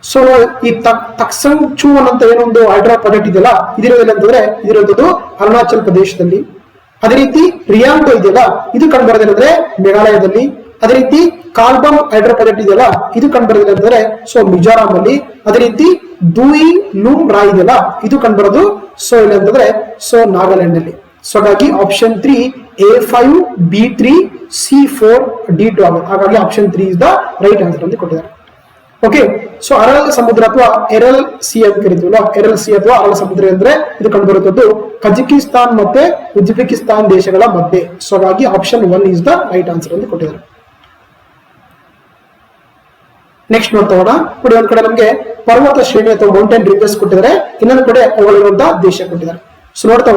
ಸೊ ಈ ತಕ್ಸಂಗ್ ಚೂ ಅನ್ನಂತ ಏನೊಂದು ಹೈಡ್ರೋ ಪ್ರಾಜೆಕ್ಟ್ ಇದೆಯಲ್ಲ, ಇದಿರೋದಿಲ್ಲ ಇದಿರೋದು ಅರುಣಾಚಲ್ ಪ್ರದೇಶದಲ್ಲಿ. ಅದೇ ರೀತಿ ರಿಯಾಂಟೋ ಇದೆಯಲ್ಲ, ಇದು ಕಂಡು ಬರೋದೇನಂದ್ರೆ ಮೇಘಾಲಯದಲ್ಲಿ. ಅದೇ ರೀತಿ ಕಾರ್ಬನ್ ಹೈಡ್ರೋ ಪ್ರಾಜೆಕ್ಟ್ ಇದೆಯಲ್ಲ, ಇದು ಕಂಡು ಬರೋದೇನಂದ್ರೆ ಸೊ ಮಿಜೋರಾಂ ಅಲ್ಲಿ. ಅದೇ ರೀತಿ ದೂಯಿ ಲೂಮ್ ರಾಯ್ ಇದೆಯಲ್ಲ, ಇದು ಕಂಡು ಬರೋದು ಸೊ ಇಲ್ಲ ಅಂತಂದ್ರೆ ಸೊ ನಾಗಾಲ್ಯಾಂಡ್ ಅಲ್ಲಿ. ಸೊ ಹಾಗಾಗಿ option 3 A5, B3, C4, D2 ಆಗುತ್ತೆ. ಹಾಗಾಗಿ option 3 is the right answer ಅಂತ ಕೊಟ್ಟಿದ್ದಾರೆ. ಓಕೆ, ಸೊ ಅರಲ್ ಸಮುದ್ರ ಅಥವಾ ಎರಲ್ ಸಿ ಅಂತ ಕರಿತೀವಲ್ಲ, ಎರಲ್ ಸಿ ಅಥವಾ ಅರಲ್ ಸಮುದ್ರ ಅಂದ್ರೆ ಇದು ಕಂಡು ಬರುತ್ತದೆ ಕಜಕಿಸ್ತಾನ್ ಮತ್ತೆ ಉಜ್ಬೇಕಿಸ್ತಾನ್ ದೇಶಗಳ ಮಧ್ಯೆ. ಸೊ ಹಾಗಾಗಿ option 1 is the right answer ಅಂತ ಕೊಟ್ಟಿದ್ದಾರೆ. ನೆಕ್ಸ್ಟ್ ನೋಡ್ತಾ ನೋಡಿ, ಒಂದ್ ಕಡೆ ನಮಗೆ ಪರ್ವತ ಶ್ರೇಣಿ ಅಥವಾ ಮೌಂಟೇನ್ ರೇಂಜಸ್ ಕೊಟ್ಟಿದ್ದಾರೆ, ಇನ್ನೊಂದು ಕಡೆ ಅವುಗಳಿರುವಂತಹ ದೇಶ ಕೊಟ್ಟಿದ್ದಾರೆ. ಸೊ ನೋಡ್ತಾ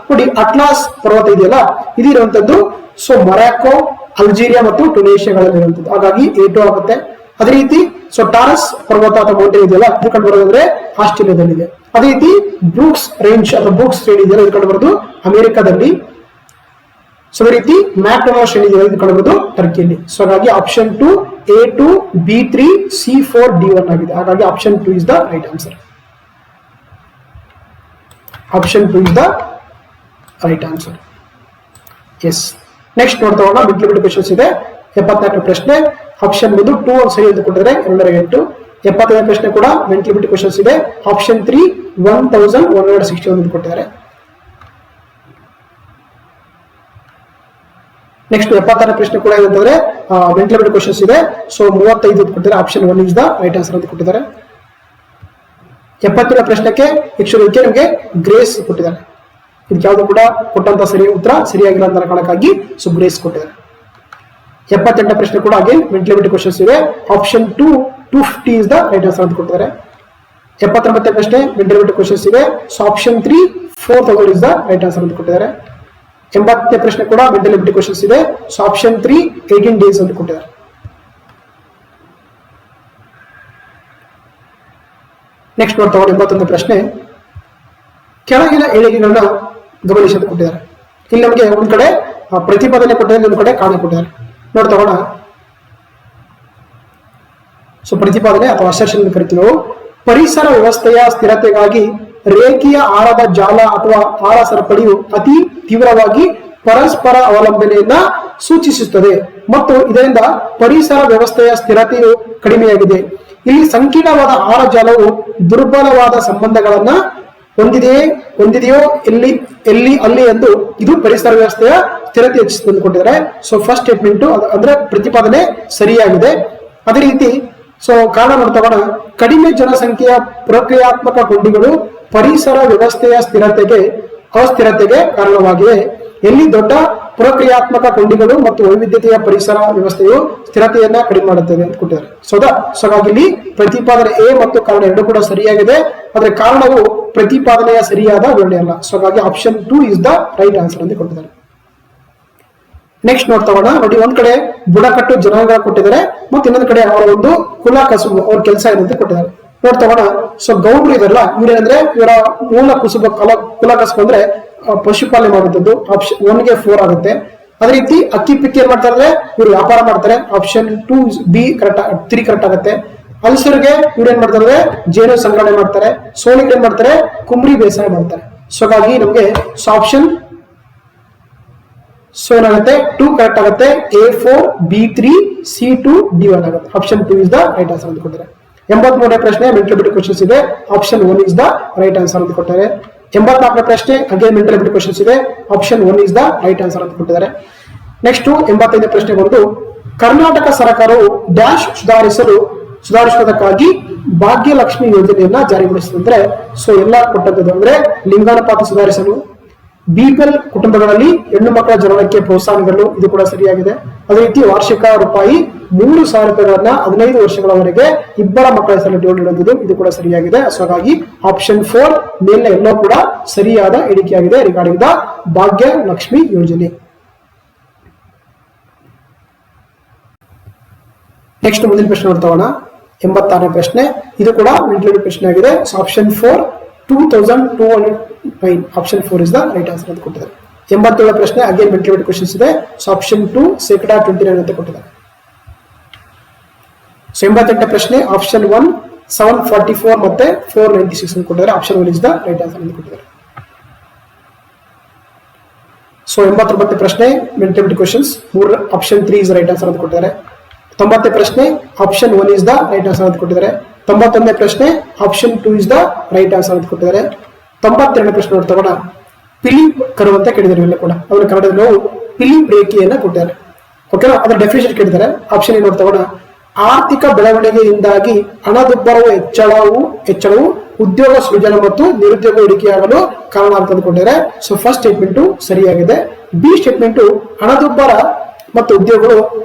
ನೋಡಿ, ಅಟ್ಲಾಸ್ ಪರ್ವತ ಇದೆಯಲ್ಲ, ಇದಿರುವಂತದ್ದು ಸೊ ಮೊರಾಕೋ, ಅಲ್ಜೀರಿಯಾ ಮತ್ತು ಟುನೇಷಿಯಾಗಳಲ್ಲಿ ಇರುವಂತದ್ದು. ಹಾಗಾಗಿ A2 ಆಗುತ್ತೆ. ಅದೇ ರೀತಿ ಸೊ ಟಾರಸ್ ಪರ್ವತ ಅಥವಾ ಮೌಂಟೇನ್ ಇದೆಯಲ್ಲ, ಇದು ಕಂಡು ಬರೋದಂದ್ರೆ ಆಸ್ಟ್ರೇಲಿಯಾದಲ್ಲಿದೆ. ಅದೇ ರೀತಿ ಬ್ರೂಕ್ಸ್ ರೇಂಜ್ ಅಥವಾ ಬ್ರೂಕ್ಸ್ ಶ್ರೇಣಿ ಇದೆಯಲ್ಲ, ಇದು ಕಂಡು ಬರೋದು ಅಮೆರಿಕಾದಲ್ಲಿ. ಸೊ ಅದೇ ರೀತಿ ಮ್ಯಾಕ್ಡೊನಾಲ್ಡ್ ಶ್ರೇಣಿ ಇದೆಯಲ್ಲ, ಇದು ಕಂಡು ಬರೋದು ಟರ್ಕಿಯಲ್ಲಿ. ಸೊ ಹಾಗಾಗಿ option 2 A2, B3, C4, D1 ಆಗಿದೆ. ಹಾಗಾಗಿ option 2 is the right answer. Option 2 is the right answer. Yes. Next ನೋಡ್ತಾ ಹೋಗೋಣ, ಮೆಂಟಲ್ ಕ್ವಶನ್ಸ್ ಇದೆ. 74 ಪ್ರಶ್ನೆ ಆಪ್ಷನ್ 1 2 ಸರಿ ಅಂತ ಕೊಟ್ಟಿದ್ದಾರೆ, 208. 75 ಪ್ರಶ್ನೆ ಕೂಡ ಮೆಂಟಲ್ ಕ್ವಶನ್ಸ್ ಇದೆ. ಆಪ್ಷನ್ 3 1161 ಅಂತ ಕೊಟ್ಟಿದ್ದಾರೆ. ನೆಕ್ಸ್ಟ್ 76 ಪ್ರಶ್ನೆ ಕೂಡ ಏನಂತಂದ್ರೆ ಮೆಂಟಲ್ ಕ್ವಶನ್ಸ್ ಇದೆ. ಸೊ 35 ಅಂತ ಕೊಟ್ಟಿದ್ದಾರೆ. Option 1 is the right answer ಅಂತ ಕೊಟ್ಟಿದ್ದಾರೆ. 77 ಪ್ರಶ್ನೆಗೆ ಆಕ್ಚುಲಿ ನಮಗೆ ಗ್ರೇಸ್ ಕೊಟ್ಟಿದ್ದಾರೆ. ಇದಕ್ಕೆ ಯಾವುದು ಕೂಡ ಕೊಟ್ಟಂತ ಸರಿ ಉತ್ತರ ಸರಿಯಾಗಿಲ್ಲ ಅಂತ ಕಾರಣಕ್ಕಾಗಿ ಸೊ ಗ್ರೇಸ್ ಕೊಟ್ಟಿದ್ದಾರೆ. 78 ಪ್ರಶ್ನೆ ಕೂಡ ಅಗೇನ್ ಮೆಂಟಲ್ ಕ್ವಶನ್ಸ್ ಇದೆ. Option 2 250 is the right answer ಅಂತ ಕೊಟ್ಟಿದ್ದಾರೆ. 79 ಪ್ರಶ್ನೆ ಮೆಂಟಲ್ ಕ್ವಶನ್ಸ್ ಇದೆ. So option 3 4000 is the right answer ಅಂತ ಕೊಟ್ಟಿದ್ದಾರೆ. 80ನೇ ಪ್ರಶ್ನೆ ಕೂಡ ಮೆಂಟಲ್ ಕ್ವಶನ್ಸ್ ಇದೆ. ಸೊ ಆಪ್ಷನ್ 3 18 ಡೇಸ್ ಅಂತ ಕೊಟ್ಟಿದ್ದಾರೆ. ನೆಕ್ಸ್ಟ್ ನೋಡ್ತಾ ಹೋಗೋಣ, 81ನೇ ಪ್ರಶ್ನೆ ಕೆಳಗಿನ ಹೇಳಿಕೆಗಳನ್ನ ಗಮನಿಸಿ ಅಂತ ಕೊಟ್ಟಿದ್ದಾರೆ. ಇಲ್ಲಿ ನಮಗೆ ಒಂದ್ ಕಡೆ ಪ್ರತಿಪಾದನೆ ಕೊಟ್ಟಿದ್ದಾರೆ, ಒಂದ್ ಕಡೆ ಕಾರಣ ಕೊಟ್ಟಿದ್ದಾರೆ. ನೋಡ್ತಾ ಹೋಗೋಣ. ಸೊ ಪ್ರತಿಪಾದನೆ ಅಥವಾ ಅಸರ್ಷನ್ ಅಂತ ಕರಿತೀವಿ ನಾವು. ಪರಿಸರ ವ್ಯವಸ್ಥೆಯ ಸ್ಥಿರತೆಗಾಗಿ ರೇಖೀಯ ಆಹಾರದ ಜಾಲ ಅಥವಾ ಆಹಾರ ಸರಪಳಿಯು ಅತಿ ತೀವ್ರವಾಗಿ ಪರಸ್ಪರ ಅವಲಂಬನೆಯನ್ನ ಸೂಚಿಸುತ್ತದೆ ಮತ್ತು ಇದರಿಂದ ಪರಿಸರ ವ್ಯವಸ್ಥೆಯ ಸ್ಥಿರತೆಯು ಕಡಿಮೆಯಾಗಿದೆ. ಇಲ್ಲಿ ಸಂಕೀರ್ಣವಾದ ಆಹಾರ ಜಾಲವು ದುರ್ಬಲವಾದ ಸಂಬಂಧಗಳನ್ನ ಹೊಂದಿದೆಯೋ ಅಲ್ಲಿ ಎಂದು ಇದು ಪರಿಸರ ವ್ಯವಸ್ಥೆಯ ಸ್ಥಿರತೆ ಹೆಚ್ಚಿಸುತ್ತದೆ ಕೊಟ್ಟಿದ್ದಾರೆ. ಸೊ ಫಸ್ಟ್ ಸ್ಟೇಟ್ಮೆಂಟ್ ಅಂದ್ರೆ ಪ್ರತಿಪಾದನೆ ಸರಿಯಾಗಿದೆ. ಅದೇ ರೀತಿ ಸೊ ಕಾರಣ ನೋಡ್ತಗೋಣ. ಕಡಿಮೆ ಜನಸಂಖ್ಯೆಯ ಪ್ರಕ್ರಿಯಾತ್ಮಕ ಕೊಂಡಿಗಳು ಪರಿಸರ ವ್ಯವಸ್ಥೆಯ ಅಸ್ಥಿರತೆಗೆ ಕಾರಣವಾಗಿವೆ. ಎಲ್ಲಿ ದೊಡ್ಡ ಪ್ರಕ್ರಿಯಾತ್ಮಕ ಕೊಂಡಿಗಳು ಮತ್ತು ವೈವಿಧ್ಯತೆಯ ಪರಿಸರ ವ್ಯವಸ್ಥೆಯು ಸ್ಥಿರತೆಯನ್ನ ಕಡಿಮೆ ಮಾಡುತ್ತದೆ ಅಂತ ಕೊಟ್ಟಿದ್ದಾರೆ. ಸೊ ಹಾಗಾಗಿ ಇಲ್ಲಿ ಪ್ರತಿಪಾದನೆ ಎ ಮತ್ತು ಕಾರಣ ಎರಡು ಕೂಡ ಸರಿಯಾಗಿದೆ. ಆದ್ರೆ ಕಾರಣವು ಪ್ರತಿಪಾದನೆಯ ಸರಿಯಾದ ವಿವರಣೆ ಅಲ್ಲ. ಸೊ ಹಾಗಾಗಿ option 2 is the right answer ಅಂತ ಕೊಟ್ಟಿದ್ದಾರೆ. ನೆಕ್ಸ್ಟ್ ನೋಡ್ತಾ ಹೋಗೋಣ. ನೋಡಿ, ಒಂದ್ ಕಡೆ ಬುಡಕಟ್ಟು ಜನಾಂಗ ಕೊಟ್ಟಿದ್ದಾರೆ ಮತ್ತು ಇನ್ನೊಂದ್ ಕಡೆ ಅವರ ಒಂದು ಕುಲ ಕಸುಬು, ಅವ್ರ ಕೆಲಸ ಏನಂತ ಕೊಟ್ಟಿದ್ದಾರೆ. ನೋಡ್ತಾ ಹೋಗೋಣ. ಸೊ ಗೌಡ್ರು ಇದಾರಲ್ಲ, ಇವ್ರೇನಂದ್ರೆ ಇವರ ಮೂಲ ಕುಲ ಕಸುಬು ಅಂದ್ರೆ ಪಶುಪಾಲನೆ ಮಾಡುವಂಥದ್ದು. ಆಪ್ಷನ್ 1 ಗೆ 4 ಆಗುತ್ತೆ. ಅದೇ ರೀತಿ ಅಕ್ಕಿ ಪಿಕ್ಕಿ ಏನ್ ಮಾಡ್ತಾ ಇದ್ರೆ ಇವ್ರು ವ್ಯಾಪಾರ ಮಾಡ್ತಾರೆ. ಆಪ್ಷನ್ 2 ಬಿ ಕರೆಕ್ಟ್, 3 ಕರೆಕ್ಟ್ ಆಗುತ್ತೆ. ಹಲಸರಿಗೆ ಇವ್ರು ಏನ್ ಮಾಡ್ತಾರೆ ಅಂದ್ರೆ ಜೇನು ಸಂಗ್ರಹಣೆ ಮಾಡ್ತಾರೆ. ಸೋಲಿಗೆ ಏನ್ ಮಾಡ್ತಾರೆ, ಕುಂಬರಿ ಬೇಸಾಯ ಮಾಡ್ತಾರೆ. ಸೊ ಹಾಗಾಗಿ ನಮಗೆ ಆಪ್ಷನ್ ಸೊ ಏನಾಗುತ್ತೆ 2 ಕರೆಕ್ಟ್ ಆಗುತ್ತೆ. A4 B3 C2 D1 ಆಗುತ್ತೆ. Option 2 is the right answer ಅಂತ ಕೊಟ್ಟಿದ್ದಾರೆ. 83ನೇ ಪ್ರಶ್ನೆ ಮೆಂಟಲ್ ಕ್ವಶನ್ಸ್ ಇದೆ. Option 1 is the right answer ಅಂತ ಕೊಟ್ಟಿದ್ದಾರೆ. 84ನೇ ಪ್ರಶ್ನೆ ಅಗೇನ್ ಮೆಂಟಲ್ ಕ್ವಶನ್ಸ್ ಇದೆ. Option 1 is the right answer ಅಂತ ಕೊಟ್ಟಿದ್ದಾರೆ. ನೆಕ್ಸ್ಟ್ 85ನೇ ಪ್ರಶ್ನೆ ಬಂದು ಕರ್ನಾಟಕ ಸರ್ಕಾರವು ಡ್ಯಾಶ್ ಸುಧಾರಿಸುವುದಕ್ಕಾಗಿ ಭಾಗ್ಯಲಕ್ಷ್ಮಿ ಯೋಜನೆಯನ್ನ ಜಾರಿಗೊಳಿಸಿದ್ರೆ ಸೊ ಎಲ್ಲ ಕೊಟ್ಟದ್ದು ಅಂದ್ರೆ ಲಿಂಗಾನುಪಾತ ಸುಧಾರಿಸಲು, ಬಿಪಿಎಲ್ ಕುಟುಂಬಗಳಲ್ಲಿ ಹೆಣ್ಣು ಮಕ್ಕಳ ಜನನಕ್ಕೆ ಪ್ರೋತ್ಸಾಹ ನೀಡಲು, ಇದು ಕೂಡ ಸರಿಯಾಗಿದೆ. ಅದೇ ರೀತಿ ವಾರ್ಷಿಕ ರೂಪಾಯಿ 3,000 ರೂಪಾಯಿಗಳನ್ನ 15 ವರ್ಷಗಳವರೆಗೆ ಇಬ್ಬರ ಮಕ್ಕಳ ಹೆಸರಲ್ಲಿ ನೀಡುವುದು, ಇದು ಕೂಡ ಸರಿಯಾಗಿದೆ. ಸೊ ಹಾಗಾಗಿ ಆಪ್ಷನ್ 4 ಮೇಲಿನ ಎಲ್ಲೋ ಕೂಡ ಸರಿಯಾದ ಹೇಳಿಕೆಯಾಗಿದೆ ರಿಗಾರ್ಡಿಂಗ್ ದ ಭಾಗ್ಯಲಕ್ಷ್ಮಿ ಯೋಜನೆ. ನೆಕ್ಸ್ಟ್ ಮುಂದಿನ ಪ್ರಶ್ನೆ ನೋಡ್ತಾ ಹೋಗೋಣ. 86ನೇ ಪ್ರಶ್ನೆ, ಇದು ಕೂಡ ಮೆಂಟಲ್ ಪ್ರಶ್ನೆ ಆಗಿದೆ. So option 4 2209 option 4 is the right answer ಅಂತ ಕೊಟ್ಟಿದ್ದಾರೆ. 87ನೇ ಪ್ರಶ್ನೆ ಅಗೇನ್ ಮೆಂಟಲ್ ಕ್ವಶನ್ಸ್ ಇದೆ. ಸೊ ಆಪ್ಷನ್ 2 ಶೇಕಡಾ 29 ಅಂತ ಕೊಟ್ಟಿದ್ದಾರೆ. ಸೊ 88ನೇ ಪ್ರಶ್ನೆ ಆಪ್ಷನ್ 1 744 ಮತ್ತೆ 496 ಅಂತ ಕೊಟ್ಟಿದ್ದಾರೆ. Option 1 is the right answer ಅಂತ ಕೊಟ್ಟಿದ್ದಾರೆ. ಸೊ 89ನೇ ಪ್ರಶ್ನೆ mental questions option 3 is right answer ಅಂತ ಕೊಟ್ಟಿದ್ದಾರೆ. 90ನೇ ಪ್ರಶ್ನೆ option 1 is the right answer ಅಂತ ಕೊಟ್ಟಿದ್ದಾರೆ. 91ನೇ ಪ್ರಶ್ನೆ option 2 is the right answer ಅಂತ ಕೊಟ್ಟಿದ್ದಾರೆ. 92ನೇ ಪ್ರಶ್ನೆ ನೋಡ್ತಾ ಹೋಗೋಣ. ಫಿಲಿಪ್ ಕರ್ವ್ ಅಂತ ಕೇಳಿದ್ದಾರೆ ಎಲ್ಲ ಕೂಡ. ಅವರ ಕನ್ನಡದಲ್ಲಿ ನಾವು ಫಿಲಿಪ್ ರೇಖೆಯನ್ನ ಕೊಟ್ಟಿದ್ದಾರೆ. ಓಕೆನಾ, ಅದರ ಡೆಫಿನೇಷನ್ ಕೇಳಿದ್ದಾರೆ. ಆಪ್ಷನ್ ಏನು ನೋಡ್ತಾ ಹೋಗೋಣ. ಆರ್ಥಿಕ ಬೆಳವಣಿಗೆಯಿಂದಾಗಿ ಹಣದುಬ್ಬರವು ಹೆಚ್ಚಳವು ಉದ್ಯೋಗ ಸೃಜನೆ ಮತ್ತು ನಿರುದ್ಯೋಗ ಇಳಿಕೆಯಾಗಲು ಕಾರಣ ಅಂತ ಅಂದ್ಕೊಂಡಿದ್ದಾರೆ. ಸೊ ಫಸ್ಟ್ ಸ್ಟೇಟ್ಮೆಂಟ್ ಸರಿಯಾಗಿದೆ. ಬಿ ಸ್ಟೇಟ್ಮೆಂಟ್ ಹಣದುಬ್ಬರ ಮತ್ತು ಉದ್ಯೋಗಗಳು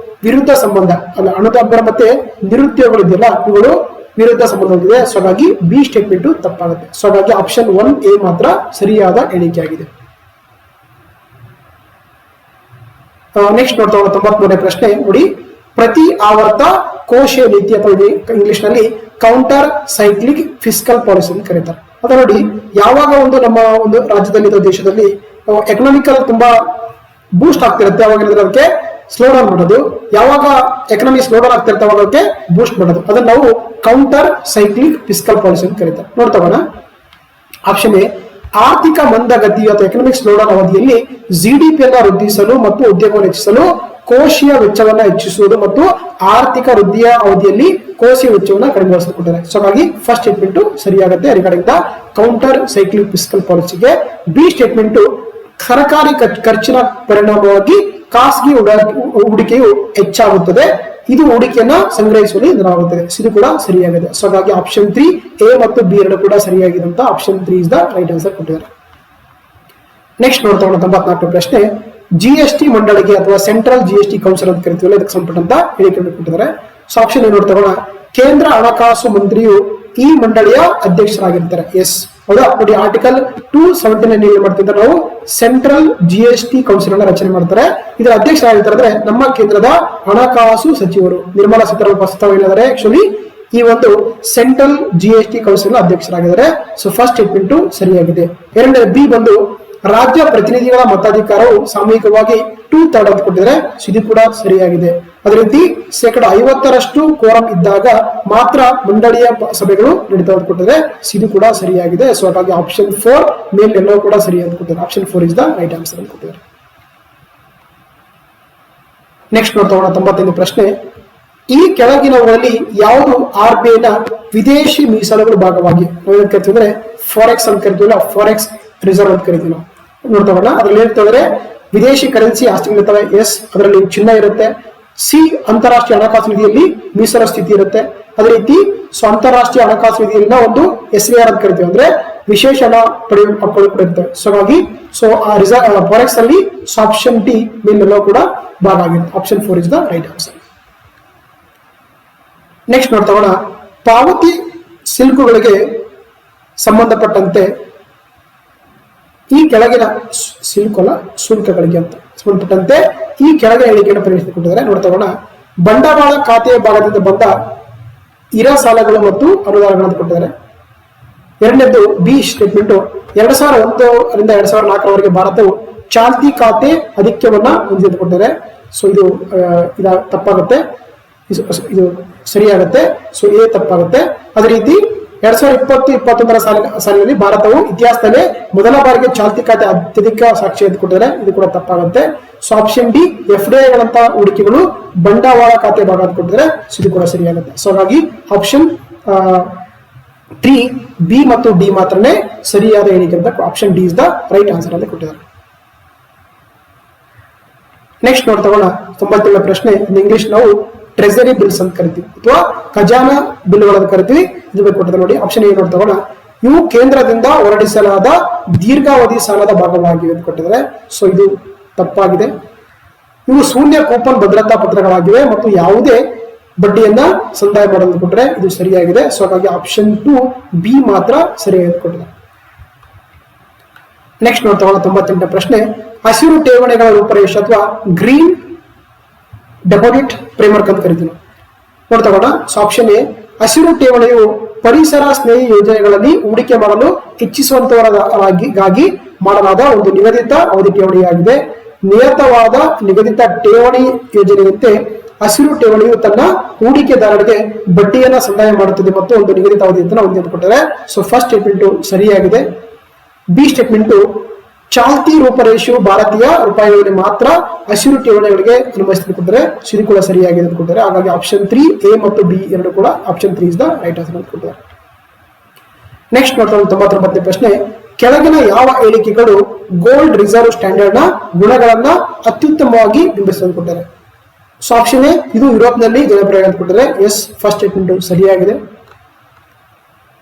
ವಿರುದ್ಧ ಸಂಬಂಧ ಅಲ್ಲ, ಹಣದುಬ್ಬರ ಮತ್ತೆ ನಿರುದ್ಯೋಗಗಳು ಇದೆಯಲ್ಲ ಇವುಗಳು ವಿರುದ್ಧ ಸಂಬಂಧ ಹೊಂದಿದೆ. ಸೊ ಹಾಗಾಗಿ ಬಿ ಸ್ಟೇಟ್ಮೆಂಟ್ ತಪ್ಪಾಗುತ್ತೆ. ಸೊ ಹಾಗಾಗಿ ಆಪ್ಷನ್ 1A ಮಾತ್ರ ಸರಿಯಾದ ಎಣಿಕೆಯಾಗಿದೆ. ನೆಕ್ಸ್ಟ್ ನೋಡ್ತಾ 93ನೇ ಪ್ರಶ್ನೆ ನೋಡಿ. ಪ್ರತಿ ಆವರ್ತ ಕೋಶೀಯ ನೀತಿ ಅಥವಾ ಇಂಗ್ಲಿಷ್ ನಲ್ಲಿ ಕೌಂಟರ್ ಸೈಕ್ಲಿಕ್ ಫಿಸ್ಕಲ್ ಪಾಲಿಸಿ ಅಂತ ಕರೀತಾರೆ. ಅದ ನೋಡಿ, ಯಾವಾಗ ನಮ್ಮ ಒಂದು ರಾಜ್ಯದಲ್ಲಿ ಅಥವಾ ದೇಶದಲ್ಲಿ ಎಕನಾಮಿಕಲ್ ತುಂಬಾ ಬೂಸ್ಟ್ ಆಗ್ತಿರುತ್ತೆ ಅವಾಗ ಅದಕ್ಕೆ ಸ್ಲೋ ಡೌನ್ ಮಾಡೋದು, ಯಾವಾಗ ಎಕನಾಮಿ ಸ್ಲೋ ಡೌನ್ ಆಗ್ತಿರುತ್ತೆ ಅವಾಗ ಅದಕ್ಕೆ ಬೂಸ್ಟ್ ಮಾಡೋದು, ಅದನ್ನ ನಾವು ಕೌಂಟರ್ ಸೈಕ್ಲಿಕ್ ಫಿಸ್ಕಲ್ ಪಾಲಿಸಿ ಅಂತ ಕರೀತಾರೆ. ನೋಡ್ತಾ ಹೋಗೋಣ. ಆಪ್ಷನ್ ಎ ಆರ್ಥಿಕ ಮಂದಗತಿಯ ಅಥವಾ ಎಕನಾಮಿಕ್ ಸ್ಲೋಡೌನ್ ಅವಧಿಯಲ್ಲಿ ಜಿಡಿಪಿಯನ್ನು ವೃದ್ಧಿಸಲು ಮತ್ತು ಉದ್ಯೋಗವನ್ನು ಹೆಚ್ಚಿಸಲು ಕೋಶೀಯ ವೆಚ್ಚವನ್ನು ಹೆಚ್ಚಿಸುವುದು ಮತ್ತು ಆರ್ಥಿಕ ವೃದ್ಧಿಯ ಅವಧಿಯಲ್ಲಿ ಕೋಶೀಯ ವೆಚ್ಚವನ್ನು ಕಡಿಮೆಗೊಳಿಸಿಕೊಟ್ಟಿದ್ದಾರೆ. ಸೊ ಹಾಗಾಗಿ ಫಸ್ಟ್ ಸ್ಟೇಟ್ಮೆಂಟ್ ಸರಿಯಾಗುತ್ತೆ regarding the counter cyclic fiscal ಪಾಲಿಸಿಗೆ. ಬಿ ಸ್ಟೇಟ್ಮೆಂಟ್ ಸರ್ಕಾರಿ ಖರ್ಚಿನ ಪರಿಣಾಮವಾಗಿ ಖಾಸಗಿ ಹೂಡಿಕೆಯು ಹೆಚ್ಚಾಗುತ್ತದೆ, ಇದು ಹೂಡಿಕೆಯನ್ನ ಸಂಗ್ರಹಿಸುವಲ್ಲಿ ನೆರವಾಗುತ್ತದೆ. ಇದು ಕೂಡ ಸರಿಯಾಗಿದೆ. ಸೊ ಹಾಗಾಗಿ ಆಪ್ಷನ್ 3 ಎ ಮತ್ತು ಬಿ ಎರಡು ಕೂಡ ಸರಿಯಾಗಿದೆ ಅಂತ option 3 is the right answer ಕೊಟ್ಟಿದ್ದಾರೆ. ನೆಕ್ಸ್ಟ್ ನೋಡ್ತಾ 94 ಪ್ರಶ್ನೆ, ಜಿಎಸ್ಟಿ ಮಂಡಳಿಗೆ ಅಥವಾ ಸೆಂಟ್ರಲ್ ಜಿಎಸ್ಟಿ ಕೌನ್ಸಿಲ್ ಅಂತ ಕರಿತೀವಲ್ಲ, ಇದಕ್ಕೆ ಸಂಬಂಧಪಟ್ಟಂತ ಹೇಳಿಕೆಯನ್ನು ಕೊಟ್ಟಿದ್ದಾರೆ. ಸೊ ಆಪ್ಷನ್ ನೋಡ್ತಾ ಕೇಂದ್ರ ಹಣಕಾಸು ಮಂತ್ರಿಯು ಈ ಮಂಡಳಿಯ ಅಧ್ಯಕ್ಷರಾಗಿರ್ತಾರೆ. ಎಸ್ ಹೌದಾ ನೋಡಿ, ಆರ್ಟಿಕಲ್ 279 ಏನ್ ಮಾಡ್ತಿದ್ದಾರೆ, ನಾವು ಸೆಂಟ್ರಲ್ ಜಿಎಸ್ಟಿ ಕೌನ್ಸಿಲ್ ಅನ್ನ ರಚನೆ ಮಾಡ್ತಾರೆ. ಇದರ ಅಧ್ಯಕ್ಷರಾಗಿರ್ತಾರೆ ನಮ್ಮ ಕೇಂದ್ರದ ಹಣಕಾಸು ಸಚಿವರು ನಿರ್ಮಲಾ ಸೀತಾರಾಮನ್ ಪ್ರಸ್ತುತ ಏನಾದರೆ ಆಕ್ಚುಲಿ ಈ ಒಂದು ಸೆಂಟ್ರಲ್ ಜಿಎಸ್ಟಿ ಕೌನ್ಸಿಲ್ ಅಧ್ಯಕ್ಷರಾಗಿದ್ದಾರೆ. ಸೊ ಫಸ್ಟ್ ಸ್ಟೇಟ್ಮೆಂಟ್ ಸರಿಯಾಗಿದೆ. ಎರಡನೇ ಬಿ ಬಂದು ರಾಜ್ಯ ಪ್ರತಿನಿಧಿಗಳ ಮತಾಧಿಕಾರವು ಸಾಮೂಹಿಕವಾಗಿ 2/3 ಅಂತ ಕೊಟ್ಟಿದ್ದಾರೆ. ಇದು ಕೂಡ ಸರಿಯಾಗಿದೆ. ಅದೇ ರೀತಿ 50% ಕೋರಂ ಇದ್ದಾಗ ಮಾತ್ರ ಮಂಡಳಿಯ ಸಭೆಗಳು ನಡೀತಾ ಅಂತ ಕೊಟ್ಟಿದ್ದಾರೆ. ಇದು ಕೂಡ ಸರಿಯಾಗಿದೆ. ಸೊ ಹಾಗಾಗಿ ಆಪ್ಷನ್ 4 ಮೇಲ್ ಎಲ್ಲವೂ ಕೂಡ ಸರಿ ಅಂತ ಕೊಟ್ಟಿದ್ದಾರೆ. Option 4 is the right answer ಅಂತ ಕೊಟ್ಟಿದ್ದಾರೆ. ನೆಕ್ಸ್ಟ್ ನೋಡ್ತಾ 95 ಪ್ರಶ್ನೆ, ಈ ಕೆಳಗಿನವುಗಳಲ್ಲಿ ಯಾವುದು RBI ನ ವಿದೇಶಿ ಮೀಸಲುಗಳ ಭಾಗವಾಗಿ ನಾವು ಕರಿತೀವಿ ಫಾರೆಕ್ಸ್ ಅಂತ ಕರಿತೀವಲ್ಲ, ಫಾರೆಕ್ಸ್ ರಿಸರ್ವ್ ಅಂತ ಕರಿತೀವಿ ನಾವು. ನೋಡ್ತಾ ಅದ್ರಲ್ಲಿ ಹೇಳ್ತಾರೆ ವಿದೇಶಿ ಕರೆನ್ಸಿ ಆಸ್ತಿಗಳಿರ್ತವೆ. ಎಸ್ ಅದರಲ್ಲಿ ಚಿನ್ನ ಇರುತ್ತೆ. ಸಿ ಅಂತಾರಾಷ್ಟ್ರೀಯ ಹಣಕಾಸು ನಿಧಿಯಲ್ಲಿ ಮೀಸಲ ಸ್ಥಿತಿ ಇರುತ್ತೆ. ಅದೇ ರೀತಿ ಅಂತಾರಾಷ್ಟ್ರೀಯ ಹಣಕಾಸು ನಿಧಿಯಲ್ಲಿನ ಒಂದು SVR ಅಂತ ಕರಿತೀವಿ, ಅಂದ್ರೆ ವಿಶೇಷ ಹಣ ಪಡೆಯುವ ಹಕ್ಕುಗಳು ಕೂಡ ಇರ್ತವೆ. ಸೊ ಹಾಗಾಗಿ ಆ ರಿಸರ್ವ್ ಫಾರೆಕ್ಸ್ ಅಲ್ಲಿ ಆಪ್ಷನ್ ಡಿ ಮೇಲೆಲ್ಲವೂ ಕೂಡ ಭಾಗ ಆಗಿರುತ್ತೆ. Option 4 is the right answer. Next ನೋಡ್ತಾ ಪಾವತಿ ಸಿಲ್ಕುಗಳಿಗೆ ಸಂಬಂಧಪಟ್ಟಂತೆ ಈ ಕೆಳಗಿನ ಶುಲ್ಕಗಳಿಗೆ ಅಂತ ಸಂಬಂಧಪಟ್ಟಂತೆ ಈ ಕೆಳಗಿನ ಹೇಳಿಕೆಯನ್ನು ಪರಿಗಣಿಸಿಕೊಂಡಿದ್ದಾರೆ. ನೋಡ್ತಾ ಬಂಡವಾಳ ಖಾತೆಯ ಭಾಗದಿಂದ ಬಂದ ಇರ ಸಾಲಗಳು ಮತ್ತು ಅನುದಾನಗಳನ್ನು ಕೊಟ್ಟಿದ್ದಾರೆ. ಎರಡನೇದು ಬಿ ಸ್ಟೇಟ್ಮೆಂಟ್ 2001ರಿಂದ 2004 ಭಾರತವು ಚಾಲ್ತಿ ಖಾತೆ ಅಧಿಕ್ಯವನ್ನ ಹೊಂದಿದ್ದು ಕೊಟ್ಟಿದ್ದಾರೆ. ಸೊ ಇದು ತಪ್ಪಾಗುತ್ತೆ, ಇದು ಸರಿಯಾಗುತ್ತೆ. ಸೊ ಎ ತಪ್ಪಾಗುತ್ತೆ. ಅದೇ ರೀತಿ 2020-21 ಸಾಲಿನಲ್ಲಿ ಭಾರತವು ಇತಿಹಾಸದಲ್ಲೇ ಮೊದಲ ಬಾರಿಗೆ ಚಾಲ್ತಿ ಖಾತೆ ಅತ್ಯಧಿಕ ಸಾಕ್ಷಿ ಅಂತ ಕೊಟ್ಟಿದ್ದಾರೆ. ಇದು ಕೂಡ ತಪ್ಪಾಗುತ್ತೆ. ಸೊ ಆಪ್ಷನ್ ಡಿ FDIಗಳಂತ ಹೂಡಿಕೆಗಳು ಬಂಡವಾಳ ಖಾತೆ ಭಾಗ ಅಂತ ಕೊಟ್ಟಿದ್ದಾರೆ. ಇದು ಕೂಡ ಸರಿಯಾಗುತ್ತೆ. ಸೊ ಹಾಗಾಗಿ ಆಪ್ಷನ್ 3 ಬಿ ಮತ್ತು ಡಿ ಮಾತ್ರನೇ ಸರಿಯಾದ ಹೇಳಿಕೆ ಅಂತ option D is the right answer ಅಂತ ಕೊಟ್ಟಿದ್ದಾರೆ. ನೆಕ್ಸ್ಟ್ ನೋಡ್ತಾ 97 ಪ್ರಶ್ನೆ, ಇಂಗ್ಲಿಷ್ ನಾವು ಟ್ರೆಸರಿ ಬಿಲ್ಸ್ ಅಂತ ಕರಿತೀವಿ ಅಥವಾ ಖಜಾನಾ ಬಿಲ್ಗಳನ್ನು ಕರಿತೀವಿ. ಇದು ಕೊಟ್ಟಿದ್ದಾರೆ ನೋಡಿ. ಆಪ್ಷನ್ ಎ ನೋಡ್ತಾ ಇವು ಕೇಂದ್ರದಿಂದ ಹೊರಡಿಸಲಾದ ದೀರ್ಘಾವಧಿ ಸಾಲದ ಭಾಗವಾಗಿವೆ ಅಂತ ಕೊಟ್ಟಿದ್ದಾರೆ. ಸೊ ಇದು ತಪ್ಪಾಗಿದೆ. ಇವು ಶೂನ್ಯ ಕೂಪನ್ ಭದ್ರತಾ ಪತ್ರಗಳಾಗಿವೆ ಮತ್ತು ಯಾವುದೇ ಬಡ್ಡಿಯನ್ನ ಸಂದಾಯ ಮಾಡೋದು ಕೊಟ್ಟರೆ ಇದು ಸರಿಯಾಗಿದೆ. ಸೊ ಹಾಗಾಗಿ ಆಪ್ಷನ್ 2 ಬಿ ಮಾತ್ರ ಸರಿಯಾಗಿ ಕೊಟ್ಟಿದ್ದಾರೆ. ನೆಕ್ಸ್ಟ್ ನೋಡ್ತಾ 98 ಪ್ರಶ್ನೆ, ಹಸಿರು ಠೇವಣಿಗಳ ರೂಪರೇಷ ಅಥವಾ ಗ್ರೀನ್ ಡೆಪಾಸಿಟ್ ಫ್ರೇಮ್ವರ್ಕ್ ಅಂತ ಕರಿತೀವಿ. ನೋಡ್ತಾ ಆಪ್ಷನ್ ಎ ಹಸಿರು ಠೇವಣಿಯು ಪರಿಸರ ಸ್ನೇಹಿ ಯೋಜನೆಗಳಲ್ಲಿ ಹೂಡಿಕೆ ಮಾಡಲು ಹೆಚ್ಚಿಸುವಂತವರಾಗಿ ಮಾಡಲಾದ ಒಂದು ನಿಗದಿತ ಅವಧಿ ಠೇವಣಿಯಾಗಿದೆ. ನಿಯತವಾದ ನಿಗದಿತ ಠೇವಣಿ ಯೋಜನೆಯಂತೆ ಹಸಿರು ಠೇವಣಿಯು ತನ್ನ ಹೂಡಿಕೆದಾರರಿಗೆ ಬಡ್ಡಿಯನ್ನ ಸಂದಾಯ ಮಾಡುತ್ತದೆ ಮತ್ತು ಒಂದು ನಿಗದಿತ ಅವಧಿಯನ್ನು ಹೊಂದಿಕೊಟ್ಟಿದ್ದಾರೆ. ಸೊ ಫಸ್ಟ್ ಸ್ಟೇಟ್ಮೆಂಟ್ ಸರಿಯಾಗಿದೆ. ಬಿ ಸ್ಟೇಟ್ಮೆಂಟ್ ಚಾಲ್ತಿ ರೂಪರೇಷೆಯು ಭಾರತೀಯ ರೂಪಾಯಿಗಳಿಗೆ ಮಾತ್ರ ಹಸಿರು ಠೇವಣಿಗಳಿಗೆ ಅನುಮತಿಸಿಕೊಟ್ಟಿದ್ದಾರೆ. ಇದು ಕೂಡ ಸರಿಯಾಗಿದೆ ಅಂತ ಕೊಟ್ಟಿದ್ದಾರೆ. ಹಾಗಾಗಿ ಆಪ್ಷನ್ 3 ಎ ಮತ್ತು ಬಿ ಎರಡು ಕೂಡ option 3 is the right answer ಅಂತ ಕೊಟ್ಟಿದ್ದಾರೆ. ನೆಕ್ಸ್ಟ್ ನೋಡ್ತಾ 99 ಪ್ರಶ್ನೆ, ಕೆಳಗಿನ ಯಾವ ಹೇಳಿಕೆಗಳು ಗೋಲ್ಡ್ ರಿಸರ್ವ್ ಸ್ಟ್ಯಾಂಡರ್ಡ್ ನ ಗುಣಗಳನ್ನ ಅತ್ಯುತ್ತಮವಾಗಿ ಬಿಂಬಿಸಿಕೊಟ್ಟಿದ್ದಾರೆ? ಸೊ ಆಪ್ಷನ್ ಎ ಇದು ಯುರೋಪ್ನಲ್ಲಿ ಜನಪ್ರಿಯ ಅಂತ ಕೊಟ್ಟಿದ್ದಾರೆ. ಎಸ್ ಫಸ್ಟ್ ಸ್ಟೇಟ್ಮೆಂಟ್ ಸರಿಯಾಗಿದೆ.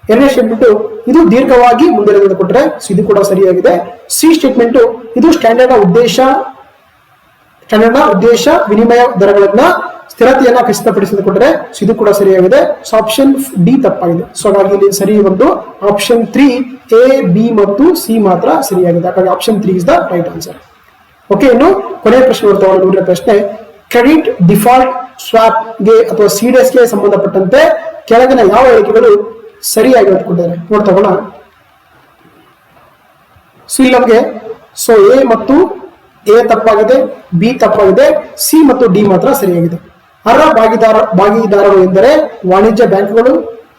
ಎರಡನೇ ಸ್ಟೇಟ್ಮೆಂಟ್ ಇದು ದೀರ್ಘವಾಗಿ ಮುಂದಿರೋದನ್ನು ಕೊಟ್ಟರೆ ಇದು ಕೂಡ ಸರಿಯಾಗಿದೆ. ಸಿ ಸ್ಟೇಟ್ಮೆಂಟ್ ಇದು ಸ್ಟ್ಯಾಂಡರ್ಡ್ನ ಉದ್ದೇಶ ವಿನಿಮಯ ದರಗಳನ್ನ ಸ್ಥಿರತೆಯನ್ನ ಖಚಿತಪಡಿಸಿಕೊಂಡ್ರೆ ಇದು ಕೂಡ ಸರಿಯಾಗಿದೆ. ಸೊ ಆಪ್ಷನ್ ಡಿ ತಪ್ಪಾಗಿದೆ. ಸೊ ಹಾಗಾಗಿ ಇಲ್ಲಿ ಸರಿ ಒಂದು ಆಪ್ಷನ್ 3 ಎ ಬಿ ಮತ್ತು ಸಿ ಮಾತ್ರ ಸರಿಯಾಗಿದೆ. ಹಾಗಾಗಿ option 3 is the right answer. Okay, ಇನ್ನು ಕೊನೆಯ ಪ್ರಶ್ನೆ ನೋಡ್ತಾ ನೋಡಿದ ಪ್ರಶ್ನೆ, ಕ್ರೆಡಿಟ್ ಡಿಫಾಲ್ಟ್ ಸ್ವಾಪ್ ಗೆ ಅಥವಾ CDS ಗೆ ಸಂಬಂಧಪಟ್ಟಂತೆ ಕೆಳಗಿನ ಯಾವ ಹೇಳಿಕೆಗಳು ಸರಿಯಾಗಿ ಇಟ್ಕೊಂಡಿದ್ದಾರೆ ನೋಡ್ತಾ ಸೊ ಇಲ್ಲಿ ನಮಗೆ ಎ ಮತ್ತು ಎ ತಪ್ಪಾಗಿದೆ, ಬಿ ತಪ್ಪಾಗಿದೆ, ಸಿ ಮತ್ತು ಡಿ ಮಾತ್ರ ಸರಿಯಾಗಿದೆ. ಅರ್ಹ ಭಾಗಿದಾರರು ಎಂದರೆ ವಾಣಿಜ್ಯ ಬ್ಯಾಂಕ್ಗಳು,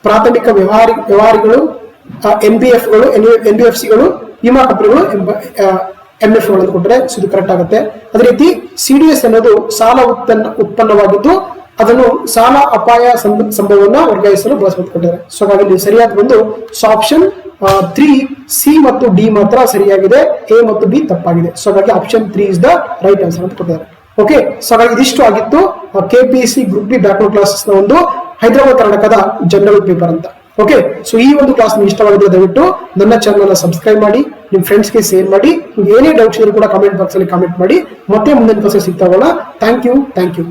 ಪ್ರಾಥಮಿಕ ವ್ಯವಹಾರಿಗಳು, NBFCಗಳು, ವಿಮಾ ಕಂಪನಿಗಳು MF ಗಳನ್ನು ಕೊಟ್ಟರೆ ಇದು ಕರೆಕ್ಟ್ ಆಗುತ್ತೆ. ಅದೇ ರೀತಿ CDS ಅನ್ನೋದು ಸಾಲ ಉತ್ಪನ್ನವಾಗಿದ್ದು ಅದನ್ನು ಸಾಲ ಅಪಾಯ ಸಂಭವವನ್ನು ವರ್ಗಾಯಿಸಲು ಬಳಸಲ್ಪಟ್ಟಿದ್ದಾರೆ. ಸೊ ಹಾಗಾಗಿ ಸರಿಯಾದ ಒಂದು ಆಪ್ಷನ್ 3 C ಮತ್ತು D ಮಾತ್ರ ಸರಿಯಾಗಿದೆ, A ಮತ್ತು B ತಪ್ಪಾಗಿದೆ. ಸೊ ಹಾಗಾಗಿ option 3 is the right answer ಅಂತ ಕೊಟ್ಟಿದ್ದಾರೆ. ಓಕೆ, ಸೊ ಹಾಗಾಗಿ ಇದಿಷ್ಟು ಆಗಿತ್ತು KPSC group B backward classes ನ ಒಂದು ಹೈದರಾಬಾದ್ ಕರ್ನಾಟಕದ ಜನರಲ್ ಪೇಪರ್ ಅಂತ. ಓಕೆ, ಸೊ ಈ ಒಂದು ಕ್ಲಾಸ್ ನಿಮ್ಗೆ ಇಷ್ಟವಾಗಿದ್ರೆ ದಯವಿಟ್ಟು ನನ್ನ ಚಾನಲ್ ಸಬ್ಸ್ಕ್ರೈಬ್ ಮಾಡಿ, ನಿಮ್ ಫ್ರೆಂಡ್ಸ್ಗೆ ಶೇರ್ ಮಾಡಿ, ಏನೇ ಡೌಟ್ಸ್ ಇದ್ರೂ ಕೂಡ ಕಾಮೆಂಟ್ ಬಾಕ್ಸ್ ಅಲ್ಲಿ ಕಾಮೆಂಟ್ ಮಾಡಿ. ಮತ್ತೆ ಮುಂದಿನ ಕ್ಲಾಸಸ್ ಸಿಗ್ತಾವಲ್ಲ. Thank you.